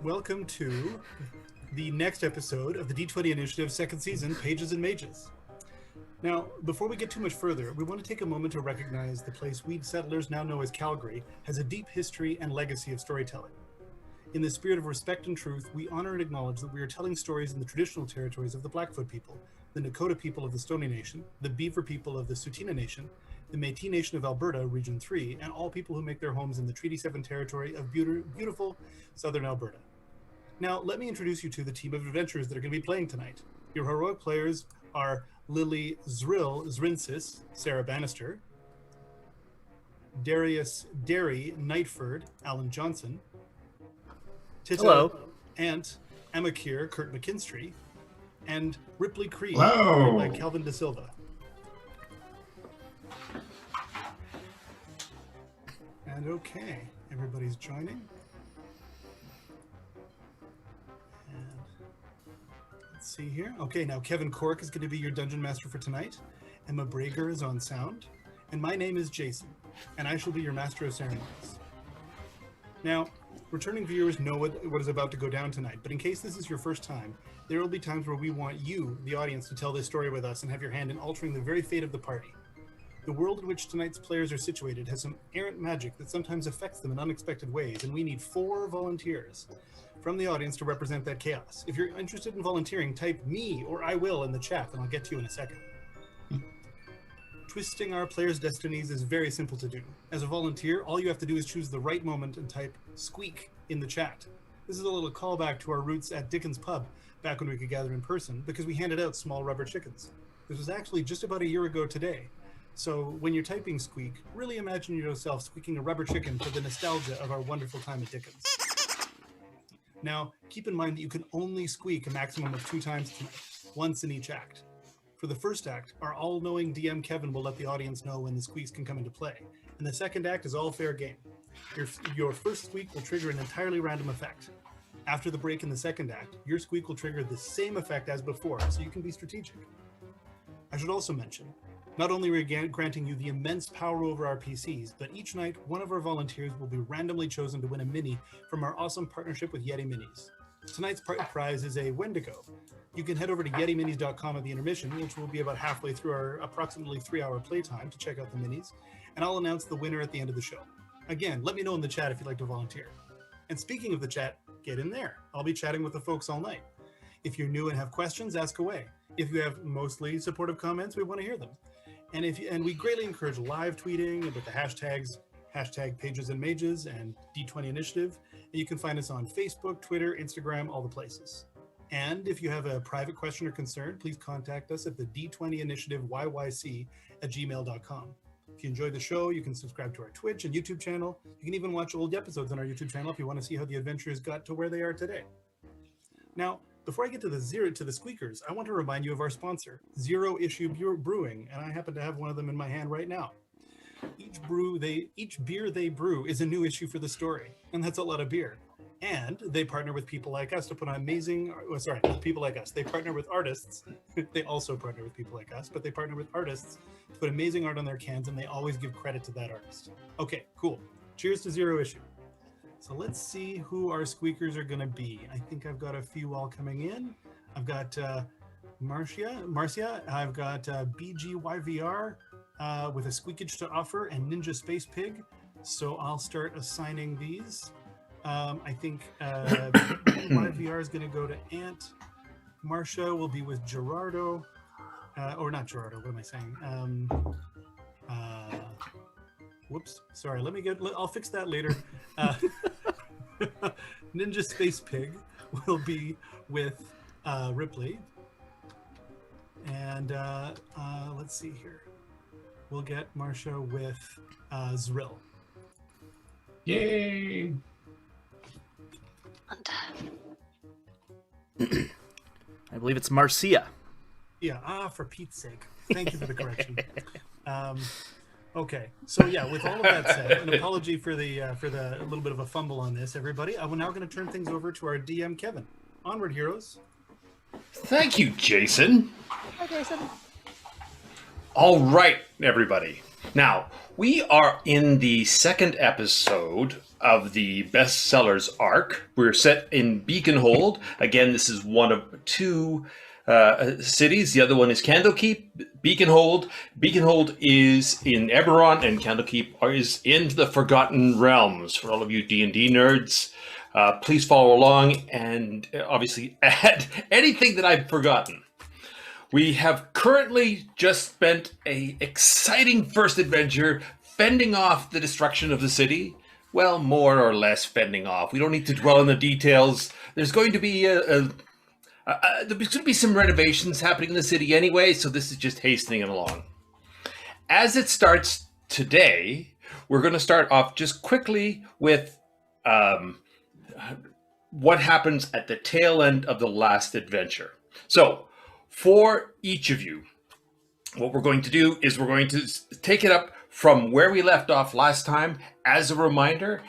Welcome to the next episode of the D20 Initiative second season, Pages and Mages. Now, before we get too much further, we want to take a moment to recognize the place we settlers now know as Calgary has a deep history and legacy of storytelling. In the spirit of respect and truth, we honor and acknowledge that we are telling stories in the traditional territories of the Blackfoot people, the Nakota people of the Stoney Nation, the Beaver people of the Tsuut'ina Nation, the Métis Nation of Alberta, Region 3, and all people who make their homes in the Treaty 7 territory of beautiful southern Alberta. Now, let me introduce you to the team of adventurers that are going to be playing tonight. Your heroic players are Lilli, Zrill, Zrinsys, Sarah Bannister, Darius, Derry, Nightford, Alan Johnson, Titta, Hello. Ant, Amakiir, Curt McKinstry, and Ripley Creed, Hello. by Calvin DiSilva. And okay, everybody's joining. And let's see here. Okay, now Kevin Cork is going to be your dungeon master for tonight. Emma Brager is on sound. And my name is Jason, and I shall be your master of ceremonies. Now, returning viewers know what is about to go down tonight, but in case this is your first time, there will be times where we want you, the audience, to tell this story with us and have your hand in altering the very fate of the party. The world in which tonight's players are situated has some errant magic that sometimes affects them in unexpected ways, and we need 4 volunteers from the audience to represent that chaos. If you're interested in volunteering, type me or I will in the chat, and I'll get to you in a second. Twisting our players' destinies is very simple to do. As a volunteer, all you have to do is choose the right moment and type squeak in the chat. This is a little callback to our roots at Dickens Pub, back when we could gather in person, because we handed out small rubber chickens. This was actually just about a year ago today. So when you're typing squeak, really imagine yourself squeaking a rubber chicken for the nostalgia of our wonderful time at Dickens. Now, keep in mind that you can only squeak a maximum of 2 times tonight, once in each act. For the first act, our all-knowing DM Kevin will let the audience know when the squeaks can come into play. And the second act is all fair game. Your first squeak will trigger an entirely random effect. After the break in the second act, your squeak will trigger the same effect as before, so you can be strategic. I should also mention, not only are we granting you the immense power over our PCs, but each night, one of our volunteers will be randomly chosen to win a mini from our awesome partnership with Yeti Minis. Tonight's prize is a Wendigo. You can head over to yetiminis.com at the intermission, which will be about halfway through our approximately 3-hour playtime, to check out the minis, and I'll announce the winner at the end of the show. Again, let me know in the chat if you'd like to volunteer. And speaking of the chat, get in there. I'll be chatting with the folks all night. If you're new and have questions, ask away. If you have mostly supportive comments, we want to hear them. And we greatly encourage live tweeting with the hashtags, #Pages and Mages and D20 Initiative. And you can find us on Facebook, Twitter, Instagram, all the places. And if you have a private question or concern, please contact us at the D20 Initiative yyc@gmail.com. If you enjoyed the show, you can subscribe to our Twitch and YouTube channel. You can even watch old episodes on our YouTube channel if you want to see how the adventurers got to where they are today. Now, before I get to the squeakers, I want to remind you of our sponsor, Zero Issue Brewing, and I happen to have one of them in my hand right now. Each beer they brew is a new issue for the story, and that's a lot of beer. And they partner with people like us to put on not people like us. They partner with artists. They also partner with people like us, but they partner with artists to put amazing art on their cans, and they always give credit to that artist. Okay, cool. Cheers to Zero Issue. So let's see who our squeakers are going to be. I think I've got a few all coming in. I've got Marcia. I've got BGYVR with a squeakage to offer, and Ninja Space Pig. So I'll start assigning these. I think YVR is going to go to Ant. Marcia will be with Gerardo. Or not Gerardo, what am I saying? Whoops, sorry, I'll fix that later. Ninja Space Pig will be with Ripley. And let's see here. We'll get Marcia with Zrill. Yay! I believe it's Marcia. Yeah, for Pete's sake. Thank you for the correction. Okay, so yeah, with all of that said, an apology for the little bit of a fumble on this, everybody. I'm now going to turn things over to our DM, Kevin. Onward, heroes. Thank you, Jason. Hi, Jason. All right, everybody. Now, we are in the second episode of the Cellars arc. We're set in Beaconhold. Again, this is one of two cities. The other one is Candlekeep, Beaconhold. Beaconhold is in Eberron, and Candlekeep is in the Forgotten Realms. For all of you D&D nerds, please follow along and obviously add anything that I've forgotten. We have currently just spent an exciting first adventure fending off the destruction of the city. Well, more or less fending off. We don't need to dwell on the details. There's going to be there's going to be some renovations happening in the city anyway, so this is just hastening it along. As it starts today, we're going to start off just quickly with what happens at the tail end of the last adventure. So, for each of you, what we're going to do is we're going to take it up from where we left off last time. As a reminder,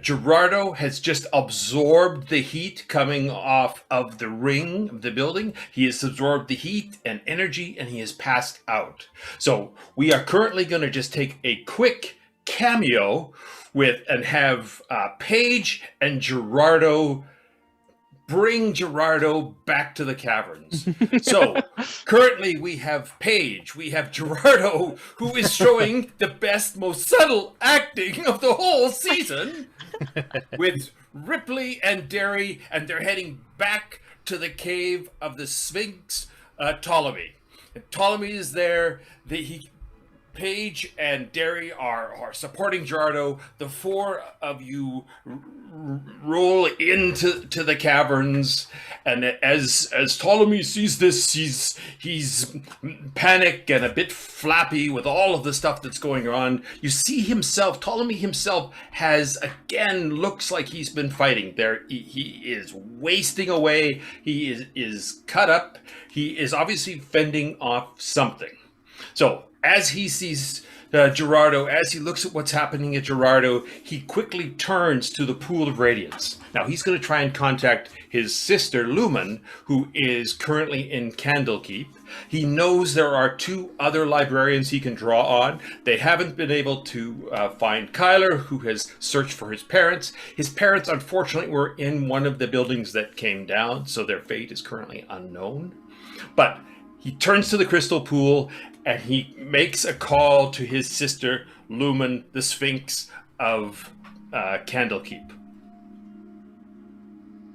Gerardo has just absorbed the heat coming off of the ring of the building. He has absorbed the heat and energy, and he has passed out. So we are currently going to just take a quick cameo and have Paige and Gerardo bring Gerardo back to the caverns. So currently we have Paige, we have Gerardo, who is showing the best, most subtle acting of the whole season, with Ripley and Derry, and they're heading back to the cave of the Sphinx, Ptolemy. And Ptolemy is there. Paige and Derry are supporting Gerardo. The four of you roll into the caverns, and as Ptolemy sees this, he's panicked and a bit flappy with all of the stuff that's going on. You see Ptolemy himself looks like he's been fighting. He is wasting away. He is cut up. He is obviously fending off something. So as he sees Gerardo, as he looks at what's happening at Gerardo, he quickly turns to the pool of radiance. Now he's going to try and contact his sister Lumen, who is currently in Candlekeep. He knows there are two other librarians he can draw on. They haven't been able to find Kyler, who has searched for his parents. His parents, unfortunately, were in one of the buildings that came down, so their fate is currently unknown. But he turns to the crystal pool, and he makes a call to his sister, Lumen, the Sphinx of Candlekeep.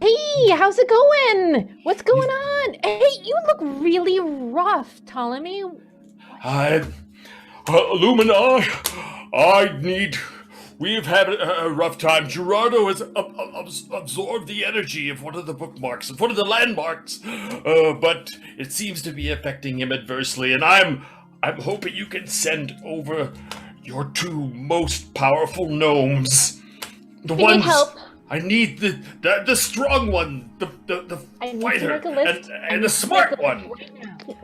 Hey, how's it going? What's going on? Hey, you look really rough, Ptolemy. Lumen, we've had a rough time. Gerardo has absorbed the energy of one of the bookmarks, of one of the landmarks, but it seems to be affecting him adversely, and I'm hoping you can send over your two most powerful gnomes. The ones need help. I need the strong one, the fighter, and the smart one.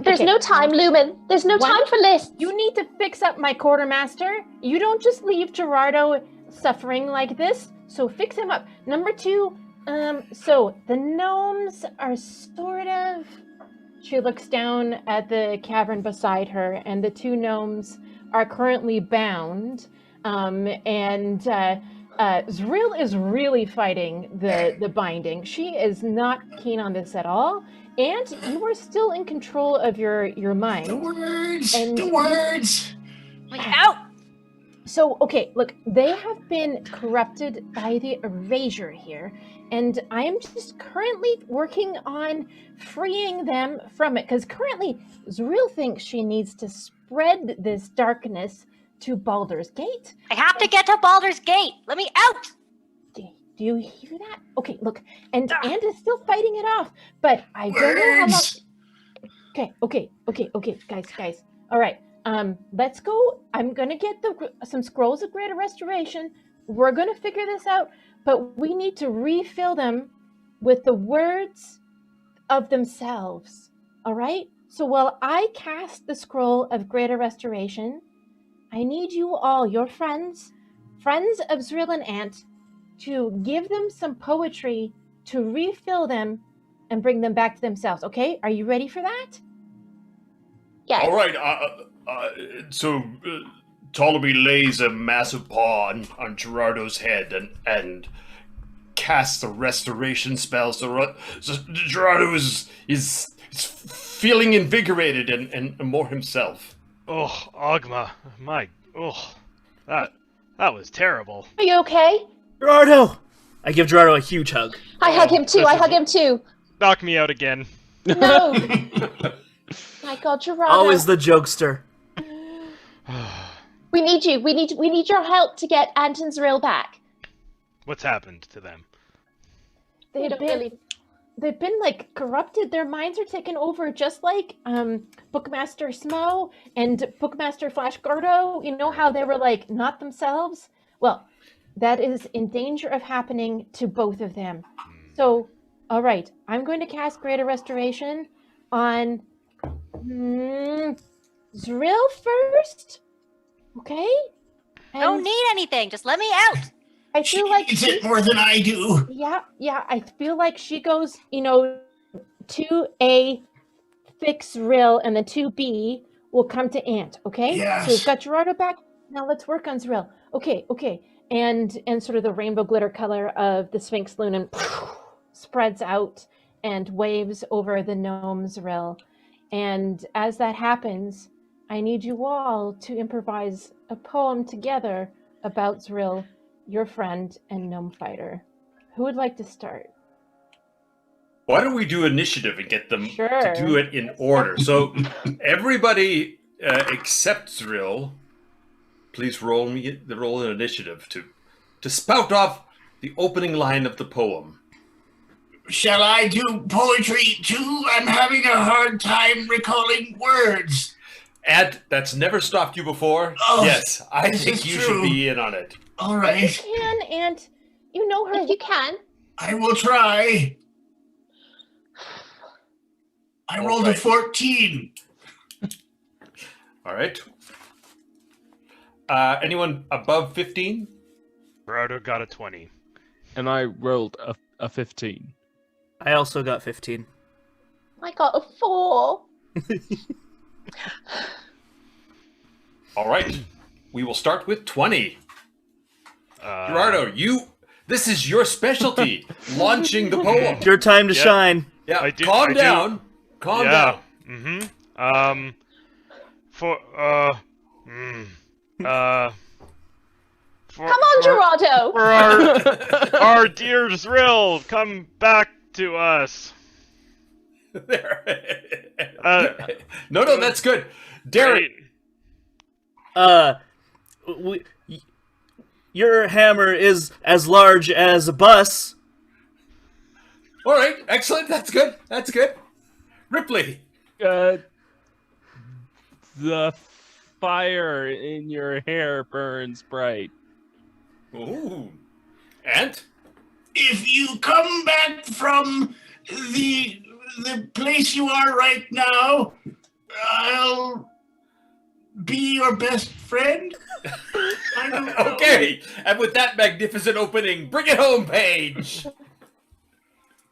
There's no time, Lumen. There's no time for lists. You need to fix up my quartermaster. You don't just leave Gerardo suffering like this, so fix him up. Number two, so the gnomes are sort of... She looks down at the cavern beside her, and the two gnomes are currently bound, and Zrill is really fighting the binding. She is not keen on this at all, and you are still in control of your mind. The words! Out! So, okay, look, they have been corrupted by the erasure here, and I am just currently working on freeing them from it, because currently Zrill thinks she needs to spread this darkness to Baldur's Gate. I have to get to Baldur's Gate. Let me out! Do you hear that? Okay, look, and is still fighting it off, but I don't know how long... Okay, guys. All right, let's go. I'm gonna get some scrolls of greater restoration. We're gonna figure this out, but we need to refill them with the words of themselves, all right? So while I cast the scroll of greater restoration, I need you all, your friends of Zrill and Ant, to give them some poetry to refill them and bring them back to themselves, okay? Are you ready for that? Yes. All right, so Ptolemy lays a massive paw on Gerardo's head and casts a restoration spell. So Gerardo is feeling invigorated and more himself. Oh, Ogma, that was terrible. Are you okay? Gerardo! I give Gerardo a huge hug. I hug him too. Knock me out again. No. My God, Gerardo. Always the jokester. We need you. We need your help to get Ant and Zrill back. What's happened to them? They've been like corrupted. Their minds are taken over, just like Bookmaster Smo and Bookmaster Flash Gordo. You know how they were like not themselves? Well, that is in danger of happening to both of them. So, all right, I'm going to cast Greater Restoration on Zrill first. Okay? I don't need anything. Just let me out. I feel like needs it more than I do. Yeah. I feel like she goes, to A, fix Zrill, and then 2B will come to Ant, okay? Yes. So we've got Gerardo back. Now let's work on Zrill. Okay. And sort of the rainbow glitter color of the Sphinx Lunan spreads out and waves over the gnome Zrill. And as that happens, I need you all to improvise a poem together about Zrill, your friend and gnome fighter. Who would like to start? Why don't we do initiative and get them Sure. to do it in order? So everybody except Zrill, please roll an initiative to spout off the opening line of the poem. Shall I do poetry too? I'm having a hard time recalling words. Ed, that's never stopped you before. Oh, yes, I this think is you true. should be in on it. All right, Can and you know her. If you can. I will try. I All rolled a right. 14. All right. Anyone above 15? Gerardo got a 20. And I rolled a 15. I also got 15. I got a 4. All right. We will start with 20. Gerardo, this is your specialty, launching the poem. Your time to shine. Yeah, I do- calm I do. down. Calm down. Mm-hmm. For Come on, Gerardo. For our dear Zrill, come back to us. No, that's good. Derry. Your hammer is as large as a bus. All right, excellent. That's good. Ripley. The fire in your hair burns bright. Ooh. And? If you come back from the place you are right now, I'll be your best friend. I don't know. Okay, and with that magnificent opening, bring it home, Paige.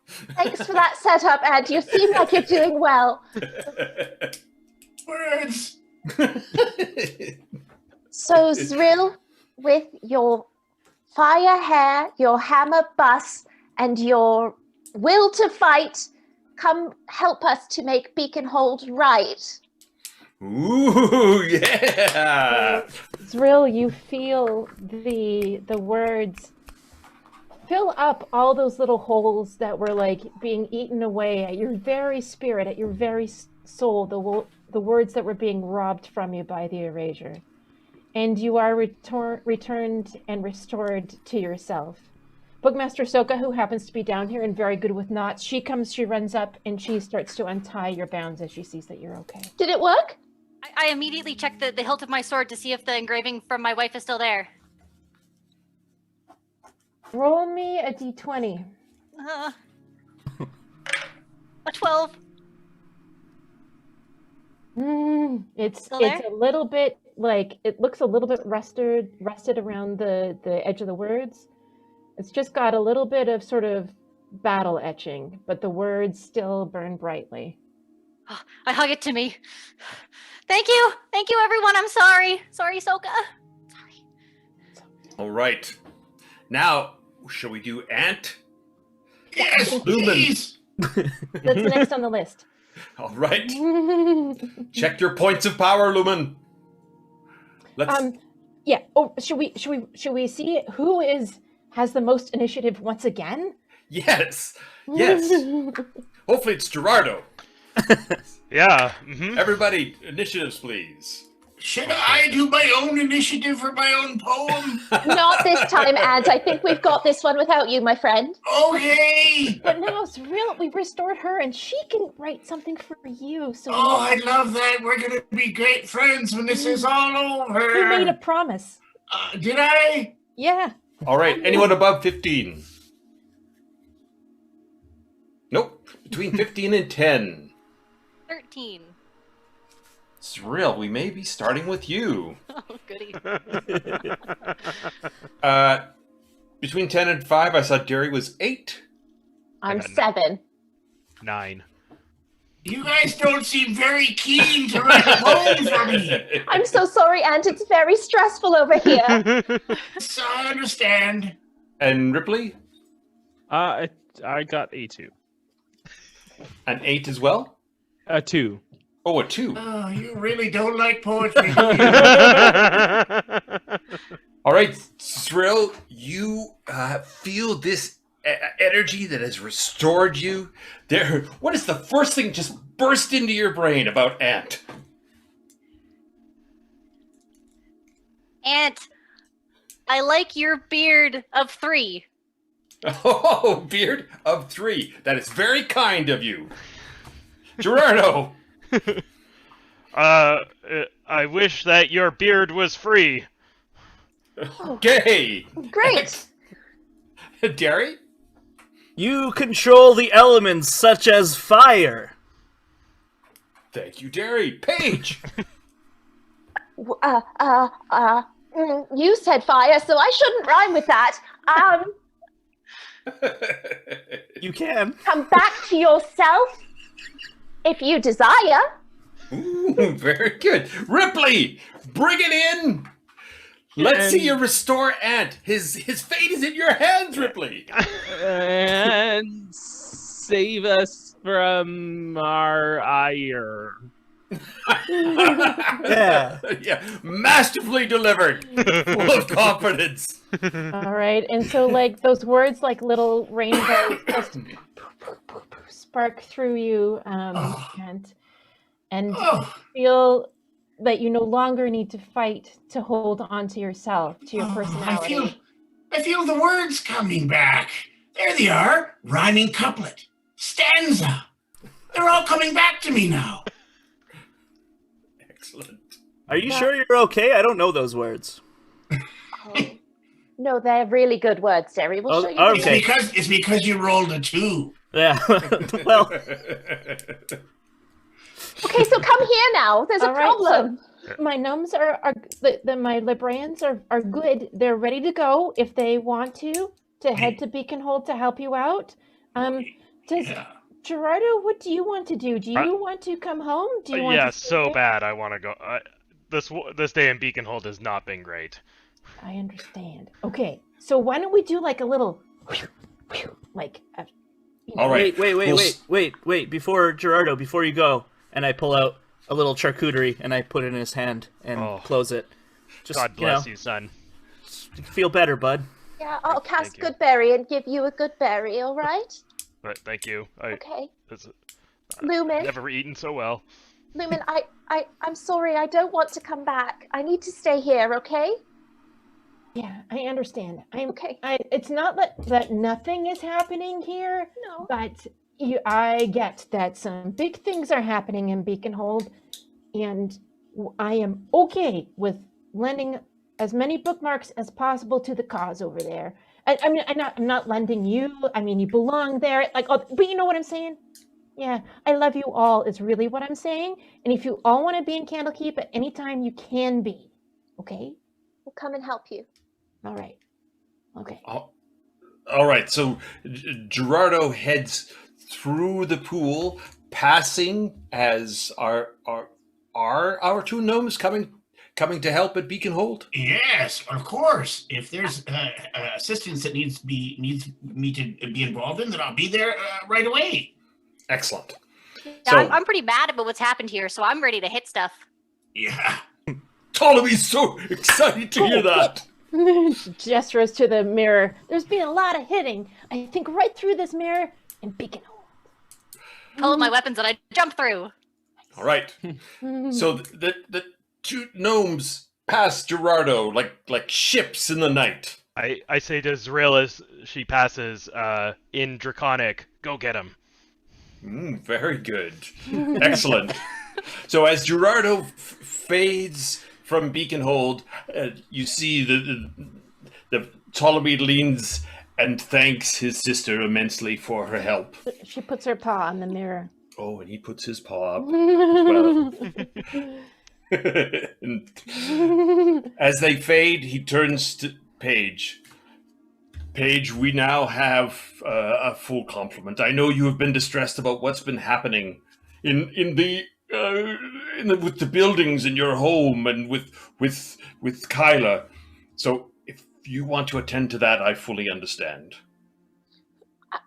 Thanks for that setup, Ed. You seem like you're doing well. Words. So, Zrill, with your fire hair, your hammer bus, and your will to fight, come help us to make Beaconhold right. Ooh, yeah. Zrill, you feel the words fill up all those little holes that were like being eaten away at your very spirit, at your very soul, the words that were being robbed from you by the erasure. And you are returned and restored to yourself. Bookmaster Soka, who happens to be down here and very good with knots, she runs up, and she starts to untie your bounds as she sees that you're okay. Did it work? I immediately check the hilt of my sword to see if the engraving from my wife is still there. Roll me a d20. A 12. It's Still there? a little bit like, it looks a little bit rusted around the edge of the words. It's just got a little bit of sort of battle etching, but the words still burn brightly. I hug it to me. Thank you, everyone. I'm sorry. Sorry, Soka. Sorry. All right. Now, shall we do Ant? Yes, Lumen. please. That's next on the list. All right. Check your points of power, Lumen. Let's. Yeah. Oh, should we see who has the most initiative once again? Yes. Yes. Hopefully it's Gerardo. Yeah. Mm-hmm. Everybody, initiatives, please. Should I do my own initiative for my own poem? Not this time, Ant. I think we've got this one without you, my friend. Okay. But now Zrill, we've restored her, and she can write something for you. So Oh, I love that. We're going to be great friends when this is all over. you made a promise. Did I? Yeah. All right. Anyone above 15? Nope. Between 15 and 10. 13. Zrill, we may be starting with you. Oh, goody. Between 10 and 5, I saw Derry was 8. I'm 7. 9. You guys don't seem very keen to write a poem for me. I'm so sorry, Ant. It's very stressful over here. So I understand. And Ripley? I got a 2. An 8 as well? A 2. Oh, a 2. Oh, you really don't like poetry, do you? All right, Zrill, you feel this energy that has restored you. There. What is the first thing just burst into your brain about Ant? Ant, I like your beard of 3. Oh, beard of 3. That is very kind of you. Gerardo. I wish that your beard was free. Okay. Great. Derry? You control the elements such as fire. Thank you, Derry. Paige. You said fire, so I shouldn't rhyme with that. You can. Come back to yourself if you desire. Ooh, very good. Ripley, bring it in. Let's see you restore Ant. His fate is in your hands, Ripley. And save us from our ire. Yeah. Yeah. Masterfully delivered. Full of confidence. All right. And so, like, those words, like little rainbows, just spark through you, and feel that you no longer need to fight to hold on to yourself, to your personality. I feel the words coming back. There they are. Rhyming couplet. Stanza. They're all coming back to me now. Excellent. Are you sure you're okay? I don't know those words. No, they're really good words, Derry. We'll show you. Okay. It's because you rolled a 2. Yeah. Well. Okay, so come here now. There's a All right, problem. so my gnomes are my librarians are good. They're ready to go if they want to head to Beaconhold to help you out. Gerardo, what do you want to do? Do you want to come home? Do you want Yeah, to stay so there? bad. I want to go. This day in Beaconhold has not been great. I understand. Okay, so why don't we do like a little, like. All right. Wait. Before Gerardo, before you go, and I pull out a little charcuterie and I put it in his hand and close it. Just, God bless you, son. Feel better, bud. Yeah, I'll cast Thank you. good berry and give you a good berry, all right? But thank you. Okay. I've Lumen, never eaten so well. Lumen, I'm sorry, I don't want to come back. I need to stay here, okay? Yeah, I understand. Okay. It's not that nothing is happening here. No. But I get that some big things are happening in Beaconhold, and I am okay with lending as many bookmarks as possible to the cause over there. I mean, I'm not lending you. I mean, you belong there. Like, but you know what I'm saying? Yeah, I love you all is really what I'm saying. And if you all want to be in Candlekeep at any time, you can be. Okay? We'll come and help you. All right. Okay. All right. So Gerardo heads through the pool, passing as our two gnomes coming to help at Beaconhold? Yes, of course. If there's assistance that needs me to be involved in, then I'll be there right away. Excellent. Yeah, So, I'm pretty mad about what's happened here, so I'm ready to hit stuff. Yeah. Ptolemy's so excited to hear that. Gestures to the mirror. There's been a lot of hitting. I think right through this mirror and Beaconhold. Pull up my weapons and I jump through. All right. So the two gnomes pass Gerardo like ships in the night. I say to Zrill as she passes, in Draconic, go get him. Very good. Excellent. So as Gerardo fades from Beaconhold, you see the Ptolemy leans and thanks his sister immensely for her help. She puts her paw on the mirror. Oh, and he puts his paw up as well. And as they fade, he turns to Paige. Paige, we now have a full complement. I know you have been distressed about what's been happening with the buildings in your home and with Kyla. So if you want to attend to that, I fully understand.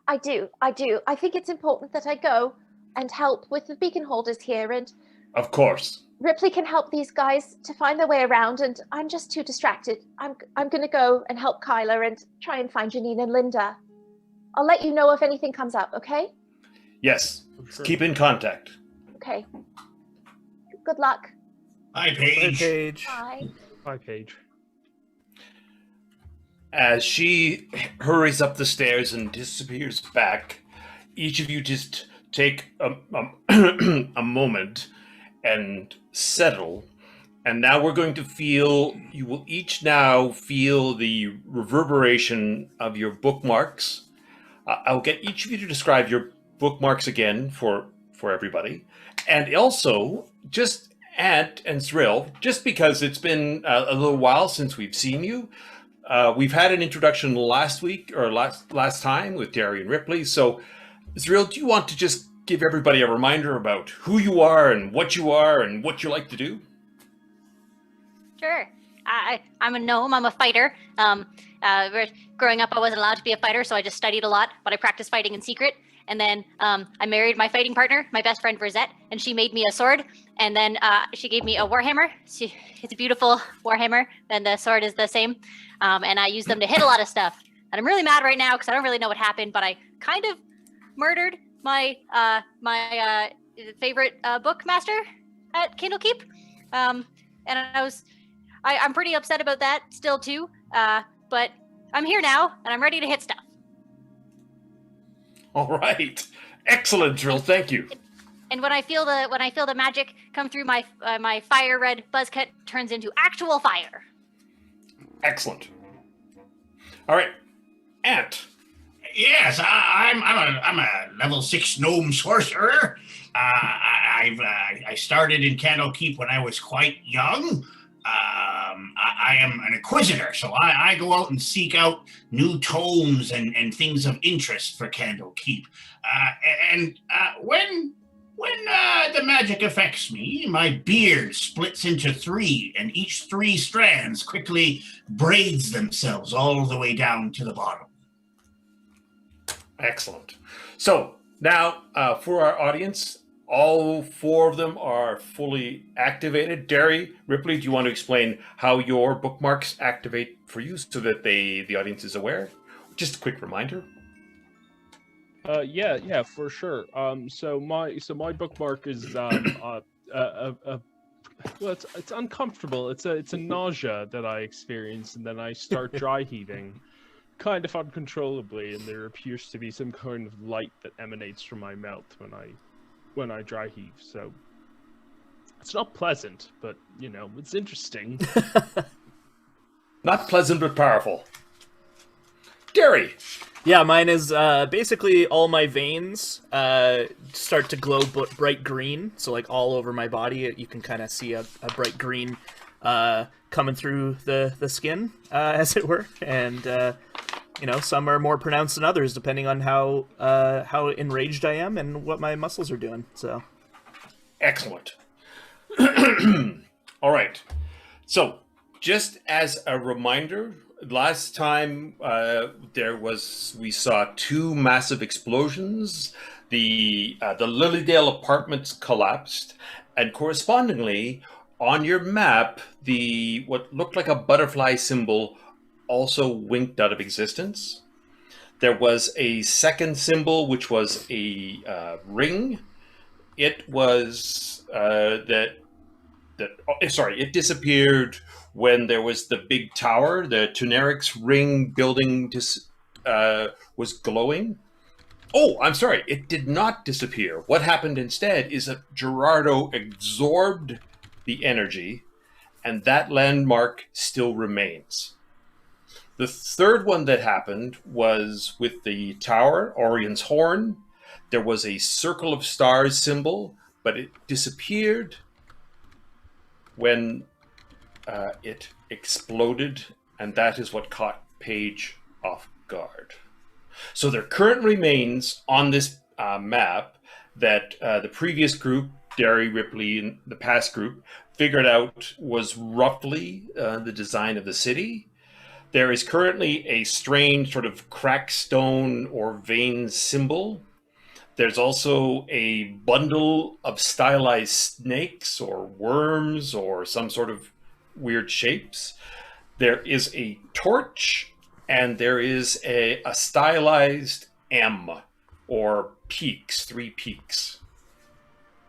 I do. I think it's important that I go and help with the beacon holders here, and Of course. Ripley can help these guys to find their way around, and I'm just too distracted. I'm going to go and help Kyla and try and find Janine and Linda. I'll let you know if anything comes up, okay? Yes. Keep in contact. Okay. Good luck. Hi, Paige. Paige. Bye. Bye, Paige. As she hurries up the stairs and disappears back, each of you just take a moment and settle. And now we're going to you will each now feel the reverberation of your bookmarks. I'll get each of you to describe your bookmarks again for everybody. And also, just Ant and Zrill, just because it's been a little while since we've seen you, we've had an introduction last week, or last time, with Derry and Ripley. So, Zrill, do you want to just give everybody a reminder about who you are and what you like to do? Sure. I'm a gnome. I'm a fighter. Growing up, I wasn't allowed to be a fighter, so I just studied a lot, but I practiced fighting in secret. And then I married my fighting partner, my best friend, Rosette, and she made me a sword. And then she gave me a warhammer. It's a beautiful warhammer, and the sword is the same. And I use them to hit a lot of stuff. And I'm really mad right now because I don't really know what happened, but I kind of murdered my favorite bookmaster at Candlekeep. And I'm pretty upset about that still too. But I'm here now, and I'm ready to hit stuff. All right. Excellent, Zrill. Thank you. And when I feel the magic come through, my fire red buzz cut turns into actual fire. Excellent. All right, Ant. Yes, I'm a level 6 gnome sorcerer. I started in Candlekeep when I was quite young. I am an inquisitor, so I go out and seek out new tomes and things of interest for Candlekeep. When the magic affects me, my beard splits into 3, and each 3 strands quickly braids themselves all the way down to the bottom. Excellent. So now for our audience, all 4 of them are fully activated. Derry, Ripley, do you want to explain how your bookmarks activate for you so that the audience is aware? Just a quick reminder. Yeah, for sure. So my bookmark is well, it's uncomfortable. It's a nausea that I experience, and then I start dry heaving, kind of uncontrollably, and there appears to be some kind of light that emanates from my mouth when I dry heave. So it's not pleasant, but it's interesting. Not pleasant, but powerful. Derry. Yeah, mine is basically all my veins start to glow bright green. So like all over my body, you can kind of see a bright green coming through the skin, as it were. And some are more pronounced than others, depending on how enraged I am and what my muscles are doing. So, excellent. All right. So, just as a reminder, last time we saw 2 massive explosions. The Lilydale apartments collapsed, and correspondingly, on your map, what looked like a butterfly symbol also winked out of existence. There was a second symbol, which was a ring. It was it disappeared when there was the big tower. The Tunerix ring building was glowing. Oh, I'm sorry. It did not disappear. What happened instead is that Gerardo absorbed the energy, and that landmark still remains. The third one that happened was with the tower, Orion's horn. There was a circle of stars symbol, but it disappeared when it exploded, and that is what caught Paige off guard. So there currently remains on this map that the previous group, Derry, Ripley, and the past group, figured out was roughly the design of the city. There is currently a strange sort of cracked stone or vein symbol. There's also a bundle of stylized snakes or worms or some sort of weird shapes. There is a torch, and there is a stylized M or peaks, 3 peaks.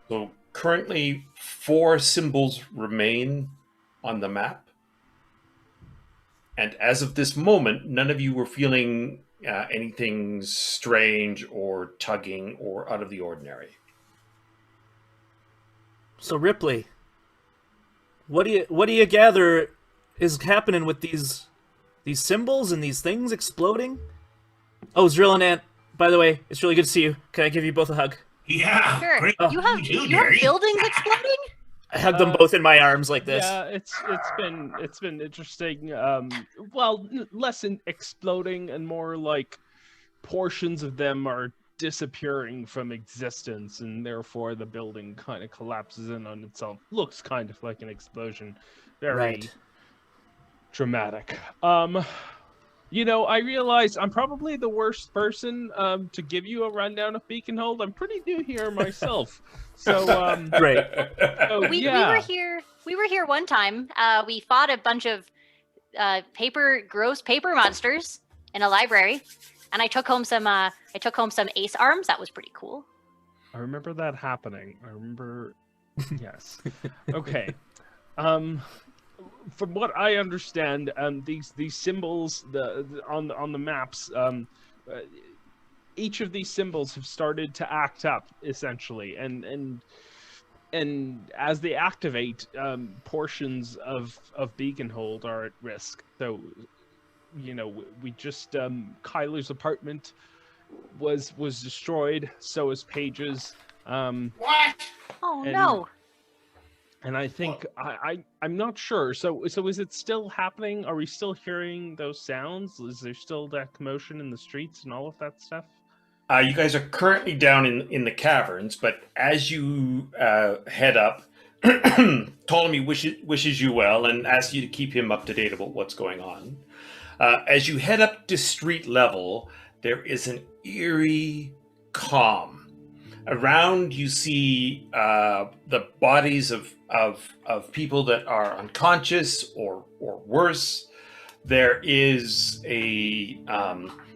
So currently 4 symbols remain on the map. And as of this moment, none of you were feeling anything strange or tugging or out of the ordinary. So Ripley, what do you gather is happening with these symbols and these things exploding? Oh, Zrill and Ant, by the way, it's really good to see you. Can I give you both a hug? Yeah. Sure. Great. You have buildings exploding? I hugged them both in my arms like this. Yeah, it's been interesting. Less in exploding and more like portions of them are disappearing from existence, and therefore the building kind of collapses in on itself. Looks kind of like an explosion. Very dramatic. I realize I'm probably the worst person to give you a rundown of Beaconhold. I'm pretty new here myself. So Right. So, We were here one time. We fought a bunch of gross paper monsters in a library, and I took home some ace arms. That was pretty cool. I remember that happening. I remember. Yes. Okay. From what I understand, these symbols on the maps, each of these symbols have started to act up essentially, and as they activate, portions of Beaconhold are at risk. So, we just Kyler's apartment was destroyed. So is Paige's. What? Oh no! And I think I'm not sure. So is it still happening? Are we still hearing those sounds? Is there still that commotion in the streets and all of that stuff? You guys are currently down in the caverns, but as you head up, Ptolemy wishes you well and asks you to keep him up to date about what's going on. As you head up to street level, there is an eerie calm. Around you see the bodies of people that are unconscious or worse. There is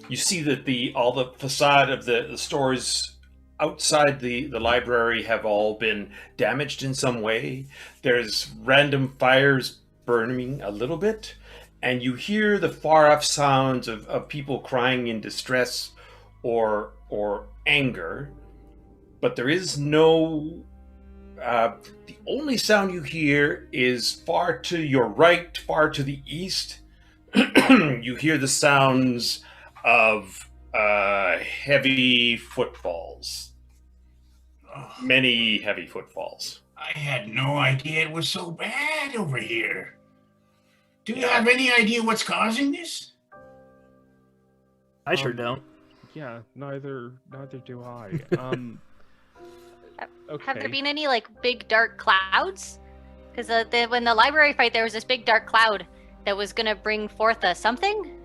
you see that all the facade of the stores outside the library have all been damaged in some way. There's random fires burning a little bit, and you hear the far off sounds of people crying in distress or anger. But there is no... the only sound you hear is far to your right, far to the east. You hear the sounds of heavy footfalls. Many heavy footfalls. I had no idea it was so bad over here. Do you have any idea what's causing this? I sure don't. Yeah, neither do I. Okay. Have there been any like big dark clouds? Because when the library fight, there was this big dark cloud that was gonna bring forth a something,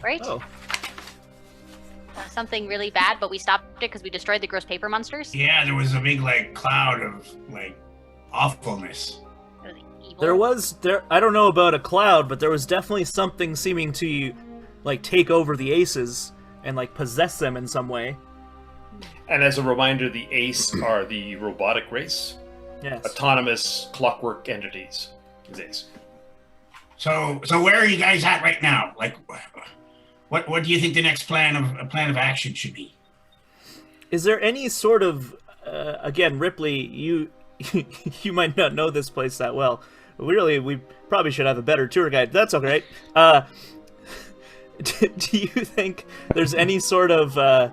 right? Oh. Something really bad, but we stopped it because we destroyed the gross paper monsters. Yeah, there was a big like cloud of like awfulness. It was evil. I don't know about a cloud, but there was definitely something seeming to like take over the aces and like possess them in some way. And as a reminder, the Ace are the robotic race, Yes. autonomous clockwork entities. Is Ace. So where are you guys at right now? Like, what do you think the next plan of action should be? Is there any sort of again, Ripley, you you might not know this place that well. We probably should have a better tour guide. That's okay. Do you think there's any sort of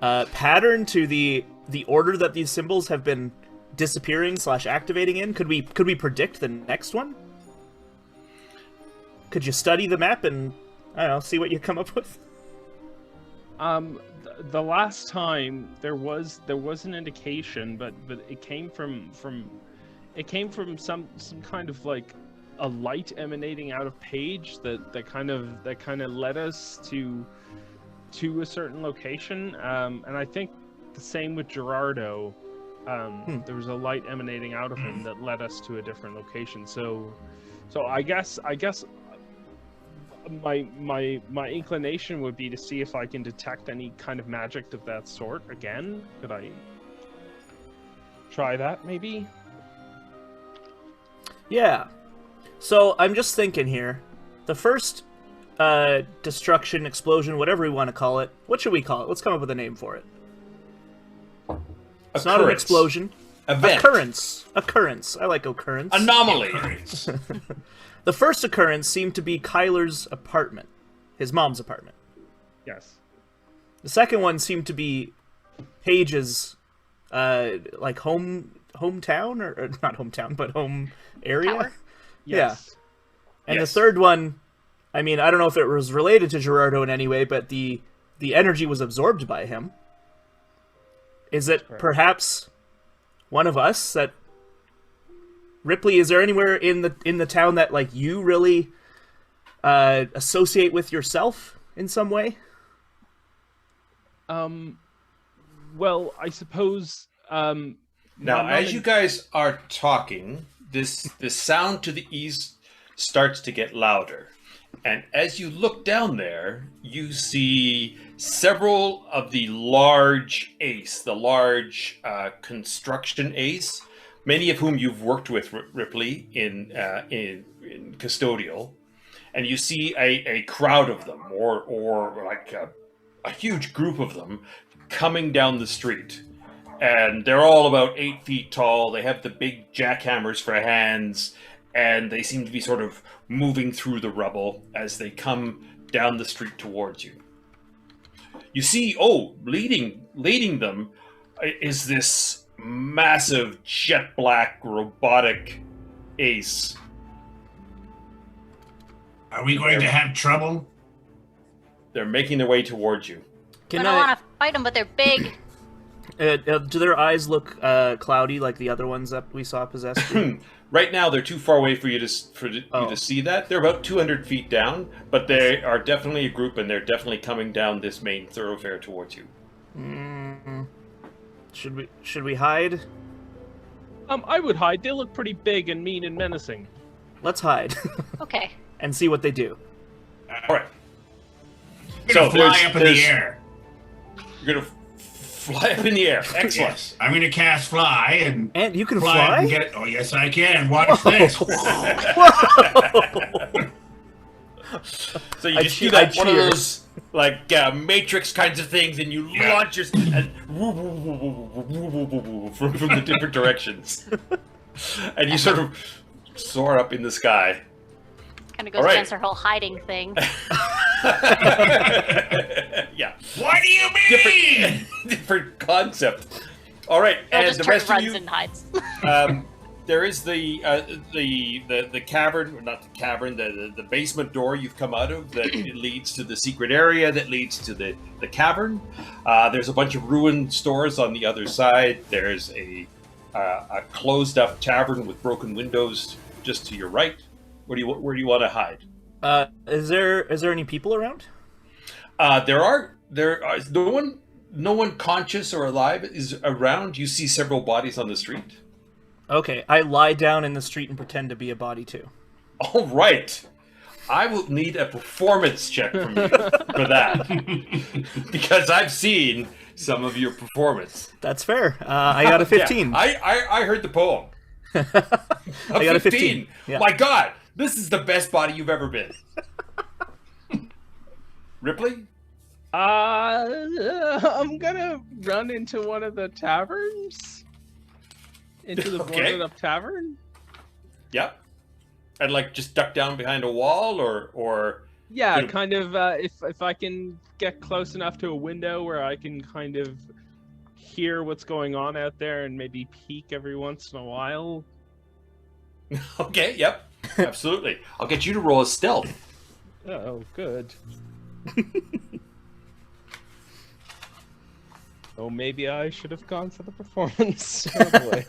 pattern to the order that these symbols have been disappearing / activating in? Could we predict the next one? Could you study the map and I don't know, see what you come up with? The last time there was an indication, but it came from some kind of like a light emanating out of page that kind of led us to a certain location. And I think the same with Gerardo. There was a light emanating out of him that led us to a different location. So I guess my inclination would be to see if I can detect any kind of magic of that sort again. Could I try that maybe? Yeah. So I'm just thinking here. The first destruction, explosion, whatever we want to call it. What should we call it? Let's come up with a name for it. It's not an explosion. Event. Occurrence. I like occurrence. Anomaly. The first occurrence seemed to be Kyler's apartment. His mom's apartment. Yes. The second one seemed to be Paige's like hometown or not hometown, but home area. Tower? Yes. Yeah. And Yes. the third one, I mean, I don't know if it was related to Gerardo in any way, but the energy was absorbed by him. Is it perhaps one of us that Ripley, is there anywhere in the town that like you really associate with yourself in some way? Well, I suppose Now, as you guys are talking, this sound to the east starts to get louder. And as you look down there, you see several of the large ace, the large construction ace, many of whom you've worked with, Ripley, in custodial. And you see a crowd of them, or like a huge group of them, coming down the street. And they're all about 8 feet tall. They have the big jackhammers for hands, and they seem to be sort of moving through the rubble as they come down the street towards you. You see, leading them is this massive jet black robotic ace. Are we going to have trouble? They're making their way towards you. I don't want to fight them, but they're big. Do their eyes look cloudy like the other ones that we saw possessed? Right now, they're too far away for you to see that. They're about 200 feet down, but they are definitely a group, and they're definitely coming down this main thoroughfare towards you. Should we hide? I would hide. They look pretty big and mean and menacing. Let's hide. Okay. And see what they do. All right. I'm gonna fly up in the air. You're gonna fly up in the air. Excellent. Yes, I'm gonna cast fly And you can fly fly? up and get it. Oh yes, I can. Watch this. So you just do that one of those like Matrix kinds of things, and you launch your and from the different directions, and you sort of soar up in the sky. Kind of goes against our whole hiding thing. Yeah. What do you mean? Different concept. All right, I'll and just the turn rest runs of you. and hides. there is the cavern, or not the cavern, the basement door you've come out of that it leads to the secret area that leads to the cavern. There's a bunch of ruined stores on the other side. There's a closed up tavern with broken windows just to your right. Where do you want to hide? Is there any people around? There are no one conscious or alive is around. You see several bodies on the street. Okay, I lie down in the street and pretend to be a body too. All right. I will need a performance check from you for that. Because I've seen some of your performance. That's fair. I got a 15. Yeah, I heard the poem. I got a 15. Yeah. My God, this is the best body you've ever been. Ripley? I'm gonna run into one of the taverns. Into the boarded up tavern? Yep. And like just duck down behind a wall or yeah, kind of if I can get close enough to a window where I can kind of hear what's going on out there and maybe peek every once in a while. Okay, yep. Absolutely. I'll get you to roll a stealth. Oh, good. Oh, maybe I should have gone for the performance. Oh, boy.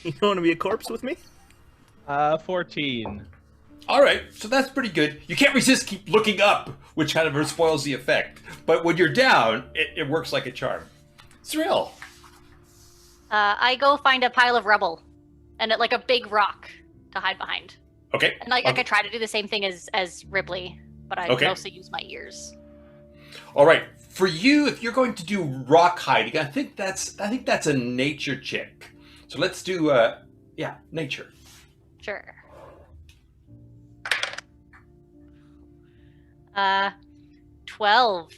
You don't want to be a corpse with me? 14. All right, so that's pretty good. You can't resist keep looking up, which kind of spoils the effect. But when you're down, it works like a charm. Zrill. I go find a pile of rubble and like a big rock to hide behind. Okay. And I could try to do the same thing as Ripley, but I mostly use my ears. All right. For you, if you're going to do rock hiding, I think that's a nature check. So let's do nature. Sure. 12.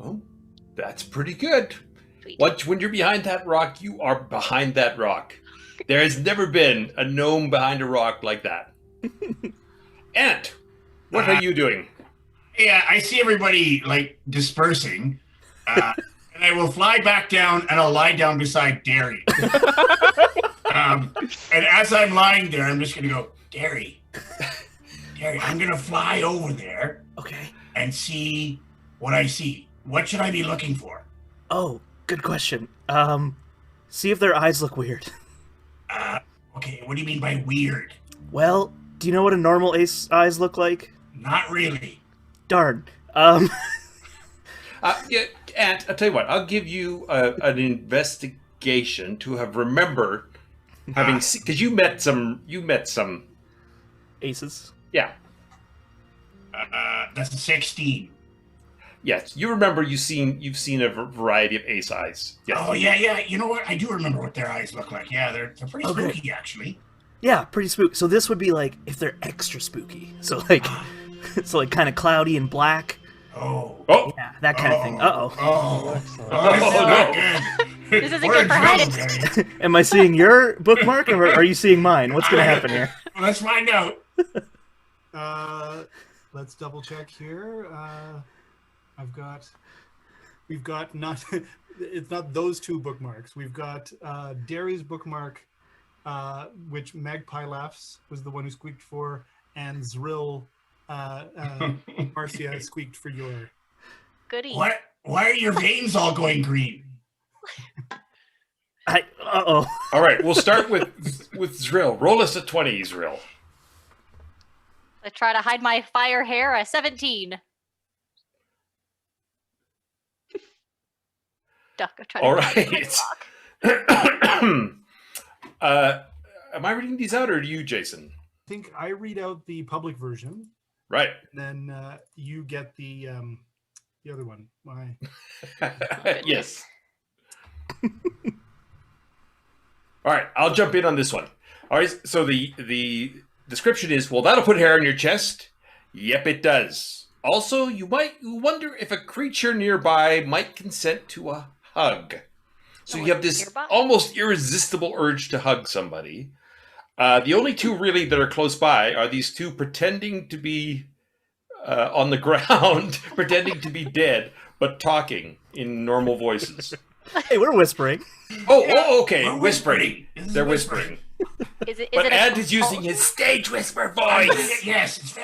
Oh, that's pretty good. Sweet. When you're behind that rock, you are behind that rock. There has never been a gnome behind a rock like that. Ant, what are you doing? Yeah, I see everybody like dispersing, and I will fly back down and I'll lie down beside Derry. And as I'm lying there, I'm just gonna go, Derry, I'm gonna fly over there, and see what I see. What should I be looking for? Oh, good question. See if their eyes look weird. Okay, what do you mean by weird? Well, do you know what a normal ace eyes look like? Not really. Darn. Ant, I'll tell you what. I'll give you an investigation to have remember having because you met some aces. Yeah. That's a 16. Yes, you remember you've seen a variety of ace eyes. Yes. Oh yeah. You know what? I do remember what their eyes look like. Yeah, they're pretty spooky actually. Yeah, pretty spooky. So this would be like if they're extra spooky. So like. So like kind of cloudy and black. Oh. Yeah, that kind of thing. Uh-oh. No. This isn't good for hiding. Am I seeing your bookmark or are you seeing mine? What's going to happen here? Let's find out. Let's double check here. We've got not, it's not those two bookmarks. We've got Derry's bookmark, which Magpie Laughs was the one who squeaked for, and Zrill, Marcia squeaked for your. Goody. What? Why are your veins all going green? Uh-oh. All right, we'll start with Zrill. Roll us a 20, Zrill. I try to hide my fire hair. A 17. Duck. I try to all right. Am I reading these out, or do you, Jason? I think I read out the public version. Right. And then you get the other one. Why? Yes. All right, I'll jump in on this one. All right, so the description is, well, that'll put hair on your chest. Yep, it does. Also, you wonder if a creature nearby might consent to a hug. So you have this almost irresistible urge to hug somebody. The only two really that are close by are these two pretending to be on the ground, pretending to be dead, but talking in normal voices. Hey, we're whispering. Oh, okay. We're Whispering. This is They're whispering. Is it? But a Ed is using his stage whisper I voice. think yes,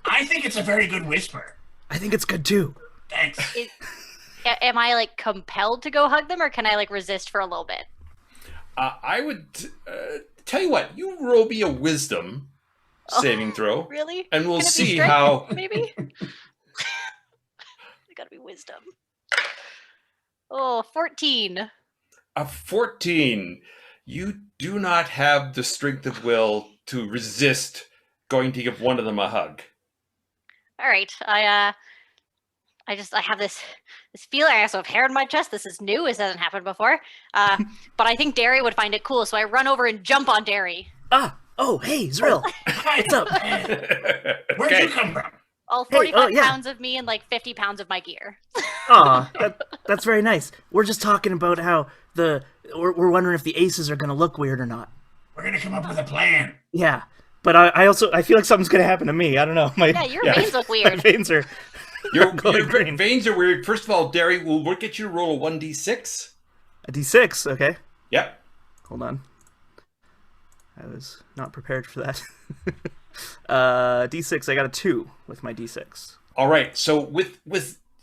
I think it's a very good whisper. I think it's good too. Thanks. Am I like compelled to go hug them, or can I like resist for a little bit? I would tell you what. You roll me a wisdom saving throw, Really? and we'll Can it be see strength, how. Maybe. It's gotta be wisdom. Oh, 14. A 14. You do not have the strength of will to resist going to give one of them a hug. All right. I have this feeling. I also have hair in my chest. This is new. This hasn't happened before. But I think Derry would find it cool, so I run over and jump on Derry. Oh, hey, Zrill. What's up? Where'd you come from? All 45 yeah. pounds of me and like 50 pounds of my gear. Aw, that's very nice. We're just talking about how we're wondering if the aces are gonna look weird or not. We're gonna come up with a plan. Yeah, but I feel like something's gonna happen to me. I don't know. Yeah, your veins look My weird. veins are. Your green. veins are weird. First of all, Derry, we'll get you to roll a 1d6. A D6, okay. Yep. Hold on. I was not prepared for that. D6, I got a 2 with my D6. All right. So with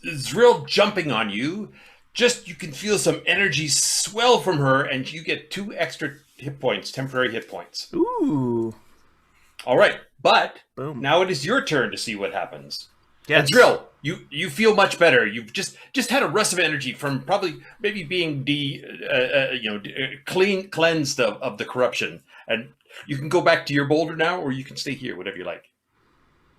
Zrill jumping on you, you can feel some energy swell from her, and you get 2 extra hit points, temporary hit points. Ooh. All right, but Boom. now it is your turn to see what happens. Yes. And Zrill, you feel much better. You've just had a rush of energy from maybe being cleansed of the corruption, and you can go back to your boulder now, or you can stay here, whatever you like.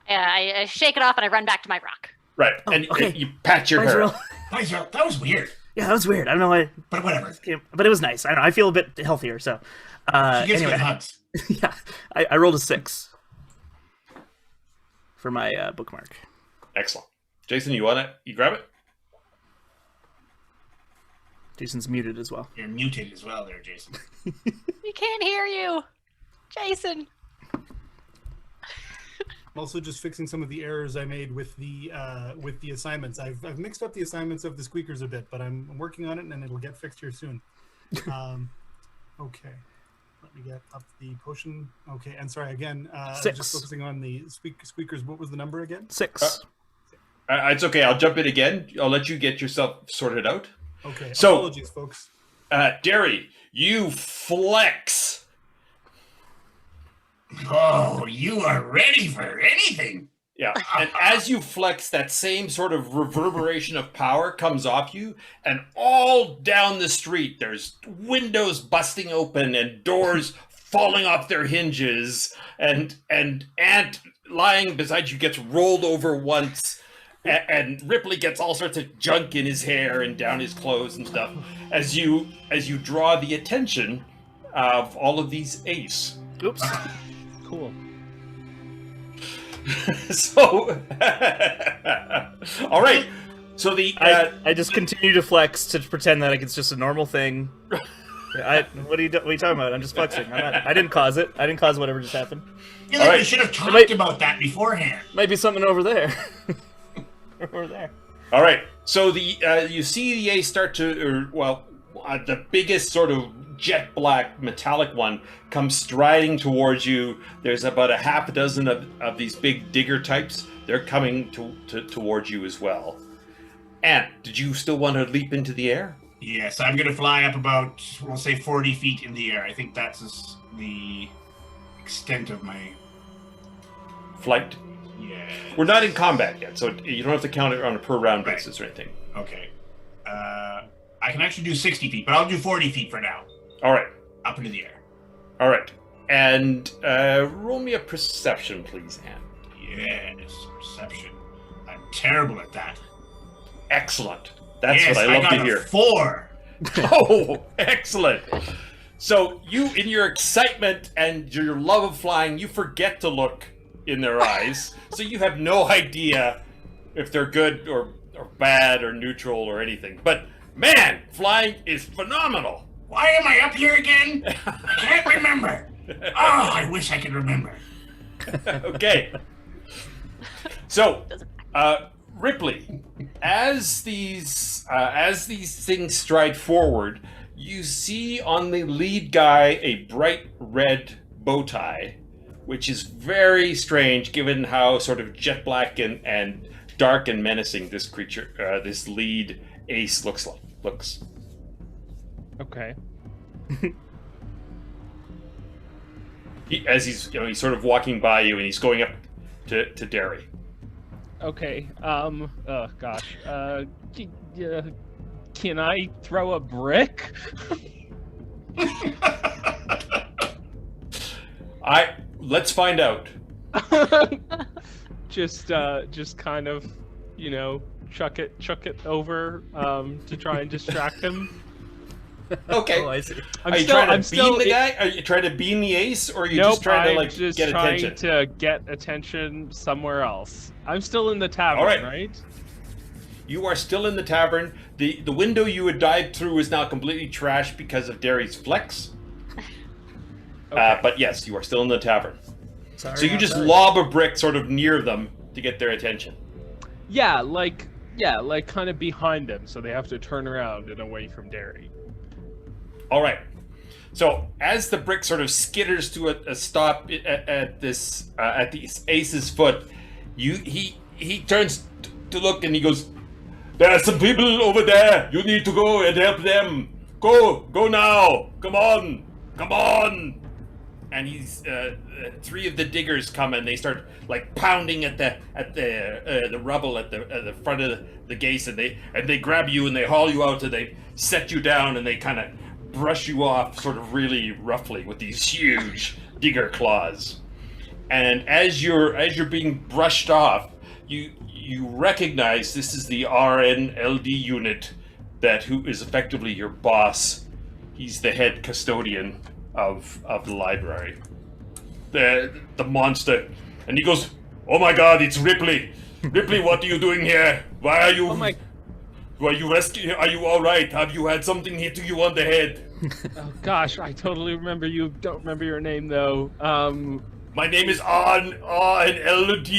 I shake it off and I run back to my rock. Right, okay. and you pat your Bye, hair. Zrill. Hi, Zrill. That was weird. Yeah, that was weird. I don't know why. But whatever. But it was nice. I don't know. I feel a bit healthier, so. She gives anyway. good hugs. Yeah, I rolled a 6 for my bookmark. Excellent. Jason, you grab it? Jason's muted as well. You're muted as well there, Jason. We can't hear you, Jason. I'm also just fixing some of the errors I made with the assignments. I've mixed up the assignments of the squeakers a bit, but I'm working on it, and it'll get fixed here soon. Okay. Let me get up the potion. Okay, and sorry again. 6. Just focusing on the squeakers. What was the number again? 6. It's okay. I'll jump in again. I'll let you get yourself sorted out. Okay. So, apologies, folks. Derry, you flex. Oh, you are ready for anything. Yeah, and as you flex, that same sort of reverberation of power comes off you, and all down the street, there's windows busting open and doors falling off their hinges, and Ant lying beside you gets rolled over once, and Ripley gets all sorts of junk in his hair and down his clothes and stuff, as you draw the attention of all of these ace. Oops. Cool. So, all right. So I just continue to flex to pretend that it's just a normal thing. What are you talking about? I'm just flexing. I didn't cause it. I didn't cause whatever just happened. You know, we should have talked about that beforehand. Might be something over there. Over there. All right. So you see the ace start to, the biggest sort of jet black metallic one comes striding towards you. There's about a half a dozen of these big digger types. They're coming towards you as well. Ant, did you still want to leap into the air? Yes, I'm going to fly up about, we'll say 40 feet in the air. I think that's the extent of my flight. Yeah. We're not in combat yet, so you don't have to count it on a per round basis or anything. Okay. I can actually do 60 feet, but I'll do 40 feet for now. All right. Up into the air. All right. And roll me a perception, please, Ant. Yes, perception. I'm terrible at that. Excellent. That's what I love to hear. 4. Oh, excellent. So you, in your excitement and your love of flying, you forget to look in their eyes. So you have no idea if they're good or bad or neutral or anything. But man, flying is phenomenal. Why am I up here again? I can't remember. Oh, I wish I could remember. Okay. So, Ripley, as these things stride forward, you see on the lead guy a bright red bow tie, which is very strange given how sort of jet black and dark and menacing this creature, this lead ace looks. Okay. As he's sort of walking by you, and he's going up to Derry. Okay. Oh gosh. Can I throw a brick? Let's find out. Just kind of, chuck it over to try and distract him. Okay. Oh, I see. Are you trying to beam the guy? Are you trying to beam the ace, or are you just trying to get attention? To get attention somewhere else. I'm still in the tavern, All right. right? You are still in the tavern. The window you had dived through is now completely trashed because of Derry's flex. Okay. But yes, you are still in the tavern. Sorry, So you just sorry. lob a brick sort of near them to get their attention. Yeah, like kind of behind them, so they have to turn around and away from Derry. All right. So as the brick sort of skitters to a stop at the ace's foot, he turns to look and he goes, "There are some people over there. You need to go and help them. Go now. Come on." And he's three of the diggers come and they start like pounding at the rubble at the front of the gate, and they grab you and they haul you out and they set you down and they kind of brush you off sort of really roughly with these huge digger claws. And as you're being brushed off, you recognize this is the RNLD unit who is effectively your boss. He's the head custodian of the library. The monster. And he goes, "Oh my god, it's Ripley. Ripley, what are you doing here? Why are you... Oh my... Are you all right? Have you had something hit you on the head?" Oh gosh, I totally remember you. Don't remember your name though. My name is RNLD.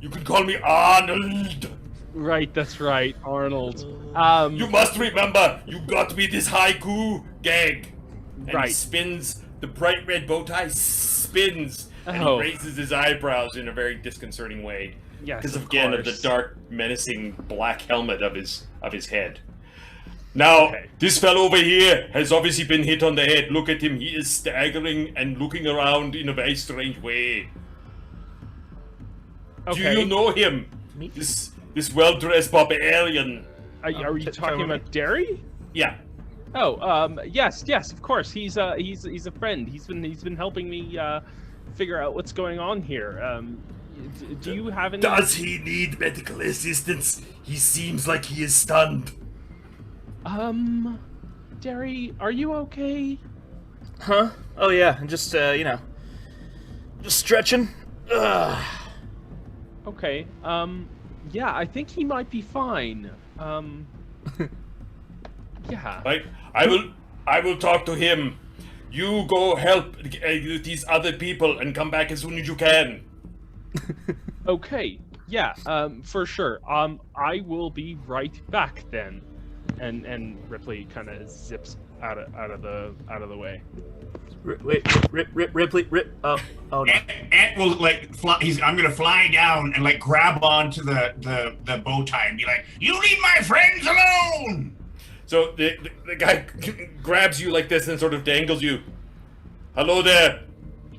You can call me Arnold. Right, that's right, Arnold. You must remember, you got me this haiku gag. And Right. he spins, the bright red bow tie spins, and Oh. he raises his eyebrows in a very disconcerting way. Yes, Because of again of the course. dark, menacing black helmet of his head. Now, Okay. this fellow over here has obviously been hit on the head. Look at him, he is staggering and looking around in a very strange way. Okay. Do you know him? This well-dressed barbarian. Are you talking about Derry? Yeah. Oh, yes, of course. He's a friend. He's been helping me figure out what's going on here. Do you have any? Does he need medical assistance? He seems like he is stunned. Derry, are you okay? Huh? Oh yeah, just just stretching. Ugh. Okay. Yeah, I think he might be fine. Yeah. I will talk to him. You go help these other people and come back as soon as you can. Okay. Yeah. For sure. I will be right back then. And Ripley kind of zips out of the way. Ripley. Oh no. Ant will fly. I'm gonna fly down and grab onto the bow tie and be like, "You leave my friends alone!" So the guy grabs you like this and sort of dangles you. Hello there.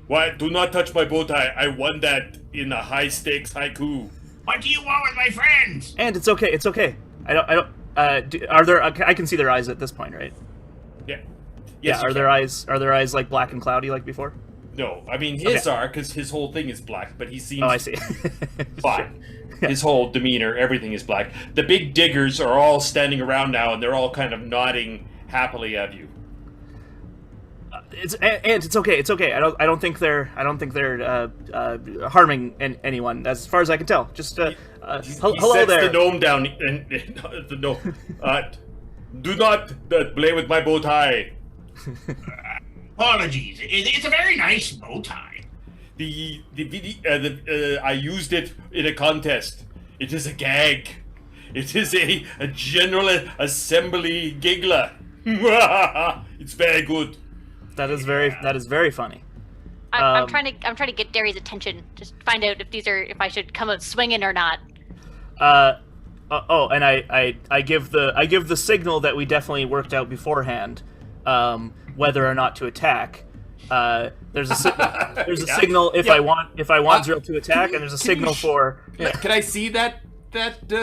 Why? Do not touch my bow tie. I won that in a high stakes haiku. What do you want with my friends? And it's okay. It's okay. I don't. Are there? I can see their eyes at this point, right? Yeah. Yeah. Are their eyes like black and cloudy like before? No, I mean his Okay. are, because his whole thing is black, but he seems Oh, I see. fine. His whole demeanor, everything is black. The big diggers are all standing around now, and they're all kind of nodding happily at you. It's okay. It's okay. I don't think they're harming anyone as far as I can tell. Just He hello sets there. the gnome down, and the gnome. Do not play with my bow tie. Apologies. It's a very nice bow tie. I used it in a contest. It is a gag. It is a general assembly giggler. It's very good. That is very funny. I'm trying to get Derry's attention. Just find out if I should come out swinging or not. And I give the signal that we definitely worked out beforehand, whether or not to attack. There's a signal if I want Zrill to attack, and there's a signal for. Yeah. Can I see that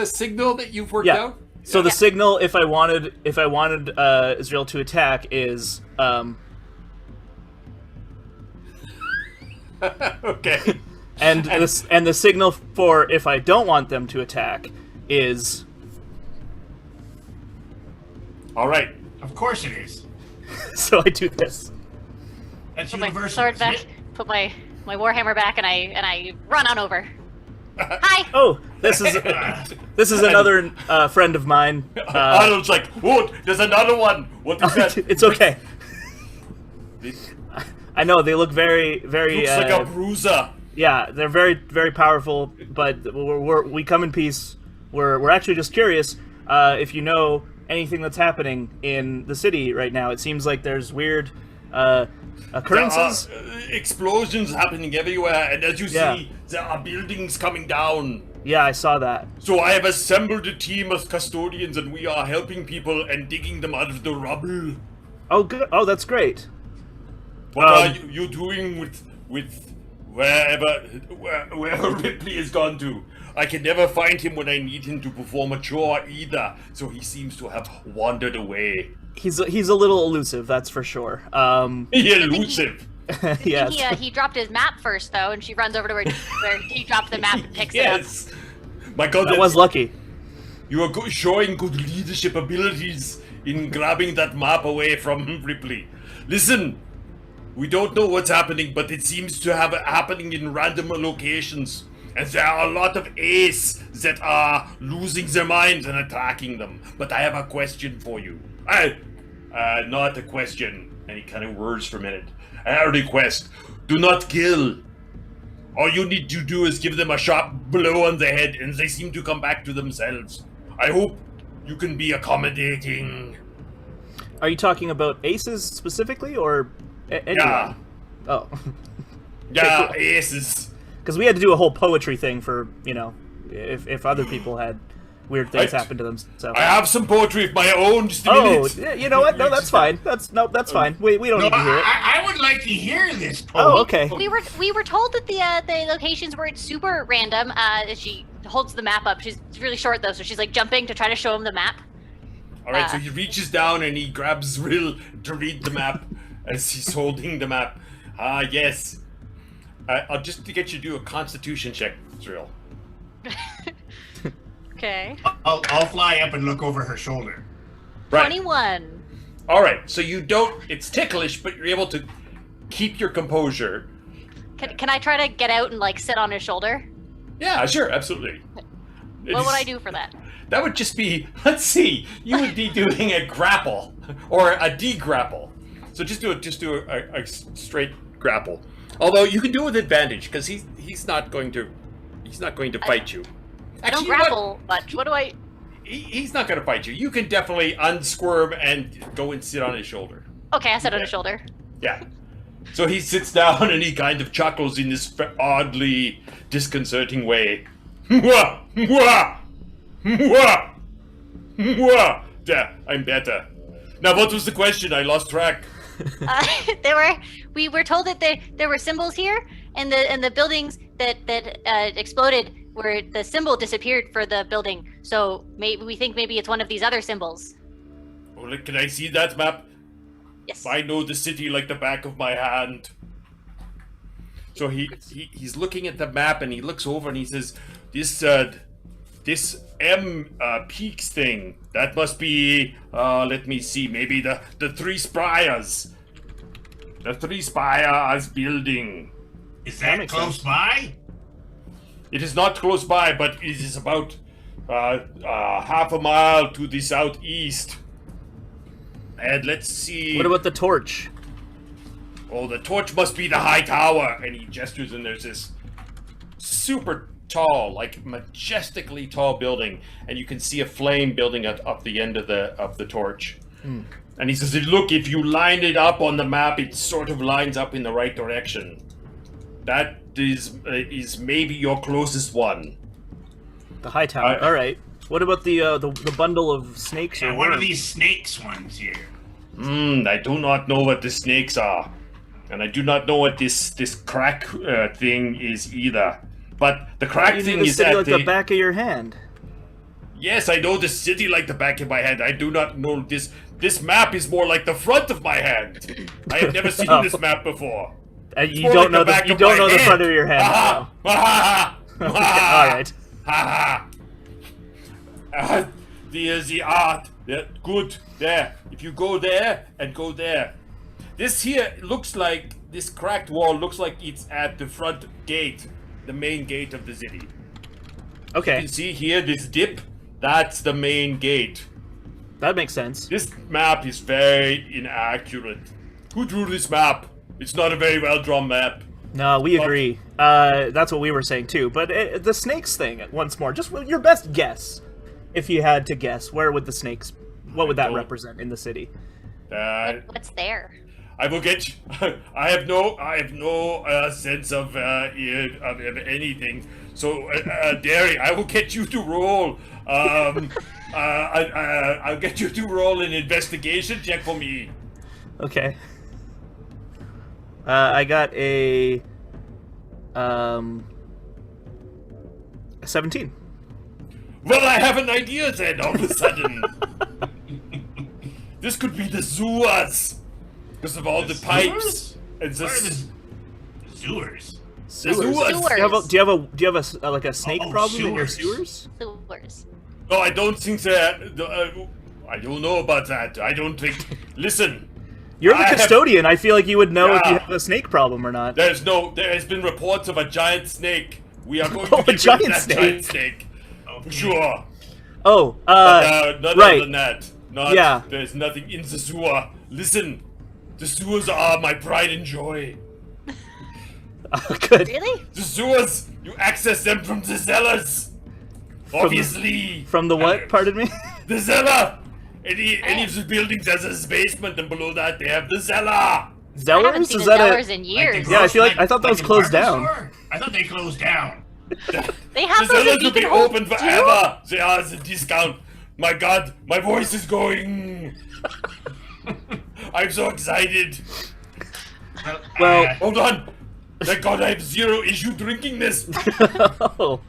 signal that you've worked out? So the signal if I wanted Zrill to attack is okay. And the signal for if I don't want them to attack is. All right. Of course it is. So I do this. That's Put my universal. sword back. Put my warhammer back, and I run on over. Hi. Oh, this is another friend of mine. Arnold's like, "What? There's another one. What is that?" It's okay. I know they look very, very. Looks like a bruiser. Yeah, they're very, very powerful, but we come in peace. We're actually just curious if you know anything that's happening in the city right now. It seems like there's weird occurrences. There are, explosions happening everywhere, and as you see, there are buildings coming down. Yeah, I saw that. So I have assembled a team of custodians, and we are helping people and digging them out of the rubble. Oh, good. Oh, that's great. What are you doing with wherever Ripley has gone to? I can never find him when I need him to perform a chore either, so he seems to have wandered away. He's a little elusive, that's for sure. Elusive. Yes. He dropped his map first, though, and she runs over to where he dropped the map and picks it up. Yes. My God, that was lucky. You are showing good leadership abilities in grabbing that map away from Ripley. Listen, we don't know what's happening, but it seems to have happening in random locations. And there are a lot of Ace that are losing their minds and attacking them. But I have a question for you. Not a question. And he kind of words for a minute. I have a request. Do not kill. All you need to do is give them a sharp blow on the head and they seem to come back to themselves. I hope you can be accommodating. Are you talking about aces specifically, or anyone? Yeah. Oh. Yeah, cool. Aces. Because we had to do a whole poetry thing for, if other people had weird things happen to them. So I have some poetry of my own. Just a minute. Yeah, you know what? No, that's fine. That's fine. We don't need to hear it. I would like to hear this poem. Oh, okay. We were told that the locations weren't super random. She holds the map up. She's really short though, so she's like jumping to try to show him the map. All right, so he reaches down and he grabs Zrill to read the map as he's holding the map. Yes. I'll just to get you to do a Constitution check, Zrill. Okay. I'll fly up and look over her shoulder. Right. 21. All right, so you don't. It's ticklish, but you're able to keep your composure. Can I try to get out and like sit on his shoulder? Yeah, sure, absolutely. What would I do for that? That would just be. Let's see. You would be doing a grapple or a D-grapple. So just do a straight grapple. Although you can do it with advantage because he's not going to fight you. I don't grapple much. What do I? He's not going to fight you. You can definitely unsquirm and go and sit on his shoulder. Okay, I sit on his shoulder. Yeah. So he sits down and he kind of chuckles in this oddly disconcerting way. Mwah! Mwah! Mwah! Mwah! Yeah, I'm better. Now, what was the question? I lost track. We were told that there were symbols here, and the buildings that exploded where the symbol disappeared for the building. So we think maybe it's one of these other symbols. Oh, can I see that map? Yes. I know the city like the back of my hand. So he's looking at the map and he looks over and he says, this M peaks thing, that must be let me see, maybe the Three Spires. The Three Spires building. Is that close by? It is not close by, but it is about half a mile to the southeast. And let's see. What about the torch? Oh, the torch must be the high tower. And he gestures and there's this super tall, like majestically tall building, and you can see a flame building up the end of the torch. And he says, look, if you line it up on the map, it sort of lines up in the right direction. That is maybe your closest one. The high tower. All right. What about the bundle of snakes? Yeah, or what are worms? these snakes ones here? I do not know what the snakes are. And I do not know what this crack thing is either. But the crack thing is at like the back of your hand. Yes, I know the city like the back of my hand. I do not know this. This map is more like the front of my hand. I have never seen this map before. You don't know the front of your hand. Ha ha! All right. Ha ha! The art. Good. There. If you go there and go there. This here looks like, this cracked wall looks like it's at the front gate. The main gate of the city. Okay. You can see here, this dip. That's the main gate. That makes sense. This map is very inaccurate. Who drew this map? It's not a very well drawn map. No, we agree. That's what we were saying too. But the snakes thing, once more, just your best guess. If you had to guess, where would the snakes, what would that represent in the city? What's there? I will get you. I have no sense of anything. So, Derry, I will get you to roll. I'll get you to roll an investigation check for me. Okay. I got a 17. Well, I have an idea then. All of a sudden, this could be the sewers because of all the pipes and the sewers. Sewers. Do you have a like a snake problem in your sewers? Sewers. No, I don't think that. I don't know about that. I don't think. Listen. You're the custodian. I feel like you would know if you have a snake problem or not. There has been reports of a giant snake. We are going to a get giant rid of that snake. giant snake. For sure. Oh, None right. other than that. Yeah. There's nothing in the sewer. Listen, the sewers are my pride and joy. Good. Really? The sewers, you access them from the cellars. Obviously. From the what? Pardon me? The cellar. Any of the buildings has a basement, and below that they have the cellar. I haven't Zellers? seen Is the that Zellers a? in years. Yeah, I thought that was closed down. I thought they closed down. They have The those in cellars will be Beaconhold open too? forever. They are the discount. My God, my voice is going. I'm so excited. Well, Hold on. Thank God I have zero issue drinking this. oh.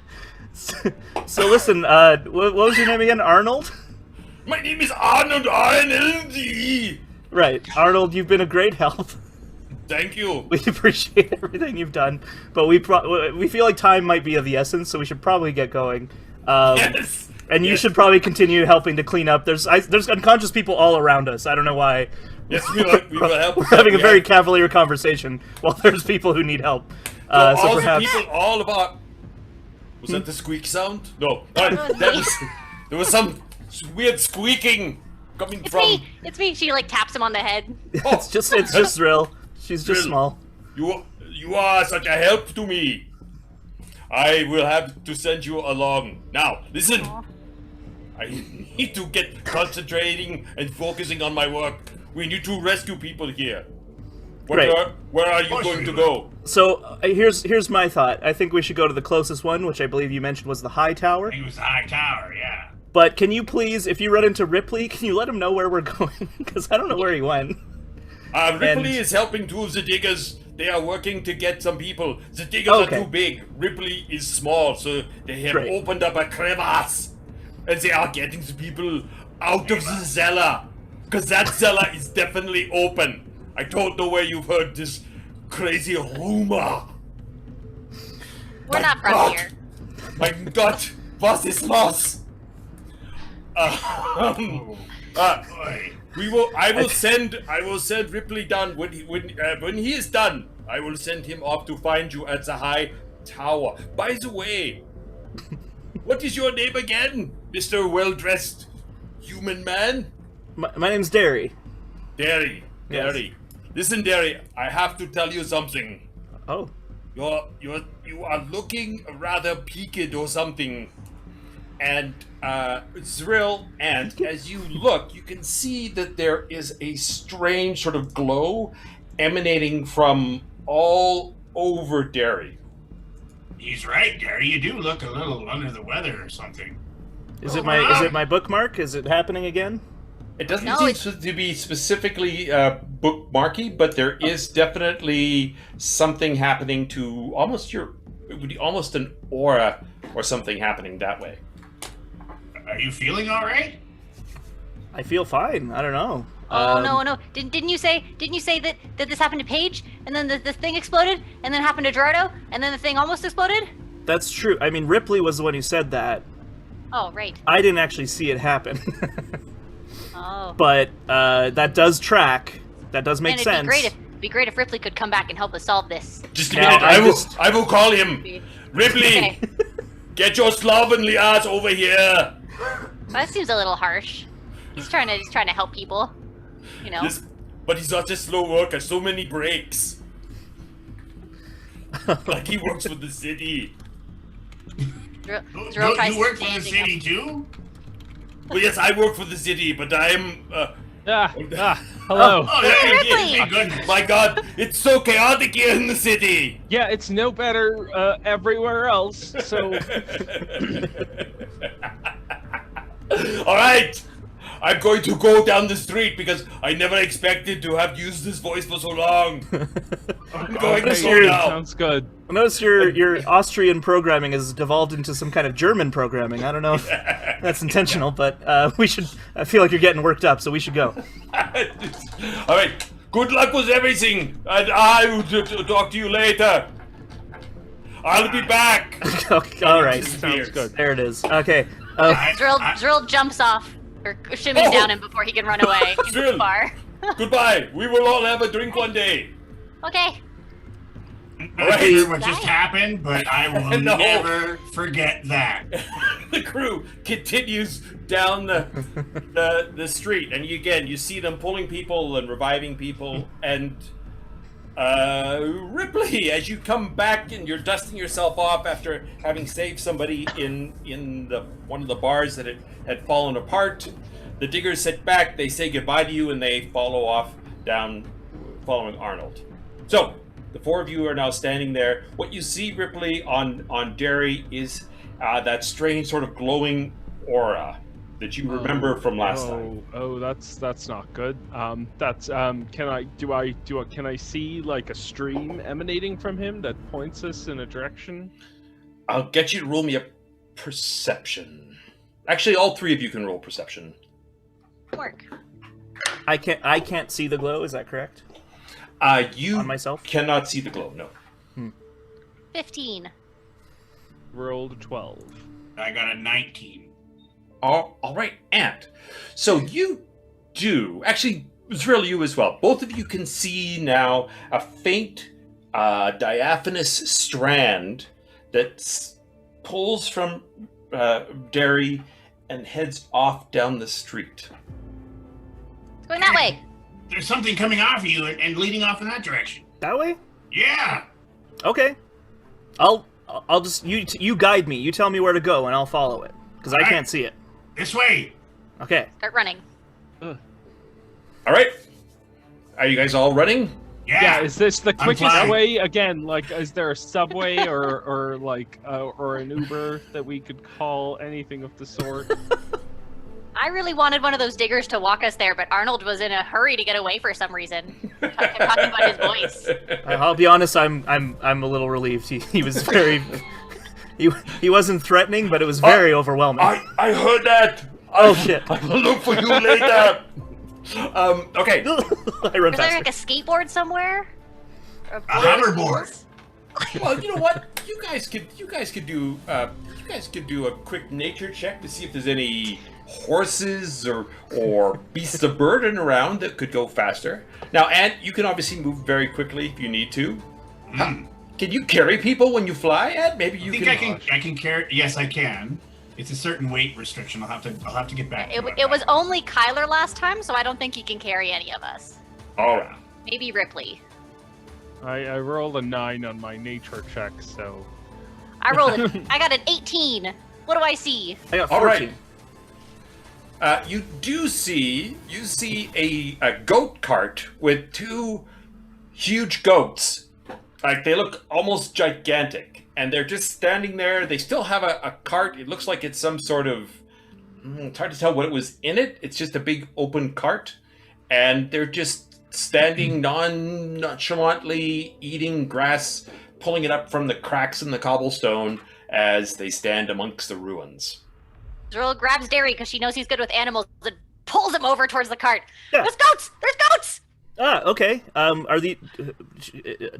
So listen, what was your name again? Arnold? My name is Arnold Arnold. Right, Arnold. You've been a great help. Thank you. We appreciate everything you've done, but we feel like time might be of the essence, so we should probably get going. Yes. And you Yes. should probably continue helping to clean up. There's unconscious people all around us. I don't know why. Yes, we will help. We're having a very cavalier conversation while there's people who need help. So all perhaps the people, all of our... Was that the squeak sound? No. There was some weird squeaking coming It's from... me. It's me. She like taps him on the head. it's just Zrill. She's just Zrill. small. You are such a help to me. I will have to send you along. Now, listen. I need to get concentrating and focusing on my work. We need to rescue people here. Great. Where are you going to go? So here's my thought. I think we should go to the closest one, which I believe you mentioned was the high tower. I think it was the high tower, yeah. But can you please, if you run into Ripley, can you let him know where we're going? Because I don't know where he went. Ripley is helping two of the diggers. They are working to get some people. The diggers are too big. Ripley is small, so they have opened up a crevasse. And they are getting the people out of the cellar. Because that cellar is definitely open. I don't know where you've heard this crazy rumor. We're not from here. My God, was ist los? I will send Ripley down when he is done. I will send him off to find you at the high tower. By the way, what is your name again, Mr. Well-dressed human man? My name's Derry. Derry. Yes. Derry. Listen, Derry, I have to tell you something. Oh. You are looking rather peaked or something. And Zrill, and as you look, you can see that there is a strange sort of glow emanating from all over Derry. He's right, Derry. You do look a little under the weather or something. Is it my bookmark? Is it happening again? It doesn't seem to be specifically bookmarky, but there is definitely something happening to it would be almost an aura or something happening that way. Are you feeling all right? I feel fine. I don't know. Oh no! Didn't you say that this happened to Paige, and then the thing exploded, and then it happened to Gerardo, and then the thing almost exploded? That's true. I mean, Ripley was the one who said that. Oh, right. I didn't actually see it happen. Oh. But that does track. That does make sense. It'd be great if Ripley could come back and help us solve this. Just a minute. I will call him. Ripley, Okay. get your slovenly ass over here. Well, that seems a little harsh. He's trying to help people. You know. But he's such a slow worker. So many breaks. Like he works for the city. Zrill You work for the city too? Well, yes, I work for the city, but I'm. Hello. Oh, Ripley! thank goodness. My God, it's so chaotic here in the city. Yeah, it's no better everywhere else. So. All right, I'm going to go down the street because I never expected to have used this voice for so long. I'm going to go now. Sounds good. I notice your Austrian programming has devolved into some kind of German programming. I don't know if that's intentional, but we should. I feel like you're getting worked up, so we should go. All right. Good luck with everything, and I will talk to you later. I'll be back. Okay, all right. Sounds good. There it is. Okay. Zrill jumps off, or shimmies down him before he can run away into the Zrill. bar. Goodbye. We will all have a drink one day. Okay. I'm not sure what just happened, but I will No. never forget that. The crew continues down the street, and you see them pulling people and reviving people, and Ripley, as you come back and you're dusting yourself off after having saved somebody in one of the bars that had fallen apart, the diggers sit back, they say goodbye to you, and they follow off down following Arnold. So the four of you are now standing there. What you see, Ripley, on Derry is that strange sort of glowing aura that you remember from last time. Oh, that's not good. Can I see like a stream emanating from him that points us in a direction? I'll get you to roll me a perception. Actually, all three of you can roll perception. Work. I can't see the glow. Is that correct? You On myself? cannot see the glow. No. 15. Rolled 12. I got a 19. All right, Ant. So you do actually, Zrill, you as well. Both of you can see now a faint, diaphanous strand that pulls from Derry and heads off down the streit. It's going that way. There's something coming off of you and leading off in that direction. That way? Yeah. Okay. I'll just you guide me. You tell me where to go, and I'll follow it because I can't see it. This way. Okay. Start running. All right. Are you guys all running? Yeah, is this the quickest flying. way? Again, like, is there a subway or an Uber that we could call, anything of the sort? I really wanted one of those diggers to walk us there, but Arnold was in a hurry to get away for some reason. I kept talking about his voice. I'll be honest. I'm a little relieved. He was very. He wasn't threatening, but it was very overwhelming. I heard that. Oh shit! I will look for you later. Okay. I run Is there faster. like a skateboard somewhere? Or A hoverboard. Well, you know what? You guys could do a quick nature check to see if there's any horses or beasts of burden around that could go faster. Now, Ant, you can obviously move very quickly if you need to. Can you carry people when you fly, Ant? Maybe you can. I can carry. Yes, I can. It's a certain weight restriction. I'll have to get back. It was only Kyler last time, so I don't think he can carry any of us. All right. Maybe Ripley. I rolled a 9 on my nature check, so... I rolled it. I got an 18. What do I see? I got 14. All right. You see a goat cart with 2 huge goats. Like, they look almost gigantic. And they're just standing there. They still have a cart. It looks like it's some sort of... It's hard to tell what it was in it. It's just a big open cart. And they're just standing nonchalantly, eating grass, pulling it up from the cracks in the cobblestone as they stand amongst the ruins. Zrill grabs Derry because she knows he's good with animals and pulls him over towards the cart. Yeah. There's goats! There's goats! Ah, okay.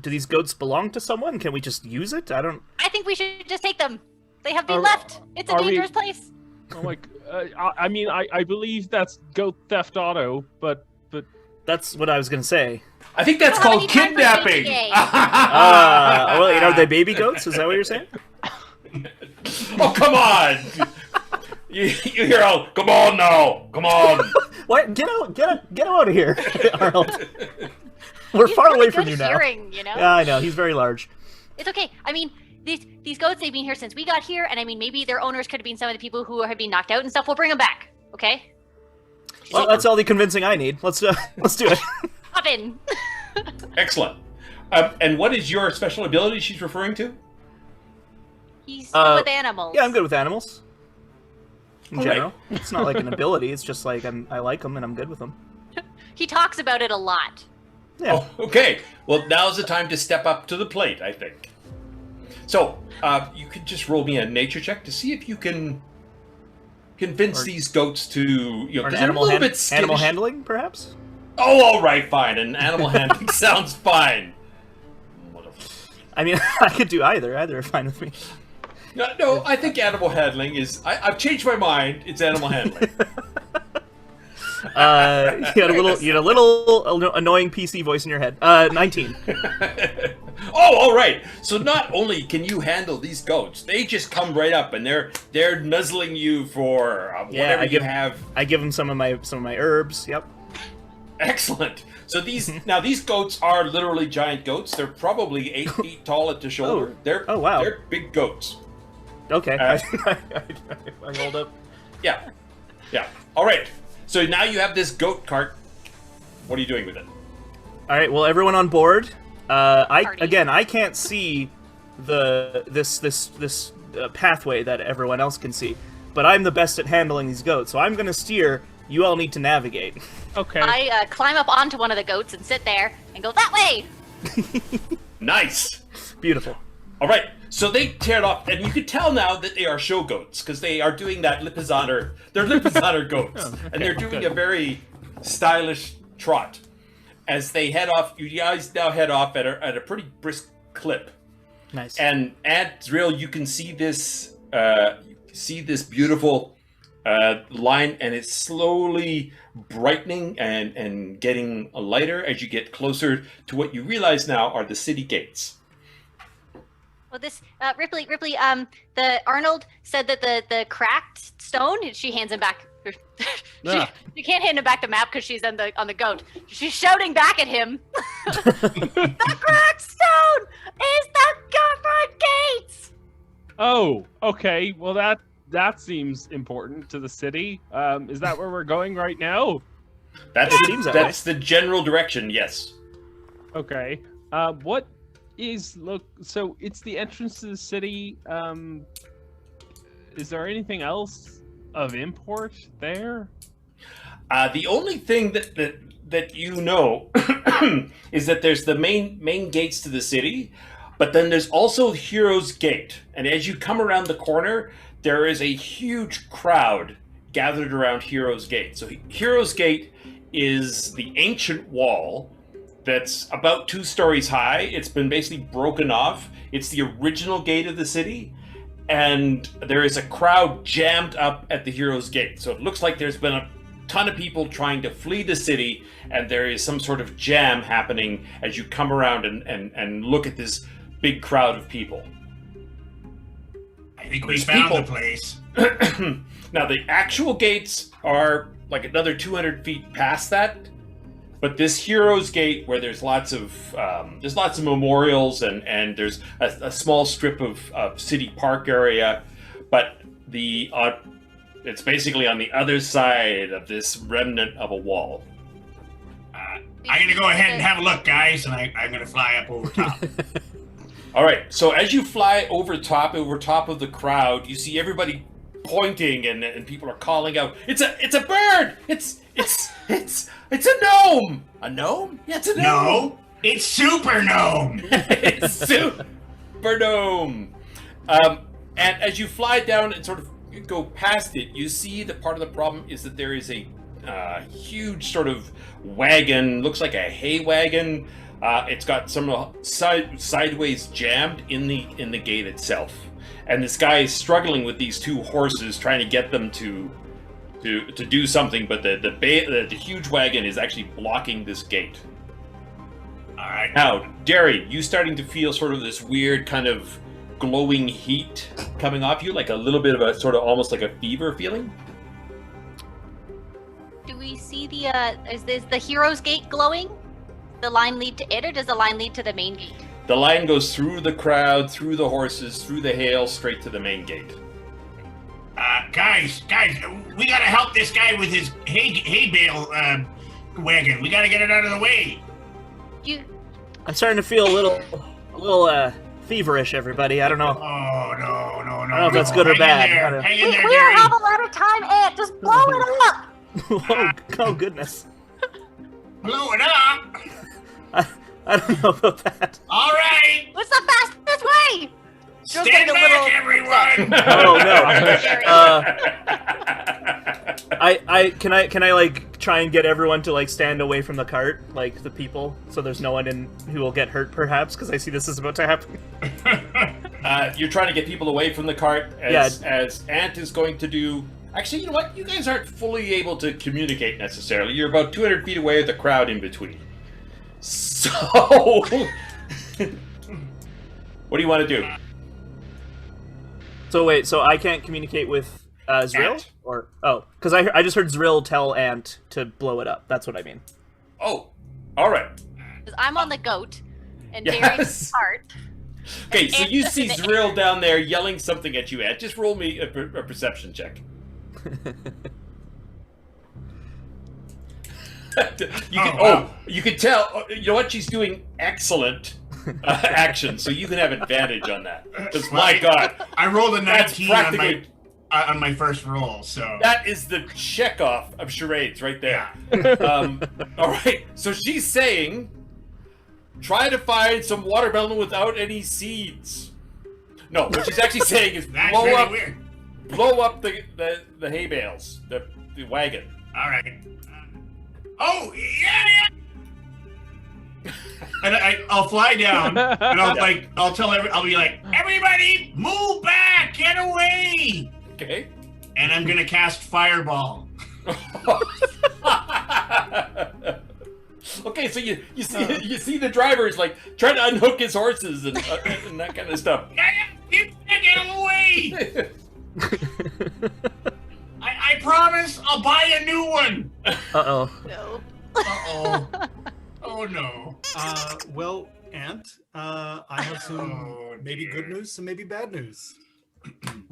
Do these goats belong to someone? Can we just use it? I think we should just take them. They have been left. It's a dangerous place. Oh my... I mean, I believe that's goat theft auto, but... That's what I was gonna say. I think that's called kidnapping. Wait, are they baby goats? Is that what you're saying? Oh, come on! you hear all, come on now, come on. What? Get out of here, Arnold. We're far really away from good you now. hearing, you know? Yeah, I know. He's very large. It's okay. I mean, these goats, they've been here since we got here, and I mean, maybe their owners could have been some of the people who have been knocked out and stuff. We'll bring them back, okay? Well, that's all the convincing I need. Let's do it. Hop in. Excellent. And what is your special ability she's referring to? He's good with animals. Yeah, I'm good with animals. In All general. Right. It's not like an ability. It's just like I like them and I'm good with them. He talks about it a lot. Yeah. Oh, okay. Well, now's the time to step up to the plate, I think. So, you could just roll me a nature check to see if you can convince these goats to, you know, or an they're a little bit skittish. animal handling, perhaps? Oh, all right, fine. And animal handling sounds fine. I mean, I could do either. Either are fine with me. No, I think animal handling is... I've changed my mind. It's animal handling. You had a little annoying PC voice in your head. 19. Oh, all right. So not only can you handle these goats, they just come right up and they're nuzzling you for whatever you have. I give them some of my herbs. Yep. Excellent. So these goats are literally giant goats. They're probably 8 feet tall at the shoulder. Wow. They're big goats. Okay. I rolled up. Yeah. All right. So now you have this goat cart. What are you doing with it? All right. Well, everyone on board. I can't see this pathway that everyone else can see, but I'm the best at handling these goats, so I'm gonna steer. You all need to navigate. Okay. I climb up onto one of the goats and sit there and go that way. Nice. Beautiful. All right. So they tear it off, and you can tell now that they are show goats because they are doing that lip is honor. They're lip is honor goats, and they're doing a very stylish trot as they head off. You guys now head off at a pretty brisk clip. Nice. And at Zrill, you can see this beautiful line, and it's slowly brightening and getting lighter as you get closer to what you realize now are the city gates. Well, this Ripley, the Arnold said that the cracked stone. She hands him back. You can't hand him back the map because she's on the goat. She's shouting back at him. The cracked stone is the government gates. Oh, okay. Well, that seems important to the city. Is that where we're going right now? That's the general direction. Yes. Okay. What is so it's the entrance to the city. Is there anything else of import there? The only thing that you know is that there's the main gates to the city, but then there's also Hero's Gate. And as you come around the corner, there is a huge crowd gathered around Hero's Gate. So Hero's Gate is the ancient wall that's about 2 stories high. It's been basically broken off. It's the original gate of the city. And there is a crowd jammed up at the Hero's Gate. So it looks like there's been a ton of people trying to flee the city, and there is some sort of jam happening as you come around and look at this big crowd of people. I think we found the place. Now, the actual gates are like another 200 feet past that. But this Heroes Gate, where there's lots of memorials and there's a small strip of city park area, but it's basically on the other side of this remnant of a wall. I'm gonna go ahead and have a look, guys, and I'm gonna fly up over top. All right. So as you fly over top of the crowd, you see everybody pointing and people are calling out. It's a bird. It's a gnome. A gnome? Yeah, it's a gnome. No, it's Super Gnome. It's Super Gnome. And as you fly down and sort of go past it, you see that part of the problem is that there is a huge sort of wagon, looks like a hay wagon. It's got some sideways jammed in the gate itself, and this guy is struggling with these two horses, trying to get them to do something. But the huge wagon is actually blocking this gate. All right. Now, Derry, you starting to feel sort of this weird kind of glowing heat coming off you, like a little bit of a sort of almost like a fever feeling. Do we see is the Heroes Gate glowing? The line lead to it, or does the line lead to the main gate? The line goes through the crowd, through the horses, through the hail, straight to the main gate. Guys, we gotta help this guy with his hay bale wagon. We gotta get it out of the way. I'm starting to feel a little feverish, everybody. I don't know. Oh, no. I don't know if that's good or bad. Hang in there, We Derry. don't have a lot of time, Ant. Just blow it up. Oh, goodness. Blow it up. I don't know about that. All right. What's the fastest way? Stand back, everyone. Oh no. Can I like try and get everyone to like stand away from the cart, like the people, so there's no one in who will get hurt, perhaps, because I see this is about to happen. You're trying to get people away from the cart, as Ant is going to do. Actually, you know what? You guys aren't fully able to communicate necessarily. You're about 200 feet away with the crowd in between. So, what do you want to do? So wait, so I can't communicate with Zrill? Ant. Or because I just heard Zrill tell Ant to blow it up. That's what I mean. Oh, all right. Because I'm on the goat, and Yes. Darius' cart. Okay, so Ant's you just see in the Zrill air. down there yelling something at you, Ant. Just roll me a perception check. You can tell. You know what? She's doing excellent action, so you can have advantage on that. Because my God, I rolled a 19 that's on practically on my first roll, so that is the check off of charades right there. All right, so she's saying, try to find some watermelon without any seeds. No, what she's actually saying is that's blow really up, weird. blow up the hay bales, the wagon. All right. Oh yeah. And I'll fly down, and I'll be like, everybody, move back, get away. Okay. And I'm gonna cast Fireball. Okay, so you see the driver is like trying to unhook his horses and that kind of stuff. Get him away! I promise I'll buy a new one. Uh-oh. No. Uh-oh. Oh no. Well, Ant, I have some maybe dear. good news, some maybe bad news.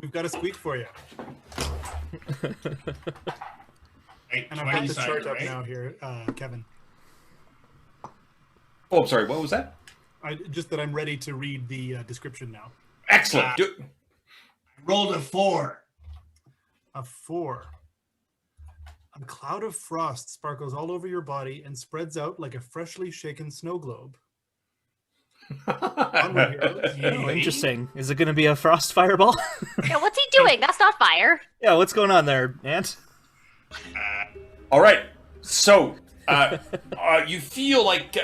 We've got a squeak for you. Right, And I've got the 20 chart sided, up right? now here, Kevin. Oh, I'm sorry. What was that? Just that I'm ready to read the description now. Excellent. I rolled a 4. A 4. A cloud of frost sparkles all over your body and spreads out like a freshly shaken snow globe. Onward, heroes. Oh, interesting. Is it going to be a frost fireball? Yeah, what's he doing? That's not fire. Yeah, what's going on there, Ant? All right. So you feel like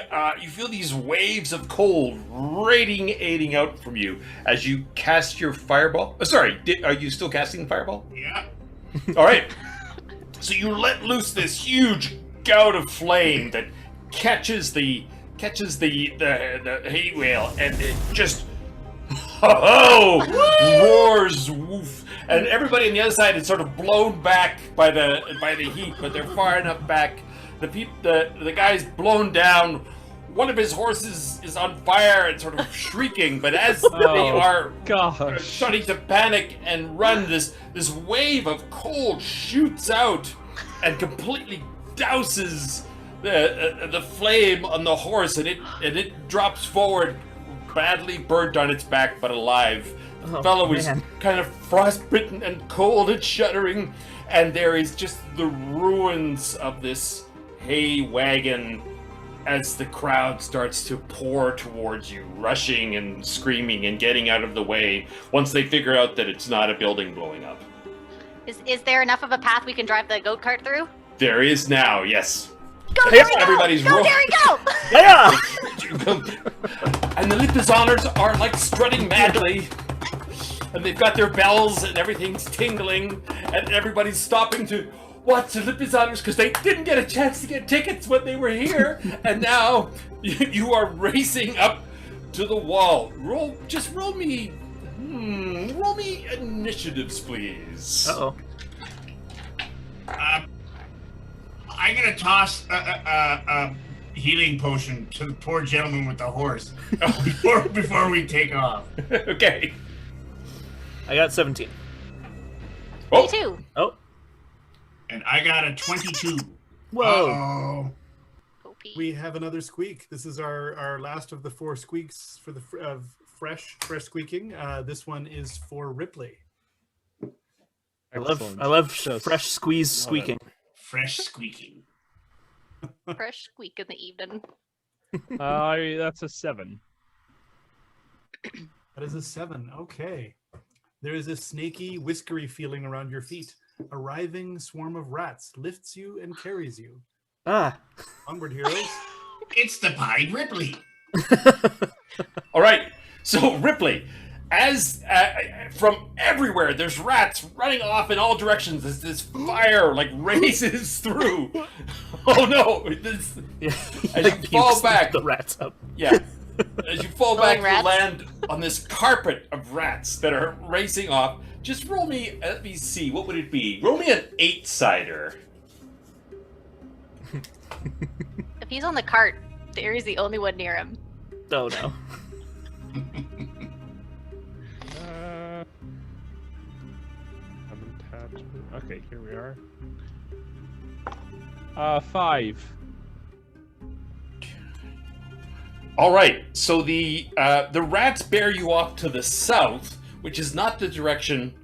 these waves of cold radiating out from you as you cast your fireball. Sorry, are you still casting fireball? Yeah. All right. So you let loose this huge gout of flame that catches the hay whale, and it just roars, woof, and everybody on the other side is sort of blown back by the heat, but they're far enough back the guy's blown down. One of his horses is on fire and sort of shrieking, but as they are starting to panic and run, this wave of cold shoots out and completely douses the flame on the horse, and it drops forward, badly burnt on its back but alive. The fellow is kind of frostbitten and cold and shuddering, and there is just the ruins of this hay wagon as the crowd starts to pour towards you, rushing and screaming and getting out of the way once they figure out that it's not a building blowing up. Is there enough of a path we can drive the goat cart through? There is now, yes. Go, Derry, go! Everybody's Go, Derry, go! Yeah! And the Lippizoners are like strutting madly. And they've got their bells and everything's tingling. And everybody's stopping to watch the Lippizoners because they didn't get a chance to get tickets when they were here. And now you are racing up to the wall. Roll me initiatives, please. Uh-oh. I'm gonna toss a healing potion to the poor gentleman with the horse before we take off. Okay. I got 17. Oh. Me too. Oh. And I got a 22. Whoa. Uh-oh. We have another squeak. This is our last of the 4 squeaks for the fresh squeaking. This one is for Ripley. I love fresh squeeze squeaking. Fresh squeaking. Fresh squeak in the evening. That's a 7. That is a 7. Okay. There is a snaky, whiskery feeling around your feet. A writhing swarm of rats lifts you and carries you. Ah. Onward, heroes. It's the Pied Ripley. All right. So Ripley, as from everywhere, there's rats running off in all directions. This fire like races through. Oh no! As you fall back, the rats up. Yeah. As you fall back, you rats. land on this carpet of rats that are racing off. Just roll me. Let me see. What would it be? Roll me an 8-sider. If he's on the cart, Derry's the only one near him. Oh no. Okay, here we are. 5. All right. So the rats bear you off to the south, which is not the direction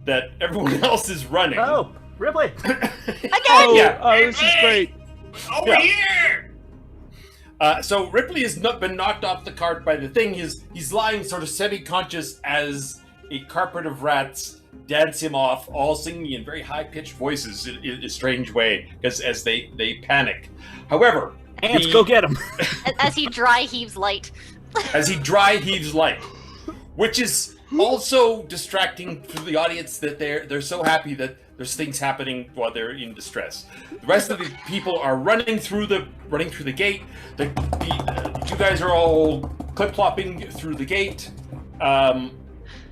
that everyone else is running. Oh, Ripley. Oh, yeah. This is great. Over here! So Ripley has been knocked off the cart by the thing. He's lying sort of semi-conscious as a carpet of rats dance him off, all singing in very high-pitched voices in a strange way, as they panic. However, Ants, go get him. As he dry heaves light. As he dry heaves light, which is also distracting to the audience that they're so happy that there's things happening while they're in distress. The rest of the people are running through the gate. You guys are all clip-clopping through the gate.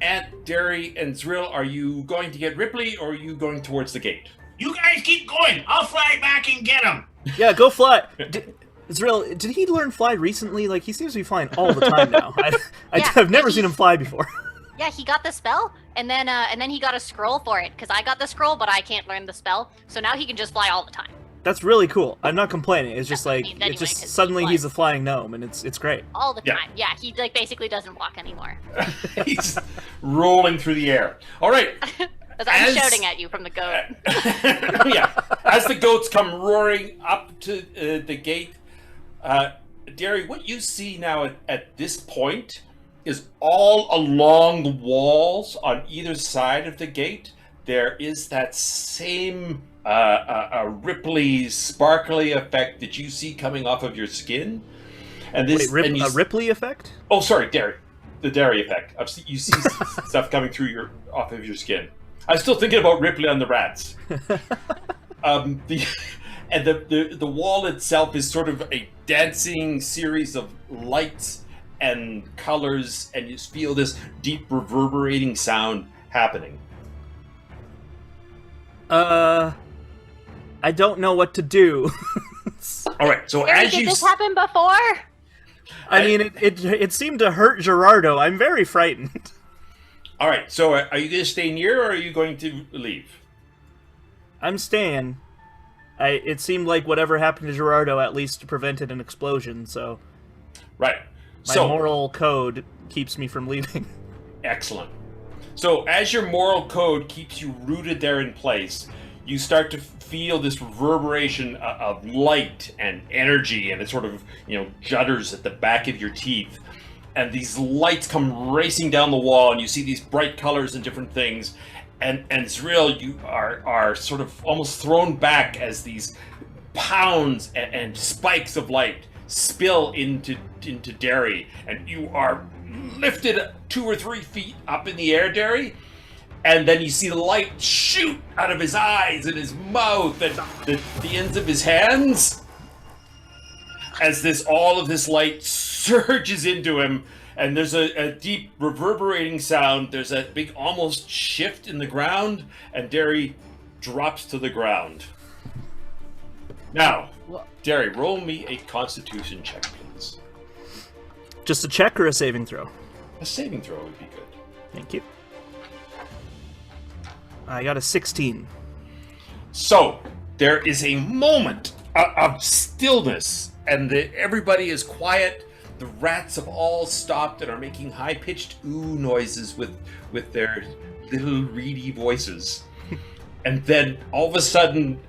Ant, Derry, and Zrill, are you going to get Ripley, or are you going towards the gate? You guys keep going. I'll fly back and get him. Yeah, go fly. Zrill, did he learn fly recently? Like, he seems to be flying all the time now. I've never seen him fly before. Yeah, he got the spell, and then he got a scroll for it, because I got the scroll, but I can't learn the spell, so now he can just fly all the time. That's really cool. I'm not complaining. It's just like, anyway, it's just 'cause suddenly he he's a flying gnome, and it's great. All the time. Yeah, he like basically doesn't walk anymore. He's rolling through the air. All right. As I'm shouting at you from the goat. Yeah. As the goats come roaring up to the gate, Derry, what you see now at this point is all along the walls on either side of the gate, there is that same Ripley sparkly effect that you see coming off of your skin. And this a Ripley effect? Oh, sorry, Derry. The Derry effect. You see stuff coming through off of your skin. I was still thinking about Ripley on the rats. The wall itself is sort of a dancing series of lights and colors, and you feel this deep reverberating sound happening. I don't know what to do. All right. So Derry, as did you this happen before? I mean, it seemed to hurt Gerardo. I'm very frightened. all right. So are you going to stay near, or are you going to leave? I'm staying. It seemed like whatever happened to Gerardo at least prevented an explosion, so Right. my So moral code keeps me from leaving. excellent. So as your moral code keeps you rooted there in place, you start to feel this reverberation of light and energy, and it sort of, judders at the back of your teeth. And these lights come racing down the wall, and you see these bright colors and different things. And Zrill, you are sort of almost thrown back as these pounds and spikes of light spill into Derry, and you are lifted 2 or 3 feet up in the air, Derry. And then you see the light shoot out of his eyes and his mouth and the ends of his hands as all of this light surges into him. And there's a deep reverberating sound. There's a big almost shift in the ground, and Derry drops to the ground. Now, Derry, roll me a Constitution check, please. Just a check or a saving throw? A saving throw would be good. Thank you. I got a 16. So, there is a moment of stillness, and everybody is quiet. The rats have all stopped and are making high-pitched ooh noises with their little reedy voices. And then, all of a sudden,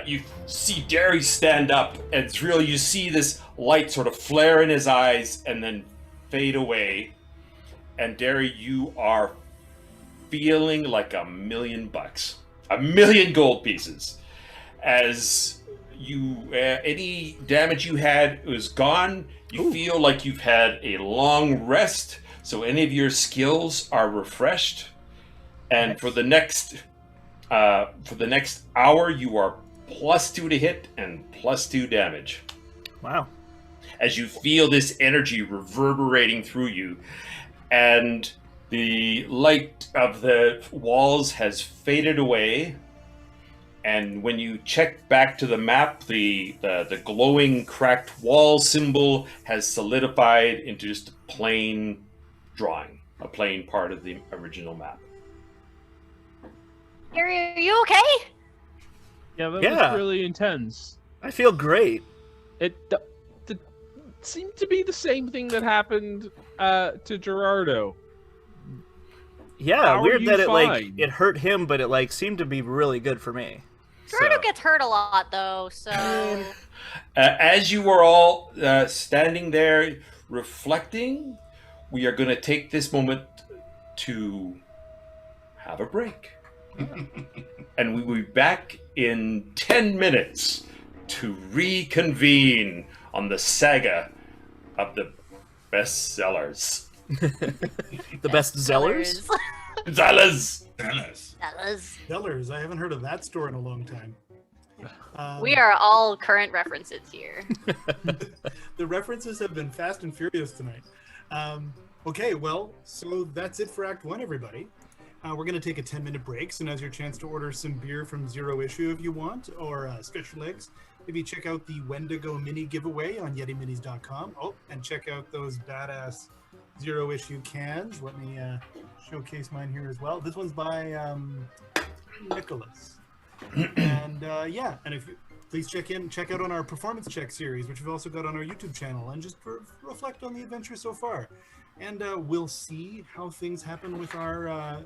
you see Derry stand up, and Zrill, you see this light sort of flare in his eyes and then fade away. And Derry, you are feeling like $1 million, $1 million gold pieces, as any damage you had was gone. You feel like you've had a long rest, so any of your skills are refreshed. And for the next hour, you are +2 to hit and +2 damage. Wow. As you feel this energy reverberating through you, and the light of the walls has faded away. And when you check back to the map, the glowing cracked wall symbol has solidified into just a plain drawing, a plain part of the original map. Derry, are you okay? Yeah, that was really intense. I feel great. It seemed to be the same thing that happened to Gerardo. Yeah, How weird are that you it hurt him, but it seemed to be really good for me. Gerardo gets hurt a lot, though, so... As you are all standing there reflecting, we are going to take this moment to have a break. And we will be back in 10 minutes to reconvene on the saga of the best sellers. The best Zellars? Zellers! Cellars. I haven't heard of that store in a long time. We are all current references here. The references have been fast and furious tonight. Okay, well, so that's it for Act 1, everybody. We're going to take a 10-minute break, so now's your chance to order some beer from Zero Issue if you want, or stretch your legs. Maybe check out the Wendigo mini giveaway on YetiMinis.com. Oh, and check out those badass Zero Issue cans. Let me showcase mine here as well. This one's by Nicholas. And yeah, and if you please check out on our performance check series, which we've also got on our YouTube channel, and just reflect on the adventure so far. And we'll see how things happen with our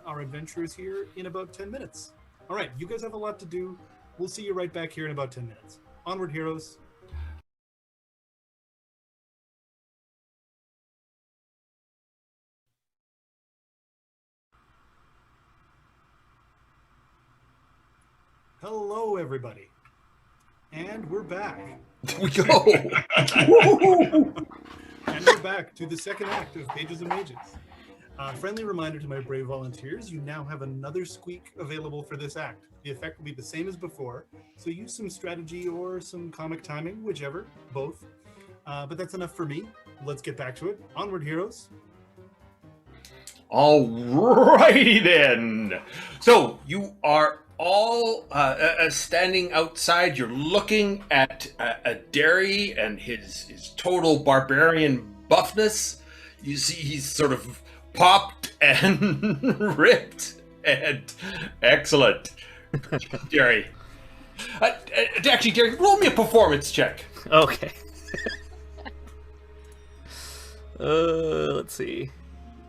adventurers here in about 10 minutes. All right, you guys have a lot to do. We'll see you right back here in about 10 minutes. Onward, heroes. Hello, everybody. And we're back. We go! And we're back to the second act of Pages of Mages. Friendly reminder to my brave volunteers, you now have another squeak available for this act. The effect will be the same as before, so use some strategy or some comic timing, whichever, both. But that's enough for me. Let's get back to it. Onward, heroes. Alrighty then. So you are all standing outside. You're looking at Derry and his total barbarian buffness. You see he's sort of popped and ripped and excellent. Derry. Actually, Derry, roll me a performance check. Okay. Let's see.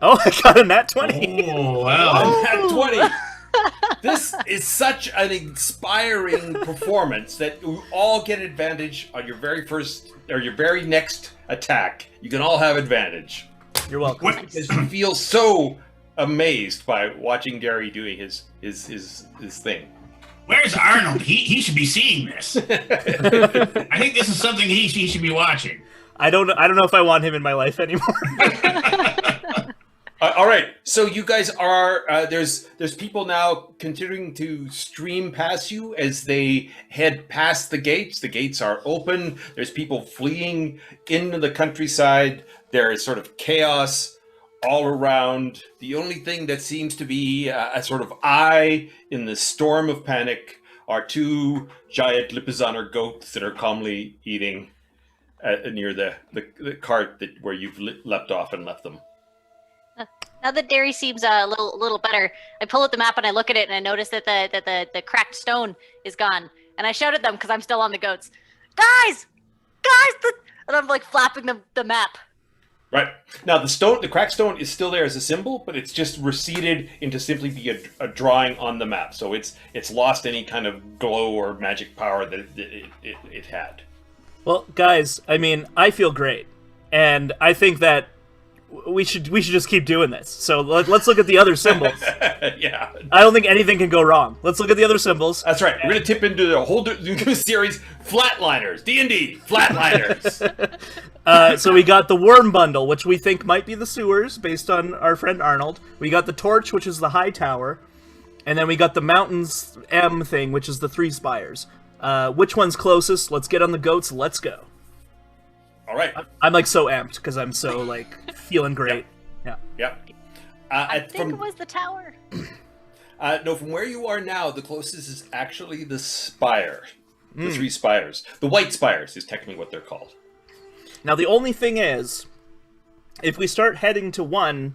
Oh, I got a nat 20. Oh, wow. A nat 20. This is such an inspiring performance that you all get advantage on your very first or your very next attack. You can all have advantage. You're welcome. What? Because you feel so amazed by watching Derry doing his thing. Where's Arnold? He should be seeing this. I think this is something he should be watching. I don't know if I want him in my life anymore. All right, so you guys are there's people now continuing to stream past you as they head past the gates. The gates are open. There's people fleeing into the countryside. There is sort of chaos all around. The only thing that seems to be a sort of eye in the storm of panic are two giant Lipizzaner goats that are calmly eating near the cart where you've leapt off and left them. Now that Derry seems a little better, I pull out the map and I look at it and I notice that the cracked stone is gone. And I shout at them because I'm still on the goats. Guys! And I'm like flapping the map. Right. Now the cracked stone is still there as a symbol, but it's just receded into simply be a drawing on the map. So it's lost any kind of glow or magic power that it had. Well, guys, I mean, I feel great. And I think that we should just keep doing this. So let's look at the other symbols. Yeah. I don't think anything can go wrong. Let's look at the other symbols. That's right. We're going to tip into the whole new series, Flatliners. D&D, Flatliners. So we got the worm bundle, which we think might be the sewers, based on our friend Arnold. We got the torch, which is the high tower. And then we got the mountains M thing, which is the 3 spires. Which one's closest? Let's get on the goats. Let's go. All right. I'm like so amped because I'm so like feeling great. Yep. I think it was the tower. No, from where you are now, the closest is actually the spire. The 3 spires. The white spires is technically what they're called. Now, the only thing is, if we start heading to one,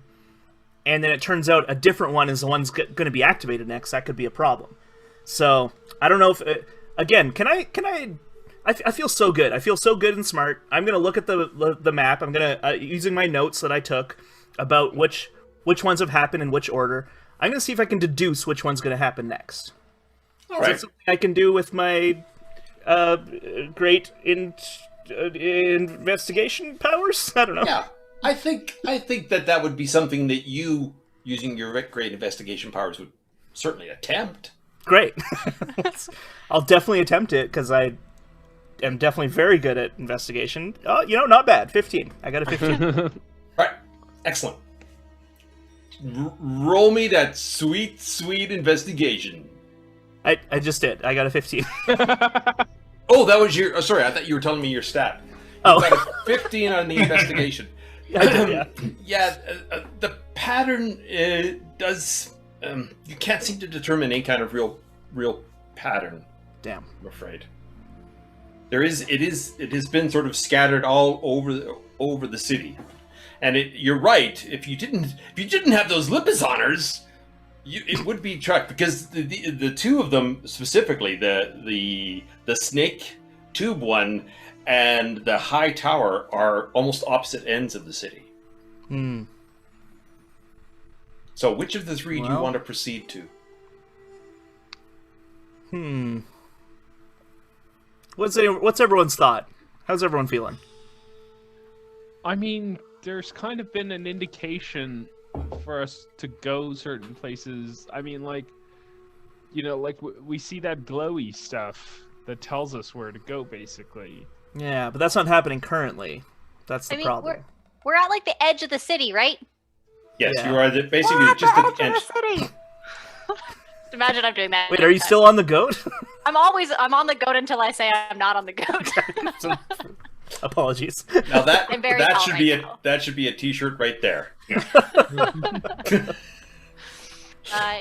and then it turns out a different one is the one's going to be activated next, that could be a problem. So, I don't know if... again, can I feel so good. I feel so good and smart. I'm going to look at the map. I'm going to, using my notes that I took about which ones have happened in which order, I'm going to see if I can deduce which one's going to happen next. All right. Is that something I can do with my great investigation powers? I don't know. Yeah, I think that would be something that you, using your great investigation powers, would certainly attempt. Great. I'll definitely attempt it, because I am definitely very good at investigation. Oh, not bad. 15. I got a 15. Right. Excellent. Roll me that sweet investigation. I just did. I got a 15. Oh, that was your... Oh, sorry, I thought you were telling me your stat. You got a 15 on the investigation. I did, yeah. Yeah, the pattern does... you can't seem to determine any kind of real pattern. Damn. I'm afraid. It has been sort of scattered all over the city. And you're right, if you didn't have those Lipizaners, it would be tracked, because the 2 of them specifically, the snake tube one and the high tower, are almost opposite ends of the city. So which of the 3 do you want to proceed to? What's everyone's thought? How's everyone feeling? I mean, there's kind of been an indication for us to go certain places. I mean, like, we see that glowy stuff that tells us where to go, basically. Yeah, but that's not happening currently. That's the problem. We're at like the edge of the city, right? Yes, yeah. you are basically just at the edge. Of the city. Imagine I'm doing that. Wait, are you still on the goat? I'm on the goat until I say I'm not on the goat. Apologies. Now that should be a T-shirt right there. Yeah.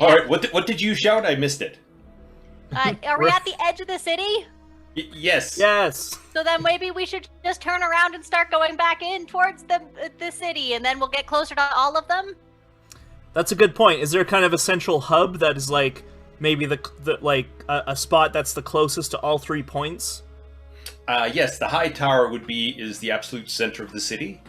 All right, what did you shout? I missed it. Are we at the edge of the city? Yes. Yes. So then maybe we should just turn around and start going back in towards the city, and then we'll get closer to all of them. That's a good point. Is there kind of a central hub that is like maybe a spot that's the closest to all 3 points? Yes, the high tower is the absolute center of the city.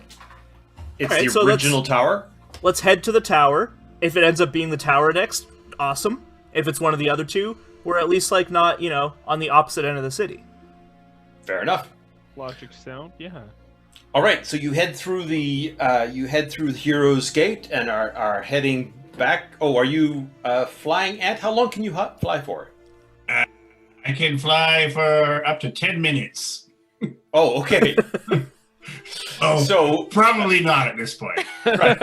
It's Alright, the so original tower. Let's head to the tower. If it ends up being the tower next, awesome. If it's one of the other two, we're at least like not, on the opposite end of the city. Fair enough. Logic sound, yeah. All right, so you head through the Hero's Gate and are heading back. Oh, are you flying, Ant? How long can you fly for? I can fly for up to 10 minutes. Oh, okay. So probably not at this point. Right.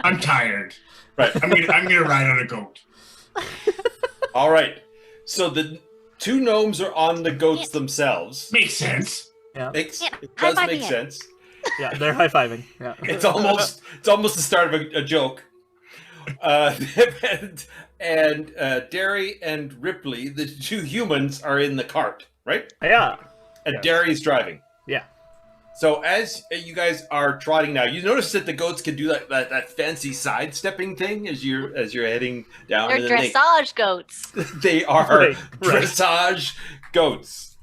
I'm tired. Right. I'm gonna ride on a goat. All right. So the 2 gnomes are on the goats themselves. Makes sense. Yeah. It does make sense. Yeah, they're high-fiving. Yeah. It's almost the start of a joke. And Derry and Ripley, the 2 humans, are in the cart, right? Yeah. And Derry's driving. Yeah. So as you guys are trotting now, you notice that the goats can do that fancy sidestepping thing as you're heading down. They're dressage goats. They are dressage goats.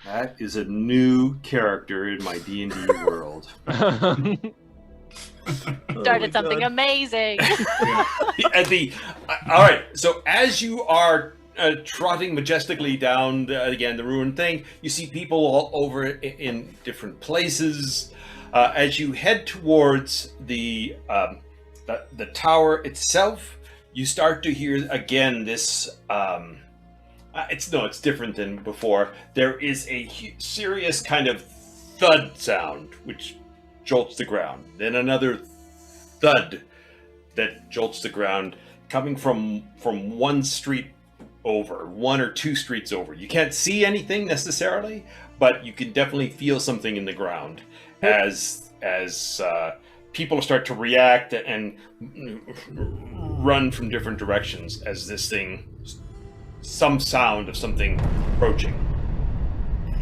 That is a new character in my D&D world. Started something amazing. All right. So as you are trotting majestically down the ruined thing, you see people all over in different places. As you head towards the tower itself, you start to hear again this. It's different than before. There is a serious kind of thud sound which jolts the ground. Then another thud that jolts the ground, coming from one street over, 1 or 2 streets over. You can't see anything necessarily, but you can definitely feel something in the ground as people start to react and run from different directions as this thing, some sound of something approaching.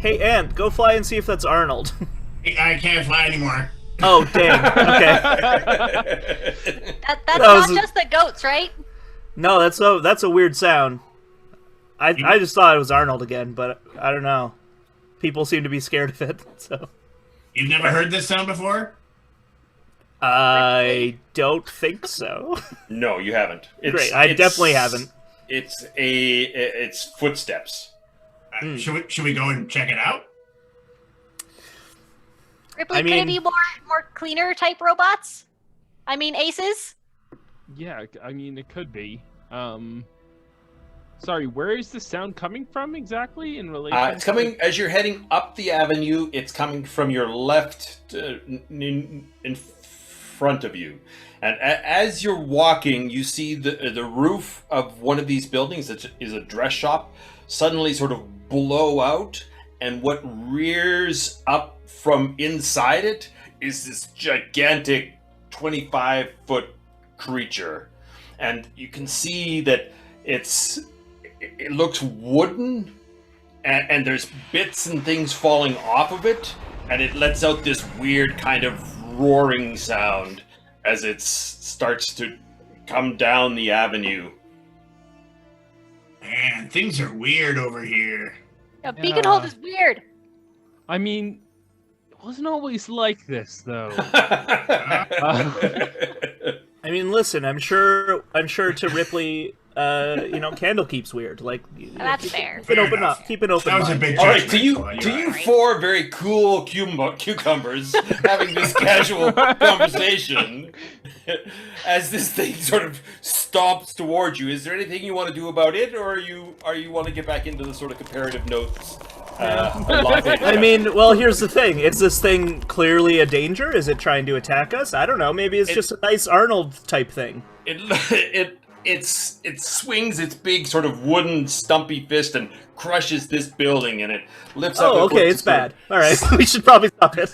Hey, Ant, go fly and see if that's Arnold. I can't fly anymore. Oh, dang. Okay. That's not just the goats, right? No, that's a weird sound. I just thought it was Arnold again, but I don't know. People seem to be scared of it, so. You've never heard this sound before? I don't think so. No, you haven't. Great, I definitely haven't. It's footsteps. Should we go and check it out? Ripley, could it be more cleaner type robots? I mean, aces? Yeah, I mean, it could be. Sorry, where is the sound coming from exactly in relation? It's coming as you're heading up the avenue. It's coming from your left, in front of you, and as you're walking, you see the roof of one of these buildings that is a dress shop suddenly sort of blow out, and what rears up from inside it is this gigantic 25-foot creature, and you can see that it looks wooden, and there's bits and things falling off of it, and it lets out this weird kind of roaring sound as it starts to come down the avenue. Man, things are weird over here. Yeah, Beaconhold is weird. I mean, it wasn't always like this, though. I mean, listen, I'm sure to Ripley, Candlekeep's weird. Like, that's fair. Keep it open up. Keep it open. That was a big All right, judgment. to you 4 very cool cucumbers having this casual conversation as this thing sort of stomps towards you. Is there anything you want to do about it, or are you want to get back into the sort of comparative notes? I mean, well, here's the thing. Is this thing clearly a danger? Is it trying to attack us? I don't know. Maybe it's just a nice Arnold type thing. It swings its big sort of wooden stumpy fist and crushes this building, and it lifts up. Oh, okay, it's bad. All right, we should probably stop it.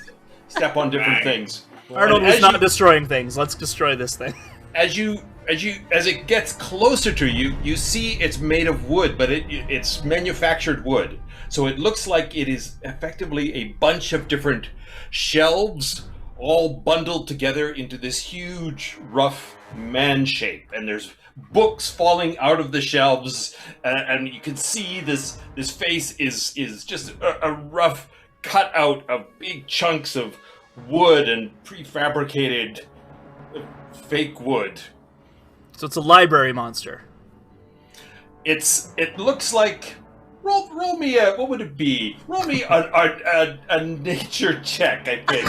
Step on different things. Arnold was not destroying things. Let's destroy this thing. As you as it gets closer to you, you see it's made of wood, but it's manufactured wood. So it looks like it is effectively a bunch of different shelves all bundled together into this huge, rough man shape. And there's books falling out of the shelves, and you can see this face is just a rough cutout of big chunks of wood and prefabricated fake wood. So it's a library monster. It looks like roll me a, what would it be? Roll me a nature check, I think.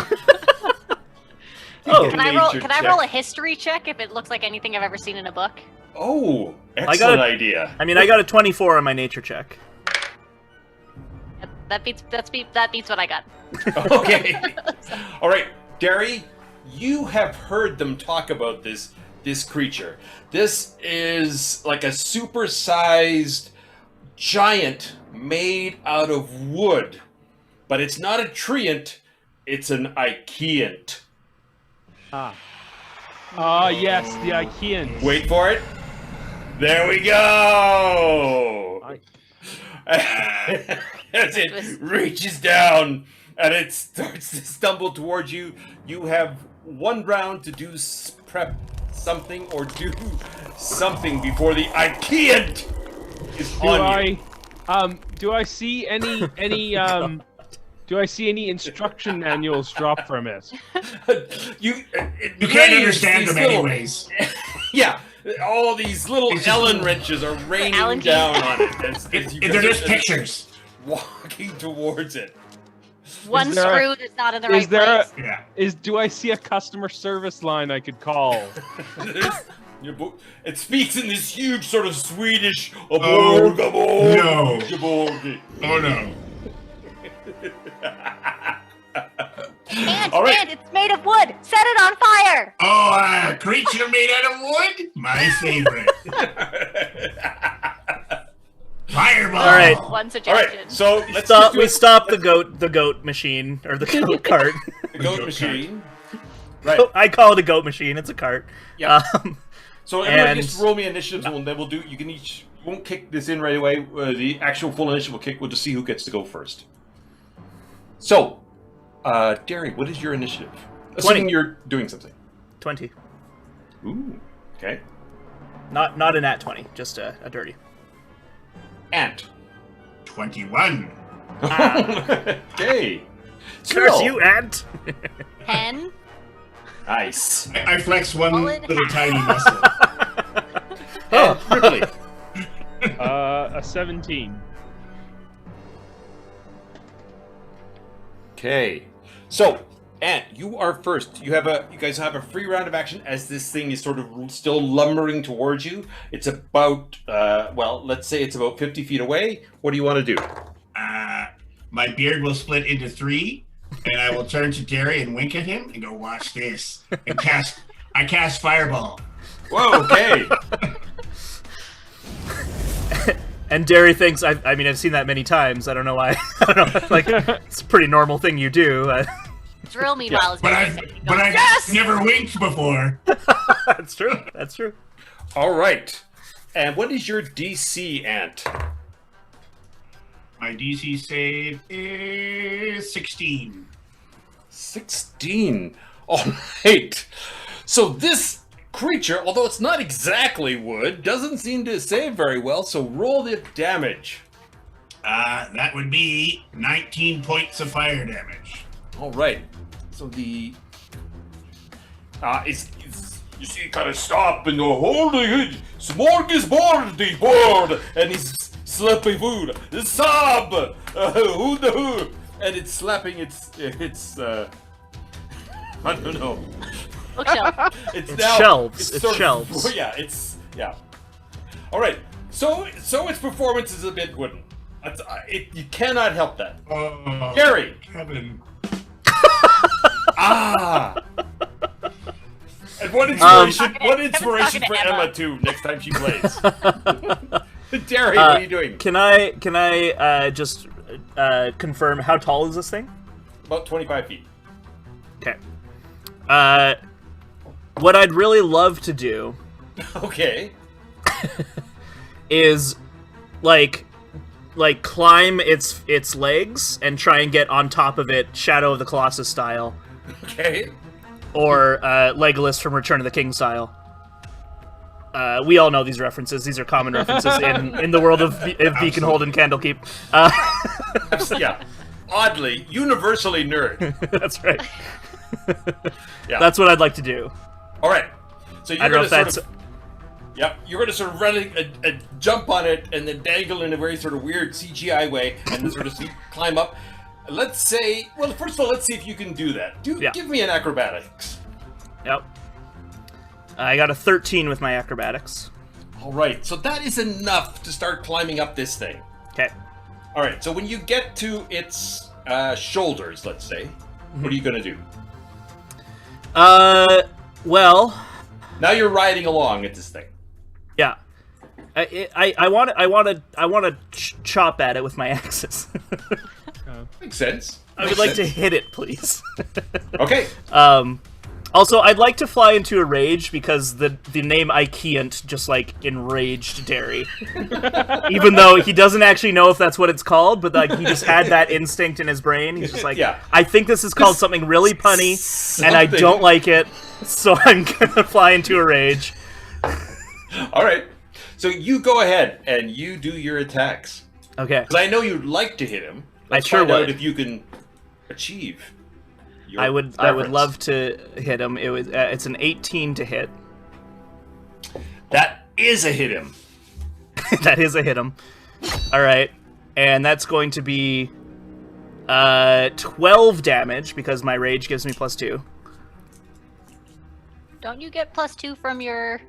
Oh, Can I roll a history check if it looks like anything I've ever seen in a book? Oh, excellent idea. I mean, I got a 24 on my nature check. That beats what I got. Okay. All right, Derry, you have heard them talk about this creature. This is like a supersized giant made out of wood, but it's not a treant, it's an Ikeant. Yes, the Ikeans. Wait for it. There we go. As it reaches down and it starts to stumble towards you, you have 1 round to do prep something or do something before the Ikeant is on you. Do I see any do I see any instruction manuals drop from it? You can't understand them anyways. Yeah, all these little Allen wrenches are raining down on it. As they're just pictures. Walking towards it. One screw that's not in the right place. Do I see a customer service line I could call? It speaks in this huge sort of Swedish. No. Oh no. And it's made of wood. Set it on fire. Oh, a creature made out of wood? My favorite. Fireball. All right. One suggestion. All right. So we stop the goat machine or the goat cart. The goat machine. Right. I call it a goat machine. It's a cart. Yeah. So everybody just roll me initiatives, and then we'll do. You can each. You won't kick this in right away. The actual full initiative will kick. We'll just see who gets to go first. So, Derry, what is your initiative? 20. Assuming you're doing something. 20. Ooh. Okay. Not a nat 20, just a dirty. Ant. 21. Okay. Curse you, Ant! 10. Nice. I flex one little tiny muscle. Ripley. A 17. Okay. So, Ant, you are first. You guys have a free round of action as this thing is sort of still lumbering towards you. It's about, let's say it's about 50 feet away. What do you want to do? My beard will split into 3, and I will turn to Derry and wink at him and go, watch this. And I cast Fireball. Whoa, okay. And Derry thinks, I've seen that many times. I don't know why. I don't know. Like, it's a pretty normal thing you do. Zrill, meanwhile, is But I've never winked before. That's true. That's true. All right. And what is your DC, Ant? My DC save is 16. 16. All right. So this creature, although it's not exactly wood, doesn't seem to save very well, so roll the damage. That would be 19 points of fire damage. All right. So the it's you see, kind of stop and go, holy smorgasbord, the board, and he's slapping food. Sob, who the who, and it's slapping its I don't know. Bookshelf. It's shelves. It's sort shelves. Of, yeah. All right. So its performance is a bit wooden. You cannot help that. Derry. Kevin. And what inspiration for Emma too next time she plays? Derry, what are you doing? Can I just confirm how tall is this thing? About 25 feet. Okay. What I'd really love to do Okay. is like climb its legs and try and get on top of it, Shadow of the Colossus style. Okay. Or Legolas from Return of the King style. We all know these references. These are common references in the world of Beaconhold and Candlekeep. Yeah. Oddly, universally nerd. That's right. Yeah. That's what I'd like to do. All right. So I don't know if that's... Yep, you're going to sort of run a jump on it and then dangle in a very sort of weird CGI way and then sort of climb up. Let's say, well, first of all, let's see if you can do that. Give me an acrobatics. Yep. I got a 13 with my acrobatics. All right, so that is enough to start climbing up this thing. Okay. All right, so when you get to its shoulders, let's say, what are you going to do? Well... Now you're riding along at this thing. Yeah. I want to chop at it with my axes. Makes sense. I would like to hit it, please. Okay. Also, I'd like to fly into a rage because the name Ikiant just like enraged Derry. Even though he doesn't actually know if that's what it's called, but like he just had that instinct in his brain. He's just like, Yeah. I think this is called something really punny, and I don't like it, so I'm gonna fly into a rage. All right. So you go ahead and you do your attacks. Okay. Because I know you'd like to hit him. Let's I sure find out would. if you can achieve. I would love to hit him. It's an 18 to hit. That is a hit him. That is a hit him. All right, and that's going to be 12 damage because my rage gives me +2. Don't you get +2 from your?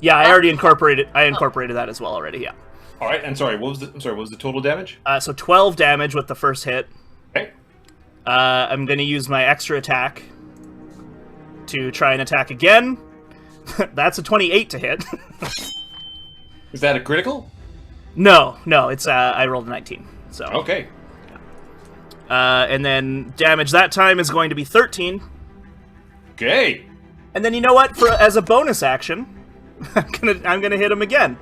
Yeah, I already incorporated. I incorporated that as well already. Yeah. All right, and what was the total damage? So 12 damage with the first hit. Okay. I'm going to use my extra attack to try and attack again. That's a 28 to hit. Is that a critical? No, it's I rolled a 19. So okay. And then damage that time is going to be 13. Okay. And then you know what? As a bonus action, I'm gonna hit him again.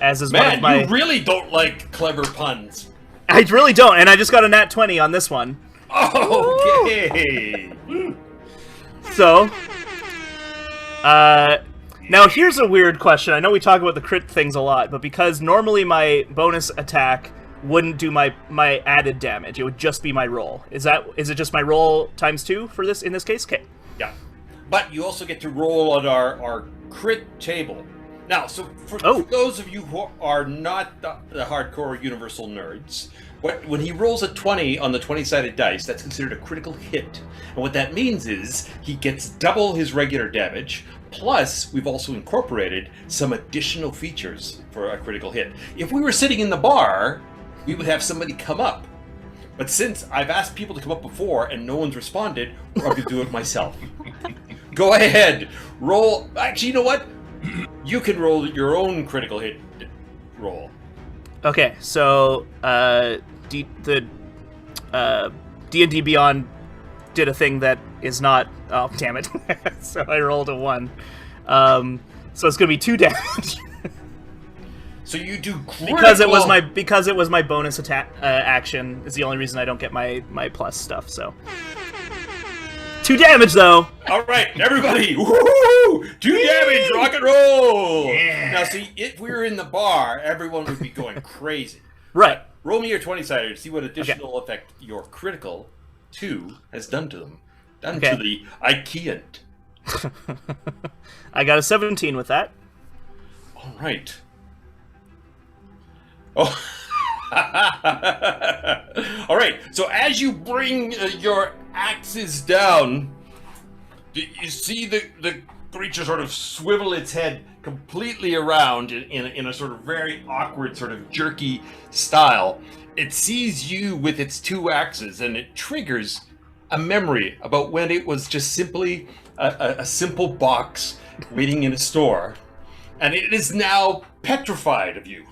As is one of my... you really don't like clever puns. I really don't, and I just got a nat 20 on this one. Okay. So, now here's a weird question. I know we talk about the crit things a lot, but because normally my bonus attack wouldn't do my added damage, it would just be my roll. Is it just my roll ×2 for this in this case? Okay. Yeah. But you also get to roll on our crit table. Now, so for those of you who are not the hardcore universal nerds, when he rolls a 20 on the 20-sided dice, that's considered a critical hit. And what that means is he gets double his regular damage, plus we've also incorporated some additional features for a critical hit. If we were sitting in the bar, we would have somebody come up. But since I've asked people to come up before and no one's responded, I'm going to do it myself. Go ahead, roll. Actually, you know what? You can roll your own critical hit roll. Okay, so the D&D Beyond did a thing that is not... Oh, damn it. So I rolled a 1. So it's going to be 2 damage. So you do critical... Because it was my bonus attack action is the only reason I don't get my plus stuff, so... 2 damage, though! Alright, everybody! Woohoo! 2 damage, rock and roll! Yeah. Now, see, if we were in the bar, everyone would be going crazy. Right. But roll me your 20-sided to see what additional effect your critical 2 has done to them. Done to the Ikiant. I got a 17 with that. Alright. Oh. Alright, so as you bring your axes down, you see the creature sort of swivel its head completely around in a sort of very awkward, sort of jerky style. It sees you with its 2 axes, and it triggers a memory about when it was just simply a simple box waiting in a store, and it is now petrified of you.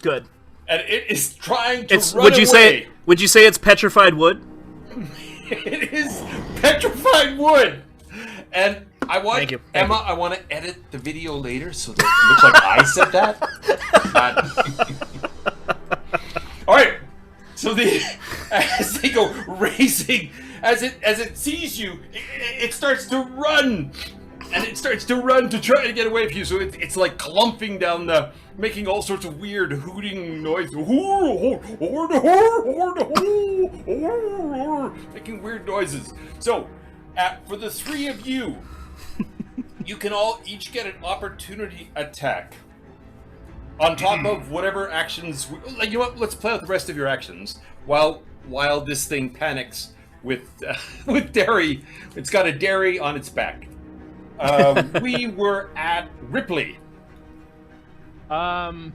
Good. And it is trying to run would you say it's petrified wood? It is petrified wood. And Thank you. Emma, I want to edit the video later so that it looks like I said that. All right. So as they go racing, as it sees you, it starts to run, and it starts to run to try to get away from you. So it's like clumping down making all sorts of weird hooting noises, making weird noises. So, for the three of you, you can all each get an opportunity attack on top of whatever actions. You know what? Let's play out the rest of your actions while this thing panics with Derry. It's got a Derry on its back. We were at Ripley. Gosh,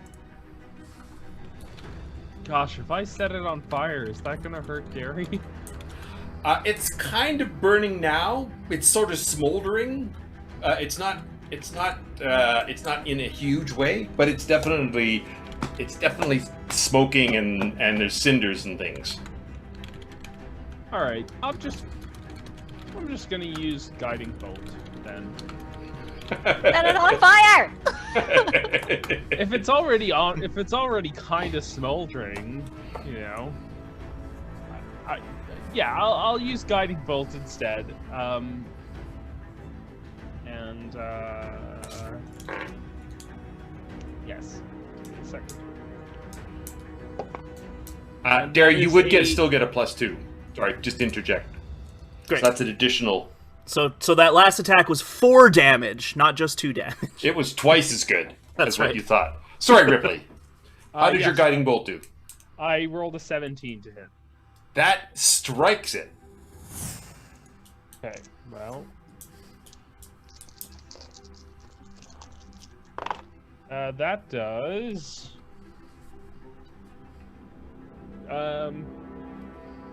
if I set it on fire, is that gonna hurt Derry? It's kind of burning now. It's sort of smoldering. It's not in a huge way, but it's definitely smoking and there's cinders and things. All right, I'm just gonna use guiding bolt then. Set it on fire! If it's already kind of smoldering, you know, I'll use guiding bolt instead. Yes. A second. Derry, you would still get a +2. Sorry, just interject. Great. So that's an additional. So that last attack was 4 damage, not just 2 damage. It was twice as good That's as what right. you thought. Sorry, Ripley. How did yes. your guiding bolt do? I rolled a 17 to hit. That strikes it. Okay, well. That does.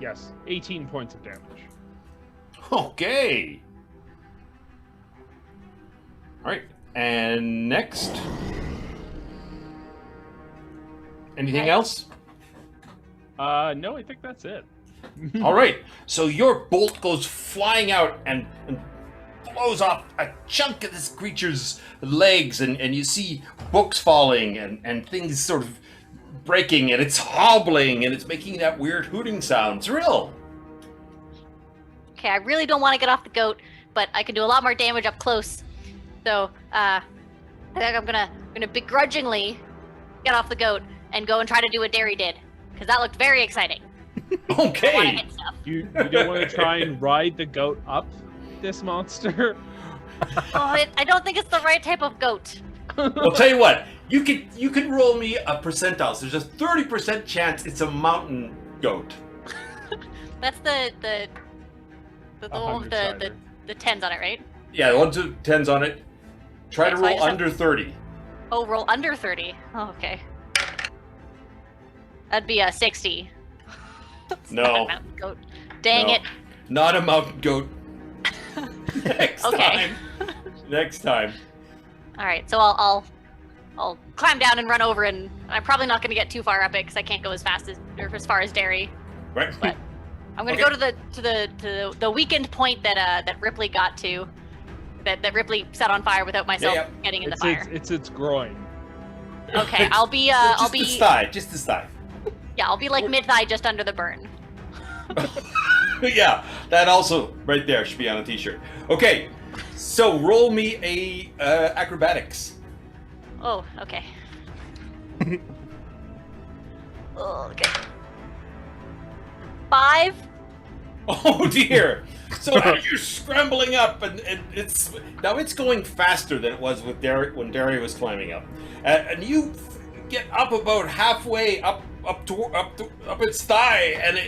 Yes, 18 points of damage. Okay. All right, and next. Anything else? No, I think that's it. All right, so your bolt goes flying out and blows off a chunk of this creature's legs, and you see books falling and things sort of breaking, and it's hobbling, and it's making that weird hooting sound. Zrill! Okay, I really don't want to get off the goat, but I can do a lot more damage up close. So, I think I'm gonna begrudgingly get off the goat and go and try to do what Derry did, because that looked very exciting. Okay. I want to hit stuff. You don't want to try and ride the goat up this monster? Oh, I don't think it's the right type of goat. I'll tell you what. You can roll me a percentile. So there's a 30% chance it's a mountain goat. That's the one with the 10s on it, right? Yeah, the 1 to 10s on it. Try to So I roll just under 30. Oh, roll under 30. Oh, okay. That'd be a 60. It's No. not a mountain goat. Dang No. it. Not a mountain goat. Next Okay. time. Next time. All right, so I'll climb down and run over, and I'm probably not going to get too far up it because I can't go as fast as far as Derry. Right. But I'm going to go to the weakened point that Ripley got to, that Ripley set on fire without myself getting in the fire. It's its groin. Okay, I'll be Just the thigh. Yeah, I'll be like mid-thigh just under the burn. Yeah, that also right there should be on a t-shirt. Okay, so roll me a acrobatics. Oh, okay. Oh, okay. 5. Oh dear! So now you're scrambling up, and it's going faster than it was with Derry when Derry was climbing up, and you get up about halfway up its thigh, and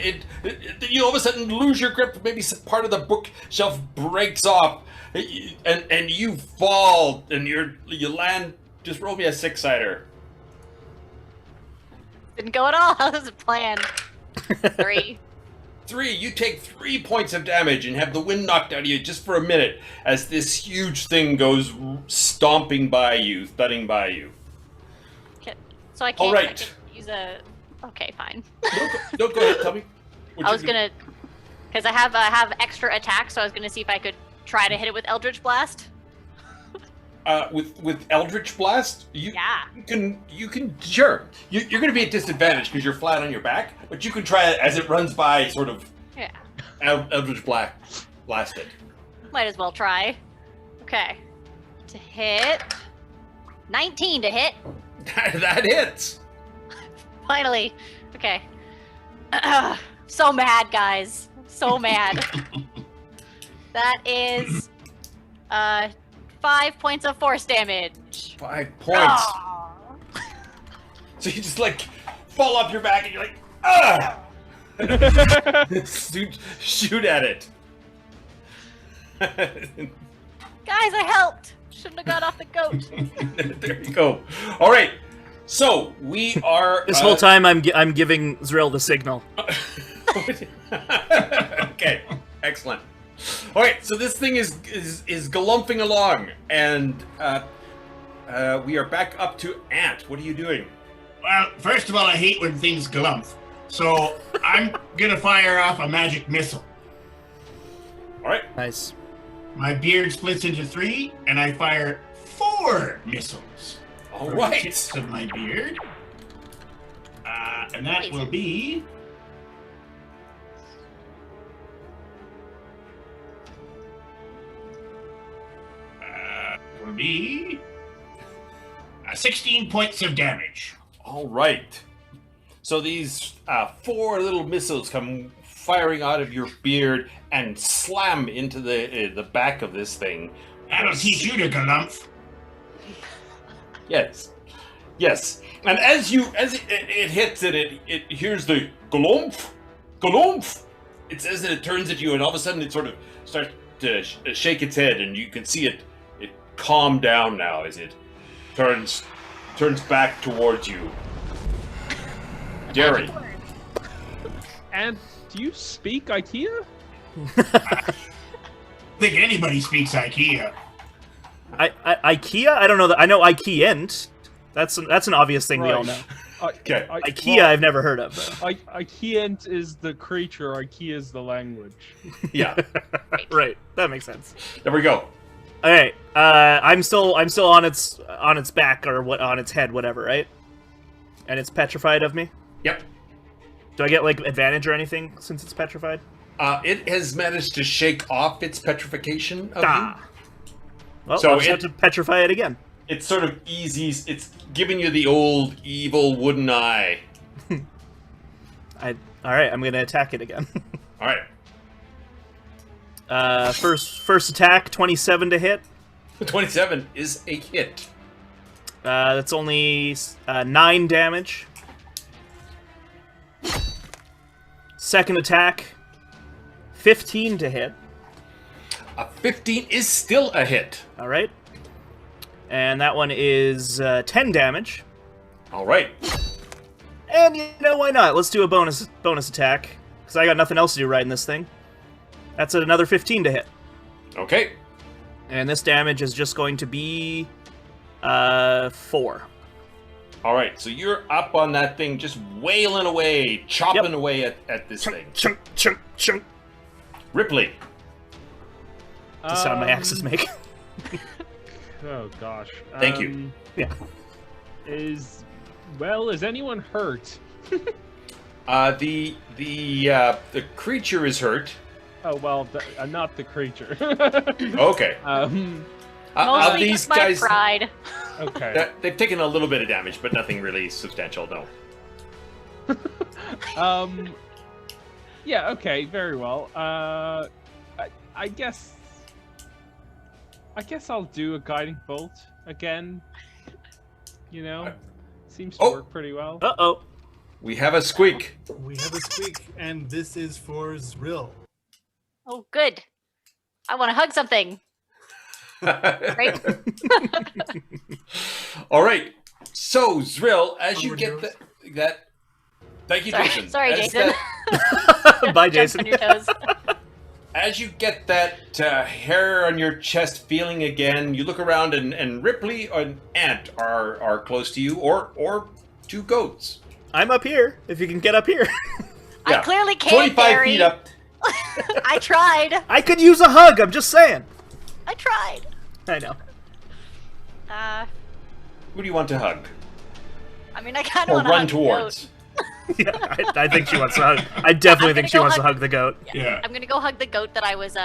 you all of a sudden lose your grip. Maybe some part of the bookshelf breaks off, and you fall, and you land. Just roll me a 6-sider. Didn't go at all. How was the plan? 3. 3. You take 3 points of damage and have the wind knocked out of you just for a minute as this huge thing goes stomping by you, thudding by you. Okay. So I can't, All right. I can use a... Okay, fine. No, go ahead. Tell me. I was gonna... Because I have extra attack, so I was gonna see if I could try to hit it with Eldritch Blast? With Eldritch Blast, you can sure. You're going to be at disadvantage because you're flat on your back, but you can try it as it runs by, sort of. Yeah. Eldritch Blast it. Might as well try. Okay. To hit. 19 to hit. That hits. Finally. Okay. So mad, guys. So mad. That is 5 points of force damage. 5 points. Oh. So you just like fall off your back and you're like, ah! Shoot at it. Guys, I helped. Shouldn't have got off the goat. There you go. All right. So we are. This whole time, I'm giving Zrill the signal. Okay. Excellent. All right. So this thing is galumphing along, and we are back up to Ant. What are you doing? Well, first of all, I hate when things galumph. So I'm gonna fire off a magic missile. All right. Nice. My beard splits into 3, and I fire 4 missiles. All from right. the tips of my beard. And that will be... will be... 16 points of damage. All right. So these 4 little missiles come firing out of your beard and slam into the back of this thing. That'll teach you to galumph. Yes. And as it hits it, it hears the galumph. It says that it turns at you, and all of a sudden it sort of starts to shake its head, and you can see it calm down now as it turns back towards you. Derry. And do you speak IKEA? I think anybody speaks IKEA. IKEA? I don't know that. I know IKEA. That's an obvious thing we all know. Okay. IKEA, I've never heard of. IKEA is the creature. IKEA is the language. Yeah. Right. That makes sense. There we go. All right. I'm still on its back or on its head, whatever. Right. And it's petrified of me. Yep. Do I get like advantage or anything since it's petrified? It has managed to shake off its petrification of you. Well, So I'll just have to petrify it again. It's sort of easy. It's giving you the old evil wooden eye. All right, I'm gonna attack it again. All right. First attack, 27 to hit. 27 is a hit. That's only 9 damage. Second attack, 15 to hit. A 15 is still a hit. All right. And that one is 10 damage. All right. And you know, why not? Let's do a bonus attack, because I got nothing else to do right in this thing. That's another 15 to hit. Okay. And this damage is just going to be 4. All right. So you're up on that thing, just wailing away, chopping away at this thing. Chunk. Ripley. The sound my axes make. Oh gosh. Thank you. Yeah. Is anyone hurt? The creature is hurt. Oh well, not the creature. Okay. Mostly these just my guys, pride. Okay. they've taken a little bit of damage, but nothing really substantial. No. Yeah. Okay. Very well. I guess I'll do a guiding bolt again. You know, seems to work pretty well. Uh-oh. We have a squeak. We have a squeak, and this is for Zrill. Oh, good. I want to hug something. Right? All right. So, Zrill, as you Onward get heroes. that... Thank you, Jason. Sorry, As Jason. Bye, Jumped Jason. on your toes. As you get that hair on your chest feeling again, you look around and Ripley and Ant are close to you, or 2 goats. I'm up here, if you can get up here. I clearly can't, 25 Derry. feet up. I tried. I could use a hug, I'm just saying. I tried. I know. Who do you want to hug? I mean, I kind of Or want to run hug towards? Yeah, I think she wants to hug. I definitely I'm think gonna she go wants to hug- hug the goat. Yeah. I'm gonna go hug the goat that I was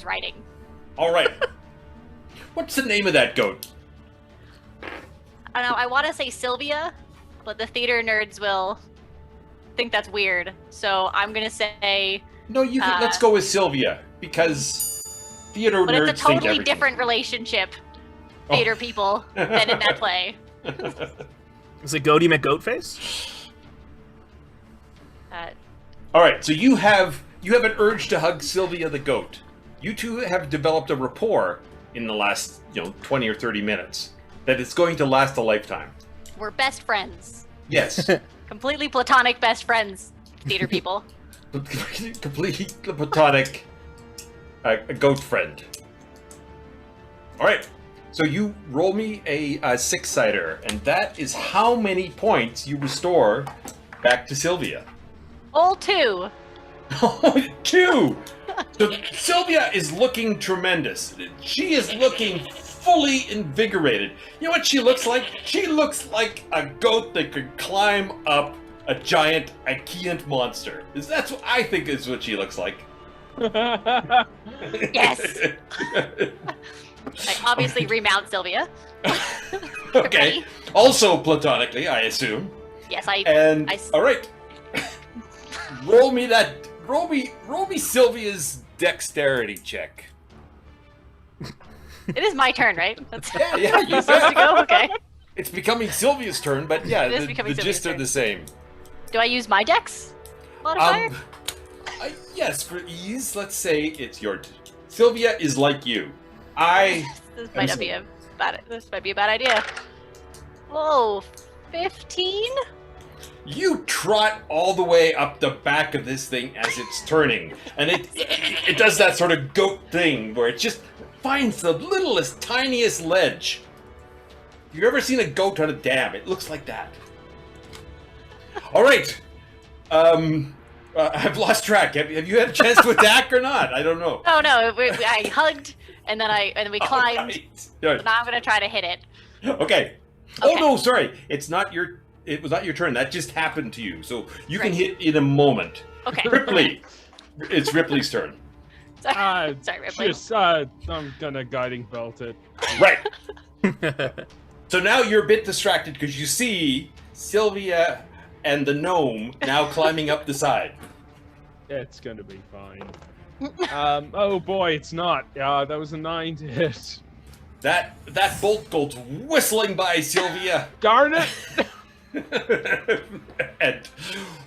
riding. All right. What's the name of that goat? I don't know. I want to say Sylvia, but the theater nerds will think that's weird. So I'm gonna say. No, you can, let's go with Sylvia, because theater But nerds it's a think totally everything. different relationship, Oh. theater people, than in that play. Is it Goaty McGoatface? All right, so you have an urge to hug Sylvia the goat. You two have developed a rapport in the last 20 or 30 minutes that it's going to last a lifetime. We're best friends. Yes. Completely platonic best friends, theater people. Completely platonic a goat friend. All right, so you roll me a six-sider, and that is how many points you restore back to Sylvia. All 2. Oh, 2! So Sylvia is looking tremendous. She is looking fully invigorated. You know what she looks like? She looks like a goat that could climb up a giant Achaean monster. That's what I think is what she looks like. Yes. I obviously remount Sylvia. Okay. Also platonically, I assume. Yes, And all right. Roll me Sylvia's dexterity check. It is my turn, right? That's Yeah, you're supposed to go. Okay. It's becoming Sylvia's turn, but yeah, It is the becoming Sylvia's gist are turn. the same. Do I use my dex modifier? Yes, for ease, let's say it's your Sylvia is like you. This This might be a bad idea. Whoa, 15? You trot all the way up the back of this thing as it's turning, and it does that sort of goat thing where it just finds the littlest, tiniest ledge. You ever seen a goat on a dam? It looks like that. All right. I've lost track. Have you had a chance to attack or not? I don't know. Oh no, I hugged and then we climbed. Right. But now I'm gonna try to hit it. Okay. Oh no, sorry. It was not your turn. That just happened to you. So you can hit in a moment. Okay. Ripley. It's Ripley's turn. Sorry, Ripley. I'm gonna guiding bolt it. Right. So now you're a bit distracted because you see Sylvia and the gnome now climbing up the side. It's gonna be fine. Oh boy, it's not. That was a 9 to hit. That bolt goes whistling by Sylvia. Darn it! And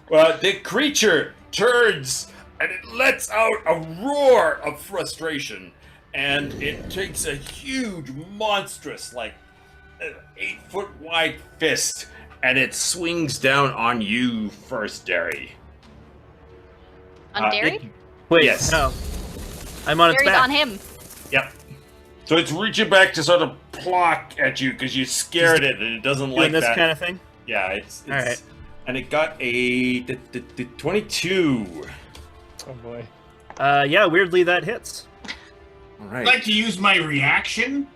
the creature turns and it lets out a roar of frustration, and it takes a huge, monstrous, like 8-foot wide fist, and it swings down on you first, Derry. On Derry? Wait, Yes. no. I'm on its Derry's back. on him. Yep. So it's reaching back to sort of pluck at you because you scared it and it doesn't Doing like this that. kind of thing? Yeah, it's All right. And it got a 22. Oh boy. Yeah, weirdly that hits. All I'd right. like to use my reaction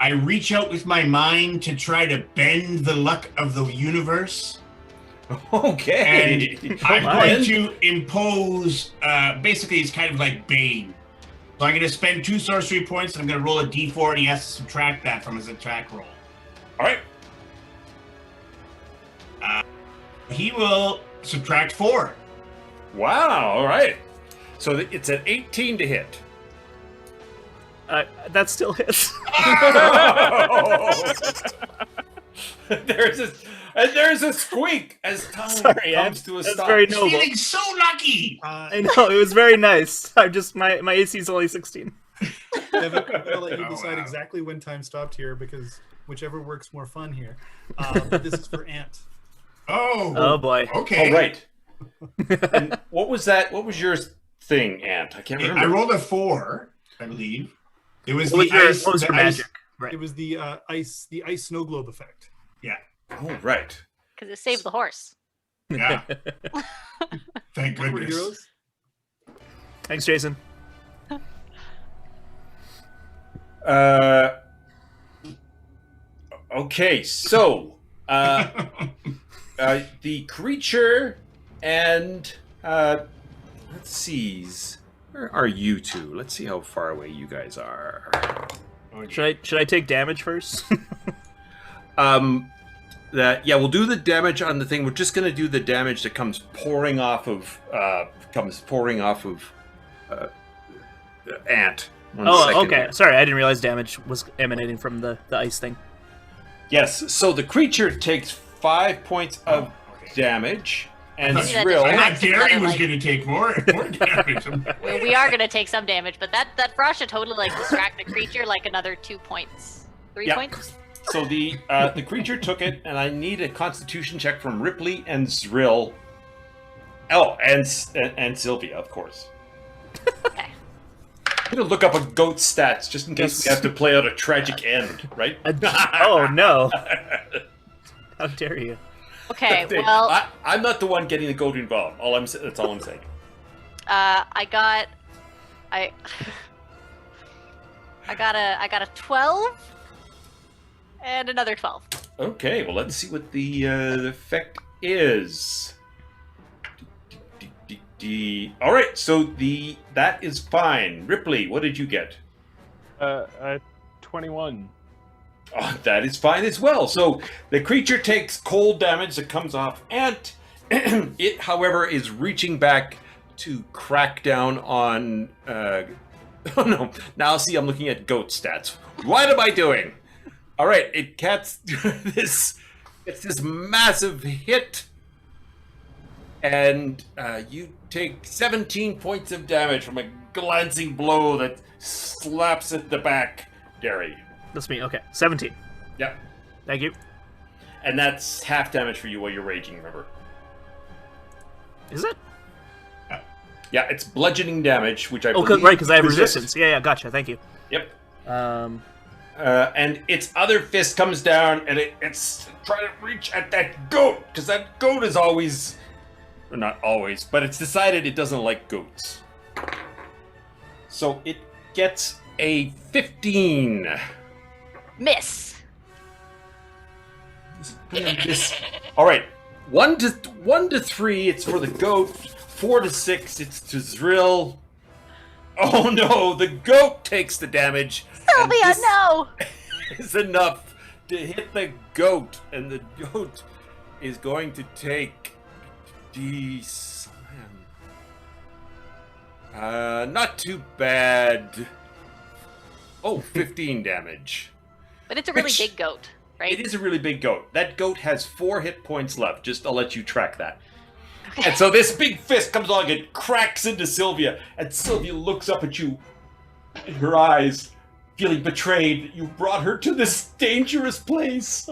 I reach out with my mind to try to bend the luck of the universe. Okay. And I'm my. going to impose, basically it's kind of like Bane. So I'm going to spend 2 sorcery points, and I'm going to roll a d4, and he has to subtract that from his attack roll. All right. He will subtract 4. Wow. All right. So it's an 18 to hit. That still hits. There's a squeak as time Sorry, comes to a that's stop. very noble. Feeling so lucky! I know, it was very nice. I'm just, my AC is only 16. Evan, I'm gonna let you Oh, decide wow. exactly when time stopped here, because whichever works more fun here. This is for Ant. Oh boy. Okay. All right. And what was that? What was your thing, Ant? I can't remember. I rolled a 4, I believe. It was What was the your, ice. what was the your ice- magic? Right. It was the ice snow globe effect. Yeah. Oh, right. Because it saved the horse. Yeah. Thank We're goodness. heroes. Thanks, Jason. Okay, so the creature and let's see, where are you two? Let's see how far away you guys are. Should I take damage first? We'll do the damage on the thing. We're just gonna do the damage that comes pouring off of the ant. Okay. Sorry, I didn't realize damage was emanating from the ice thing. Yes. So the creature takes 5 points of damage, and Zrill. I thought Derry was going to take more damage. Well, we are going to take some damage, but that frost should totally distract the creature another 2 points, 3 points. So the creature took it, and I need a Constitution check from Ripley and Zrill. Oh, and Sylvia, of course. Okay. I'm going to look up a goat's stats, just in case we have to play out a tragic end, right? Oh, no. How dare you. Okay, well... I'm not the one getting the goat involved. That's all I'm saying. I got a 12 and another 12. Okay, well, let's see what the effect is. All right, so that is fine. Ripley, what did you get? 21. Oh, that is fine as well. So the creature takes cold damage that comes off Ant. It, however, is reaching back to crack down on... oh, no. Now, see, I'm looking at goat stats. What am I doing? All right, it gets this massive hit. And you take 17 points of damage from a glancing blow that slaps at the back, Derry. That's me. Okay, 17. Yep. Thank you. And that's half damage for you while you're raging, remember? Is it? Yeah, it's bludgeoning damage, which I believe... Oh, right, because I have resistance. Yeah, gotcha. Thank you. Yep. And its other fist comes down, and it's trying to reach at that goat, because that goat is always... Or not always, but it's decided it doesn't like goats. So it gets a 15. Miss. All right, 1 to 3, it's for the goat. 4 to 6, it's to Zrill. Oh no, the goat takes the damage. Sylvia, no! Is enough to hit the goat, and the goat is going to take not too bad. Oh, 15 damage. But it's a really big goat, right? It is a really big goat. That goat has 4 hit points left. I'll let you track that. Okay. And so this big fist comes along and cracks into Sylvia, and Sylvia looks up at you in her eyes, feeling betrayed. You brought her to this dangerous place.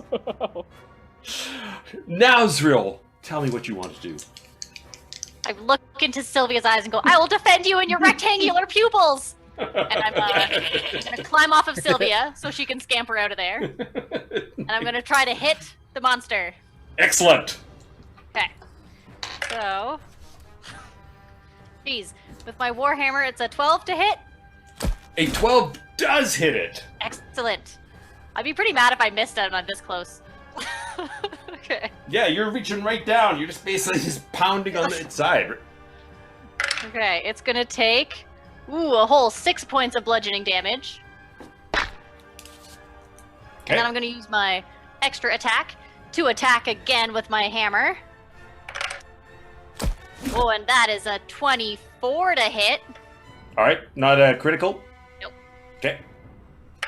Now, Zrill, tell me what you want to do. I look into Sylvia's eyes and go, I will defend you in your rectangular pupils! And I'm going to climb off of Sylvia so she can scamper out of there. And I'm going to try to hit the monster. Excellent! Okay. So... Geez. With my Warhammer, it's a 12 to hit. A 12 does hit it! Excellent. I'd be pretty mad if I missed it on this close. Okay. Yeah, you're reaching right down. You're just basically just pounding on its side. Okay, it's gonna take a whole 6 points of bludgeoning damage. Okay. And then I'm gonna use my extra attack to attack again with my hammer. Oh, and that is a 24 to hit. Alright, not a critical? Nope. Okay.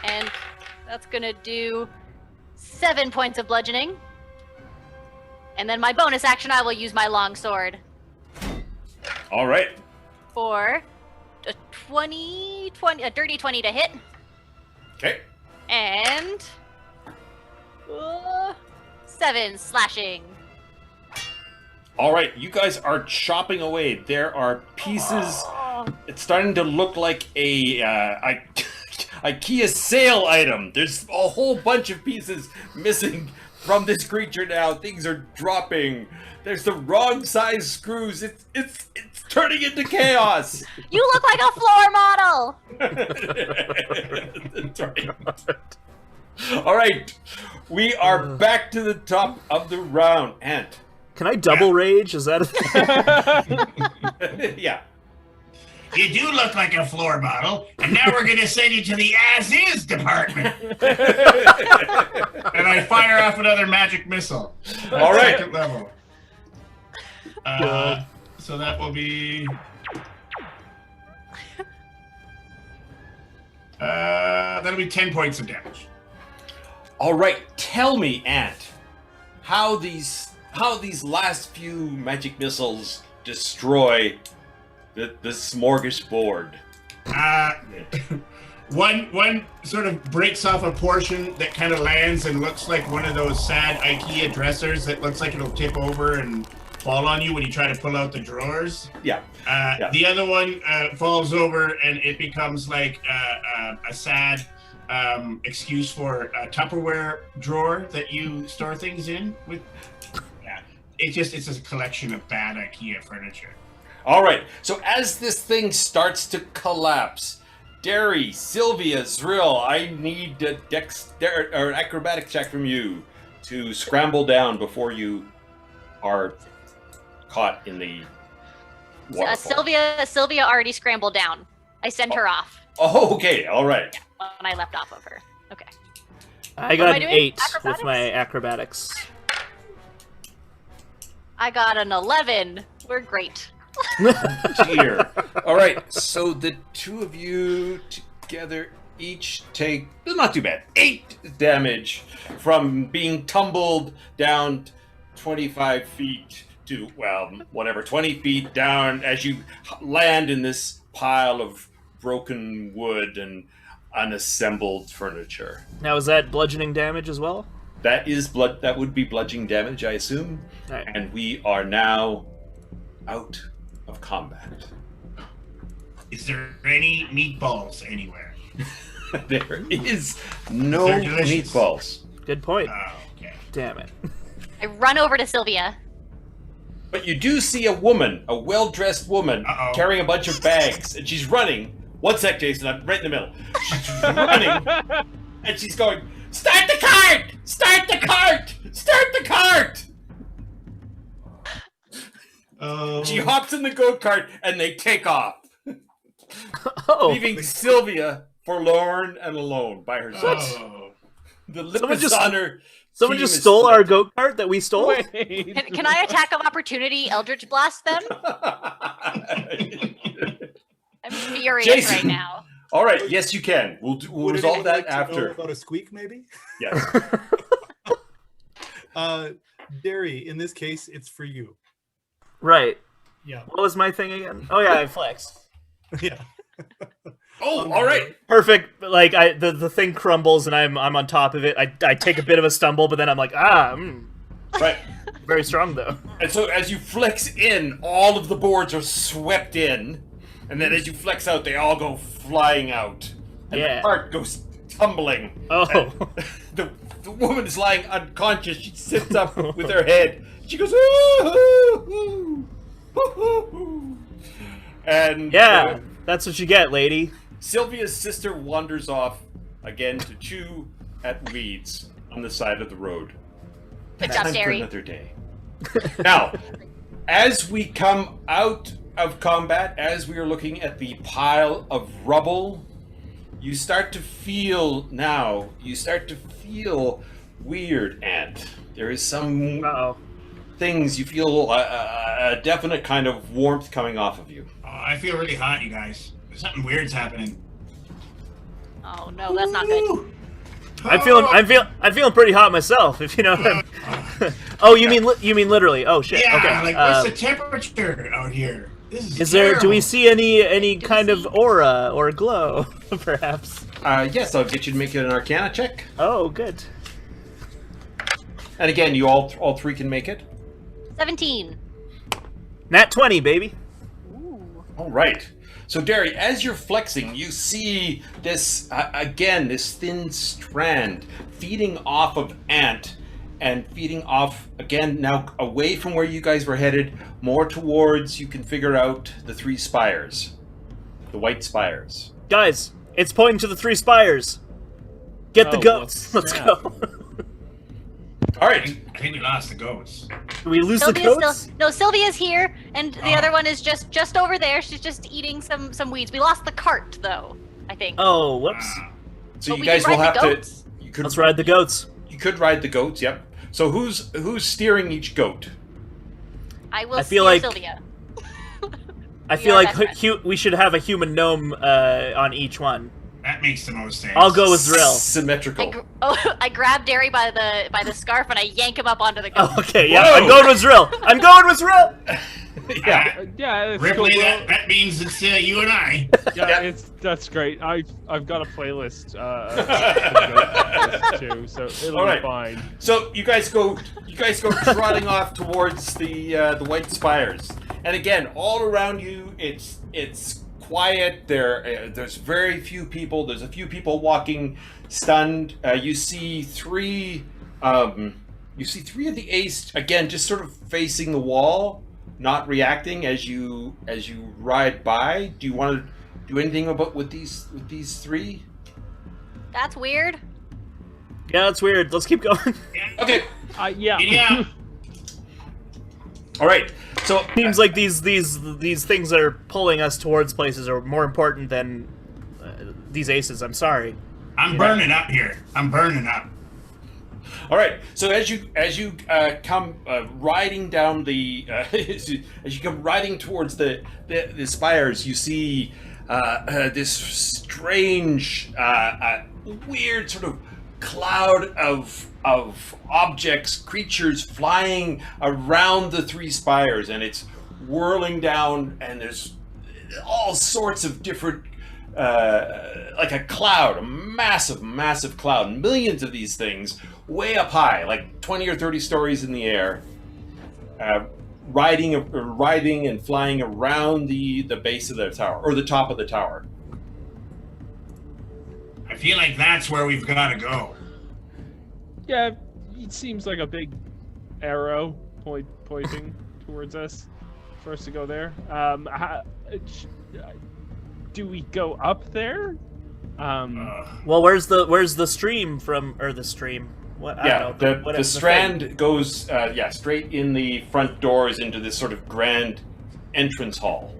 And that's gonna do 7 points of bludgeoning. And then my bonus action, I will use my longsword. All right. For a a dirty 20 to hit. Okay. And 7 slashing. All right, you guys are chopping away. There are pieces. It's starting to look like a IKEA sale item. There's a whole bunch of pieces missing from this creature now. Things are dropping. There's the wrong size screws. It's turning into chaos. You look like a floor model. That's right. All right, we are back to the top of the round, Ant. Can I double rage? Is that Yeah. You do look like a floor model, and now we're going to send you to the as-is department. And I fire off another magic missile. All right. Second level. So that will be... that'll be 10 points of damage. All right, tell me, Ant, how these last few magic missiles destroy the smorgasbord. One sort of breaks off a portion that kind of lands and looks like one of those sad IKEA dressers that looks like it'll tip over and fall on you when you try to pull out the drawers. Yeah. The other one falls over and it becomes like a sad excuse for a Tupperware drawer that you store things in. It's just a collection of bad IKEA furniture. All right, so as this thing starts to collapse, Derry, Sylvia, Zrill, I need a or acrobatic check from you to scramble down before you are caught in the waterfall. Sylvia already scrambled down. I sent her off. Oh, okay, all right. Yeah, when I left off of her. Okay. I got an 8 Acrobatics? with my acrobatics. I got an 11. We're great. Dear. All right, so the two of you together each take, not too bad, 8 damage from being tumbled down 25 feet to, well, whatever, 20 feet down as you land in this pile of broken wood and unassembled furniture. Now, is that bludgeoning damage as well? That would be bludgeoning damage, I assume. Right. And we are now out of combat. Is there any meatballs anywhere? There is no They're delicious. meatballs. Good point. Oh, okay. Damn it. I run over to Sylvia. But you do see a woman, a well-dressed woman, Uh-oh. carrying a bunch of bags, and she's running. One sec, Jason, I'm right in the middle. She's running, and she's going, "Start the cart! Start the cart! Start the cart!" She hops in the goat cart, and they take off, Oh, leaving Sylvia forlorn and alone by herself. Oh. The Lipizzaner someone team just is stole our split. goat cart that we stole? Wait. Can I attack of opportunity Eldritch Blast them? I'm furious Jason. right now. All right, yes, you can. We'll Would resolve anyone that like to know after. about a squeak, maybe? Yes. Derry, in this case, it's for you. Right. Yeah. What was my thing again? Oh yeah, I flexed. Yeah. Oh, all right. Perfect. Like the thing crumbles and I'm on top of it. I take a bit of a stumble, but then I'm like, Right. very strong though. And so as you flex in, all of the boards are swept in. And then as you flex out, they all go flying out. And Yeah. the cart goes tumbling. Oh. And the woman is lying unconscious. She sits up with her head. She goes, "Ooh, ooh, ooh." And Yeah, that's what you get, lady. Sylvia's sister wanders off again to chew at weeds on the side of the road. Good job, Time for Derry. another day. Now, as we come out of combat, as we are looking at the pile of rubble, you start to feel weird, Ant. There is some Uh-oh. things you feel a definite kind of warmth coming off of you. Oh, I feel really hot, you guys. Something weird's happening. Oh no, that's not good. Ooh. I'm feeling pretty hot myself, if you know what I'm... Oh, you mean literally? Oh shit. Yeah, Okay. like what's the temperature out here? This Is there? Do we terrible. see any kind of aura or glow, perhaps? Yes, I'll get you to make an Arcana check. Oh, good. And again, you all three can make it. 17. Nat 20, baby. All right. So, Derry, as you're flexing, you see this, again, this thin strand feeding off of Ant and feeding off again now away from where you guys were headed, more towards, you can figure out the 3 spires, the white spires. Guys, it's pointing to the 3 spires. Get the goats. Let's go. All right. I think we lost the goats. Do we lose Sylvia's the goats? still, no, Sylvia's here, and the other one is just over there. She's just eating some weeds. We lost the cart, though, I think. Oh, whoops. So But you we guys could will ride have the to. goats. You could Let's ride the goats. You could ride the goats. Yep. So who's steering each goat? I will I feel steer like- Sylvia. I We feel are like best friends. we should have a human gnome on each one. That makes the most sense. I'll go with Zrill. Symmetrical. I grab Derry by the scarf and I yank him up onto the goat. Oh, okay, yeah, Whoa! I'm going with Zrill. I'm going with Zrill. Yeah. Yeah, it's Ripley, cool. that means it's you and I. Yeah, that's great. I've got a playlist too, so it'll All be right. fine. So you guys go trotting off towards the white spires, and again, all around you, it's quiet. There's very few people. There's a few people walking, stunned. You see 3. You see 3 of the Ace again, just sort of facing the wall, not reacting as you ride by. Do you want to do anything with these 3? That's weird. Yeah, that's weird. Let's keep going. Okay. Yeah. Yeah. All right. So Seems like these things that are pulling us towards places are more important than these aces. I'm sorry. I'm burning up here. I'm burning up. all right. So as you come riding down the as you come riding towards the spires, you see this strange, weird sort of cloud of objects, creatures flying around the 3 spires, and it's whirling down, and there's all sorts of different like a cloud, a massive cloud, millions of these things way up high, like 20 or 30 stories in the air, riding and flying around the base of the tower, or the top of the tower. I feel like that's where we've got to go. Yeah, it seems like a big arrow pointing towards us for us to go there. Do we go up there? Well, where's the stream from, or the stream? What? I don't know, the strand goes straight in the front doors into this sort of grand entrance hall.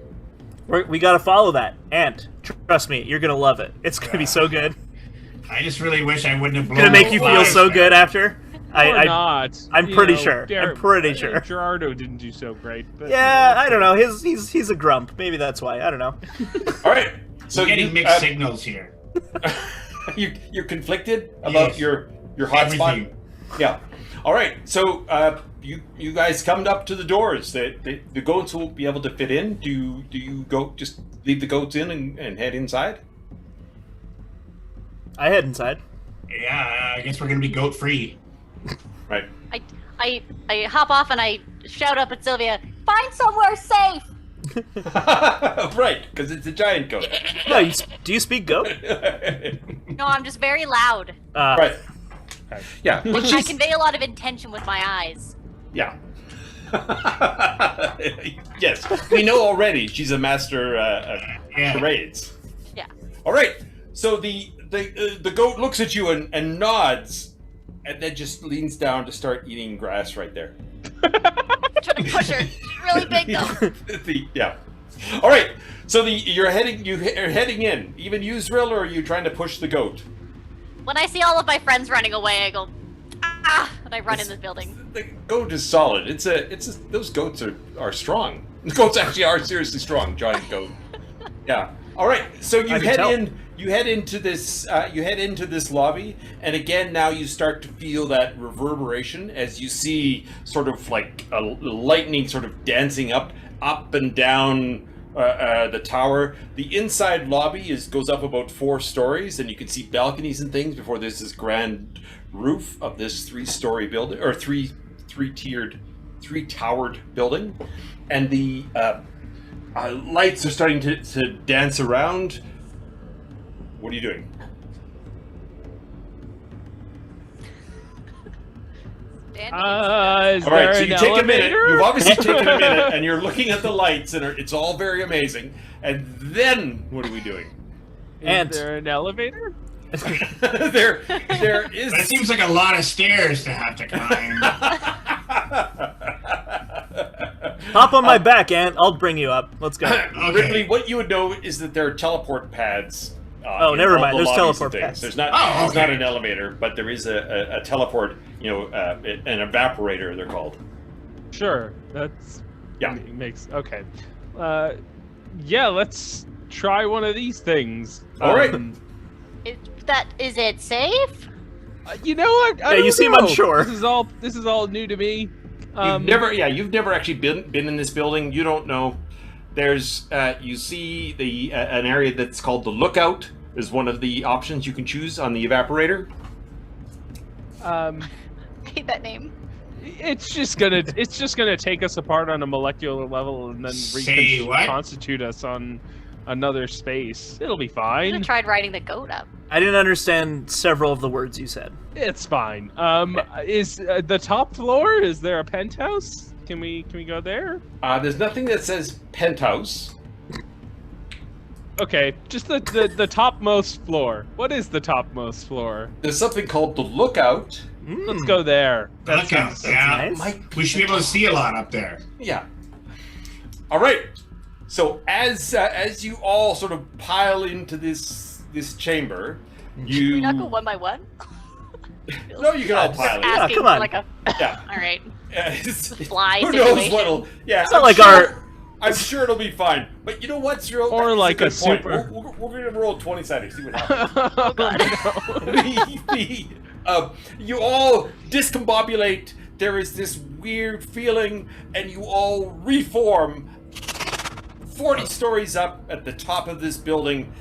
We gotta follow that, and trust me, you're gonna love it. It's gonna be so good. I just really wish I wouldn't have blown Gonna make those you feel flies so back. good after. Or not? I'm You pretty know, sure. I'm pretty sure. Gerardo didn't do so great. But, Yeah, I don't know. He's a grump. Maybe that's why. I don't know. All right. So I'm getting mixed signals here. you're conflicted about Yes. your hotspot. Everything. Yeah. All right. So you guys come up to the doors. The goats will be able to fit in. Do you go just leave the goats in and head inside? I head inside. Yeah, I guess we're gonna be goat free. Right. I hop off and I shout up at Sylvia, find somewhere safe! Right, because it's a giant goat. No, do you speak goat? No, I'm just very loud. Right. Yeah. Well, I convey a lot of intention with my eyes. Yeah. Yes, we know already. She's a master of charades. Yeah. All right. So the goat looks at you and nods, and then just leans down to start eating grass right there. I'm trying to push her. She's really big though. Yeah. All right. So you're heading in. Even you, Zrill, or are you trying to push the goat? When I see all of my friends running away, I go, ah, and I run in the building. The goat is solid. Those goats are strong. The goats actually are seriously strong. Giant goat. Yeah. All right. So you head into this lobby, and again now you start to feel that reverberation as you see sort of like a lightning sort of dancing up and down the tower. The inside lobby goes up about 4 stories, and you can see balconies and things before there's this grand roof of this 3-story building, or three-towered building, and the lights are starting to dance around. What are you doing? Dandy. Is All right, there so an you take a minute. elevator? You've obviously taken a minute, and you're looking at the lights, and it's all very amazing. And then, what are we doing? And- Is there an elevator? there is. That seems like a lot of stairs to have to climb. Hop on my back, Ant. I'll bring you up. Let's go. Okay. Ripley, what you would know is that there are teleport pads. Oh, in never all mind. the There's lobbies and teleport things. pads. There's not. Oh, It's not okay. an elevator, but there is a teleport. An evaporator. They're called. Sure, that's Yeah. makes okay. Yeah, let's try one of these things. All right. Is it safe? You know what? I Yeah, you don't seem know. unsure. This is all new to me. You've never actually been in this building. You don't know. There's you see the an area that's called the Lookout is one of the options you can choose on the evaporator. I hate that name. It's just gonna take us apart on a molecular level and then Say what? reconstitute us on another space. It'll be I should fine. have tried riding the goat up. I didn't understand several of the words you said. It's fine. Is the top floor? Is there a penthouse? Can we go there? There's nothing that says penthouse. Okay, just the topmost floor. What is the topmost floor? There's something called the Lookout. Let's go there. Look out, yeah. Nice. We should be able to see a lot up there. Yeah. All right. So as you all sort of pile into this chamber, you We not go one by one. no, you can all pile in. Asking come on. for like a. Yeah. All right. Fly Fly Who knows situation. what'll? Yeah. It's not like our. I'm sure it'll be fine. But you know what, Zrill? Or That's like good a point. super- We're gonna roll 20-sided. See what happens. Oh God. You all discombobulate. There is this weird feeling, and you all reform 40 stories up at the top of this building.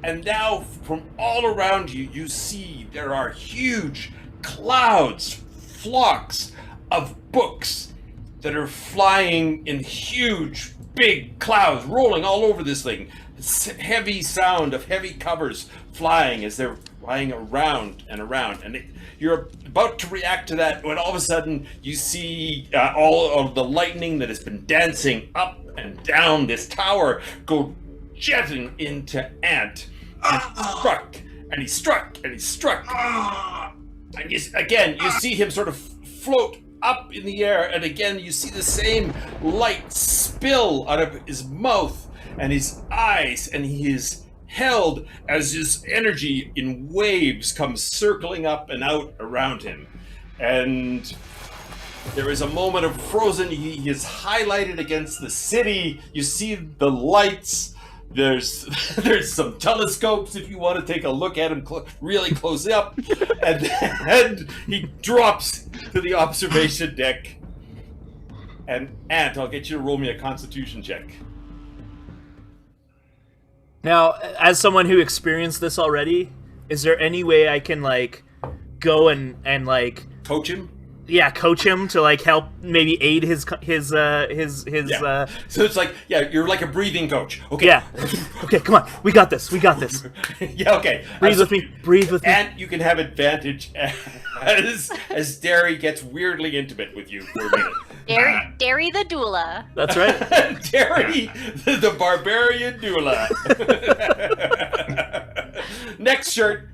And now, from all around you, you see there are huge clouds, flocks of books that are flying in huge, big clouds, rolling all over this thing. Heavy sound of heavy covers flying as they're flying around and around. And you're about to react to that when all of a sudden you see all of the lightning that has been dancing up and down this tower go jetting into Ant. And he struck, and he struck, and he struck. And you see him sort of float up in the air, and again you see the same light spill out of his mouth and his eyes, and he is held as his energy in waves comes circling up and out around him. And there is a moment of frozen. He is highlighted against the city. You see the lights. There's some telescopes if you want to take a look at him really close up. And then he drops to the observation deck. And Ant, I'll get you to roll me a constitution check. Now, as someone who experienced this already, is there any way I can like go and like Coach him? yeah, coach him to like help maybe aid his Yeah. So it's like, yeah, you're like a breathing coach. Okay. yeah. Okay, come on. We got this. We got this. Yeah, okay. Breathe with me. Breathe with me. And you can have advantage as Derry gets weirdly intimate with you for a minute. Derry the doula. That's right. Derry, the barbarian doula. Next shirt.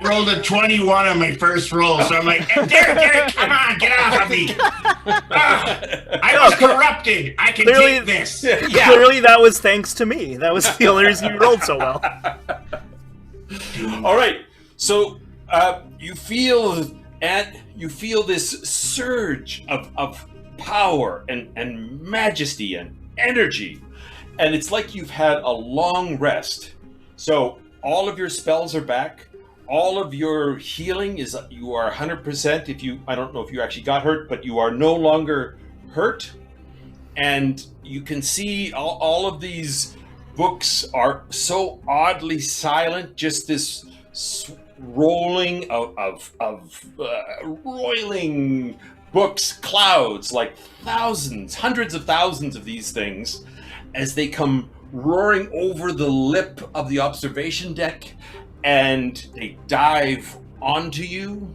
Rolled a 21 on my first roll, so I'm like, Derek, come on, get off of me. I was corrupted. I can Clearly- take this. Yeah. Clearly, that was thanks to me. That was the only reason you rolled so well. All right. So you feel this surge of power and majesty and energy, and it's like you've had a long rest. So all of your spells are back. All of your healing is, you are 100%. I don't know if you actually got hurt, but you are no longer hurt. And you can see all of these books are so oddly silent. Just this rolling of roiling books, clouds, like thousands, hundreds of thousands of these things as they come roaring over the lip of the observation deck. And they dive onto you,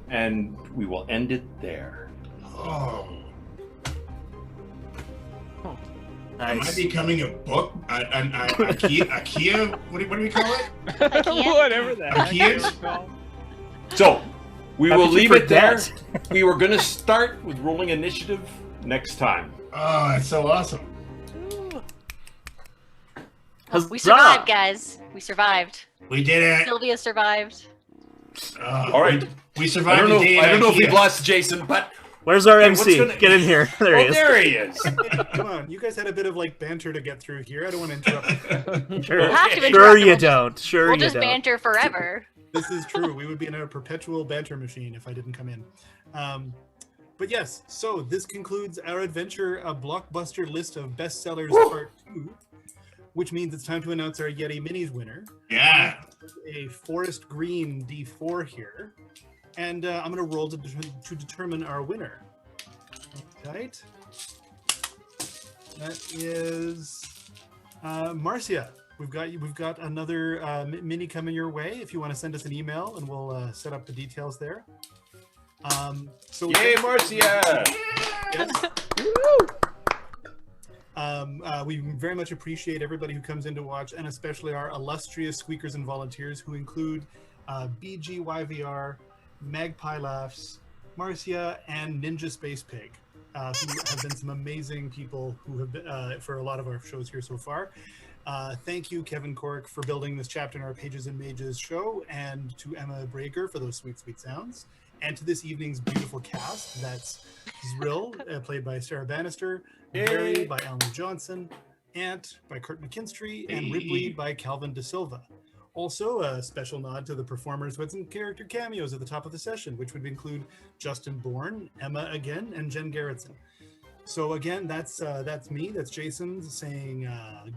and we will end it there. Oh. Am I Nice. becoming a book? IKEA? What do we call it? Whatever the heck Akias? it's called. So, we How will could you leave it there. forget? We were going to start with rolling initiative next time. Oh, that's so awesome. We survived, guys. We survived. We did it. Sylvia survived. All right. We I survived don't know. the day I don't know if IKEA. we've lost Jason, but Where's our Hey, what's MC? gonna- Get in here. There he is. there he is. Come on, you guys had a bit of like banter to get through here. I don't want to interrupt. Sure, We'll have to sure interrupt you him. don't. Sure We'll you just don't. banter forever. This is true. We would be in a perpetual banter machine if I didn't come in. But yes, so this concludes our adventure, a blockbuster list of bestsellers part 2, which means it's time to announce our Yeti Minis winner. Yeah. A forest green D4 here. And I'm going to roll to determine our winner. Right. That is Marcia. We've got another mini coming your way. If you want to send us an email, and we'll set up the details there. So Yay, Marcia! yes. We very much appreciate everybody who comes in to watch, and especially our illustrious squeakers and volunteers, who include BGYVR, Magpie Laughs, Marcia, and Ninja Space Pig, who have been some amazing people who have been for a lot of our shows here so far. Thank you, Kevin Cork, for building this chapter in our Pages and Mages show, and to Emma Brager for those sweet, sweet sounds, and to this evening's beautiful cast. That's Zrill, played by Sarah Bannister, Derry by Alan Johnson, Ant by Curt McKinstry, and Ripley by Calvin DiSilva. Also, a special nod to the performers with some character cameos at the top of the session, which would include Justin Bourne, Emma again, and Jen Gerritsen. So again, that's me, that's Jason saying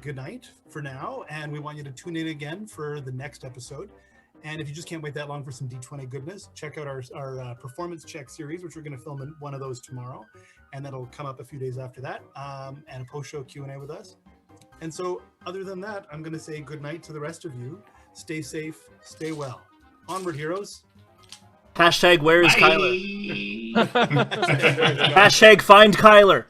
good night for now, and we want you to tune in again for the next episode. And if you just can't wait that long for some D20 goodness, check out our performance check series, which we're going to film one of those tomorrow, and that'll come up a few days after that, and a post-show Q&A with us. And so other than that, I'm going to say good night to the rest of you. Stay safe, stay well. Onward, heroes. Hashtag where is Bye. Kyler? Hashtag find Kyler.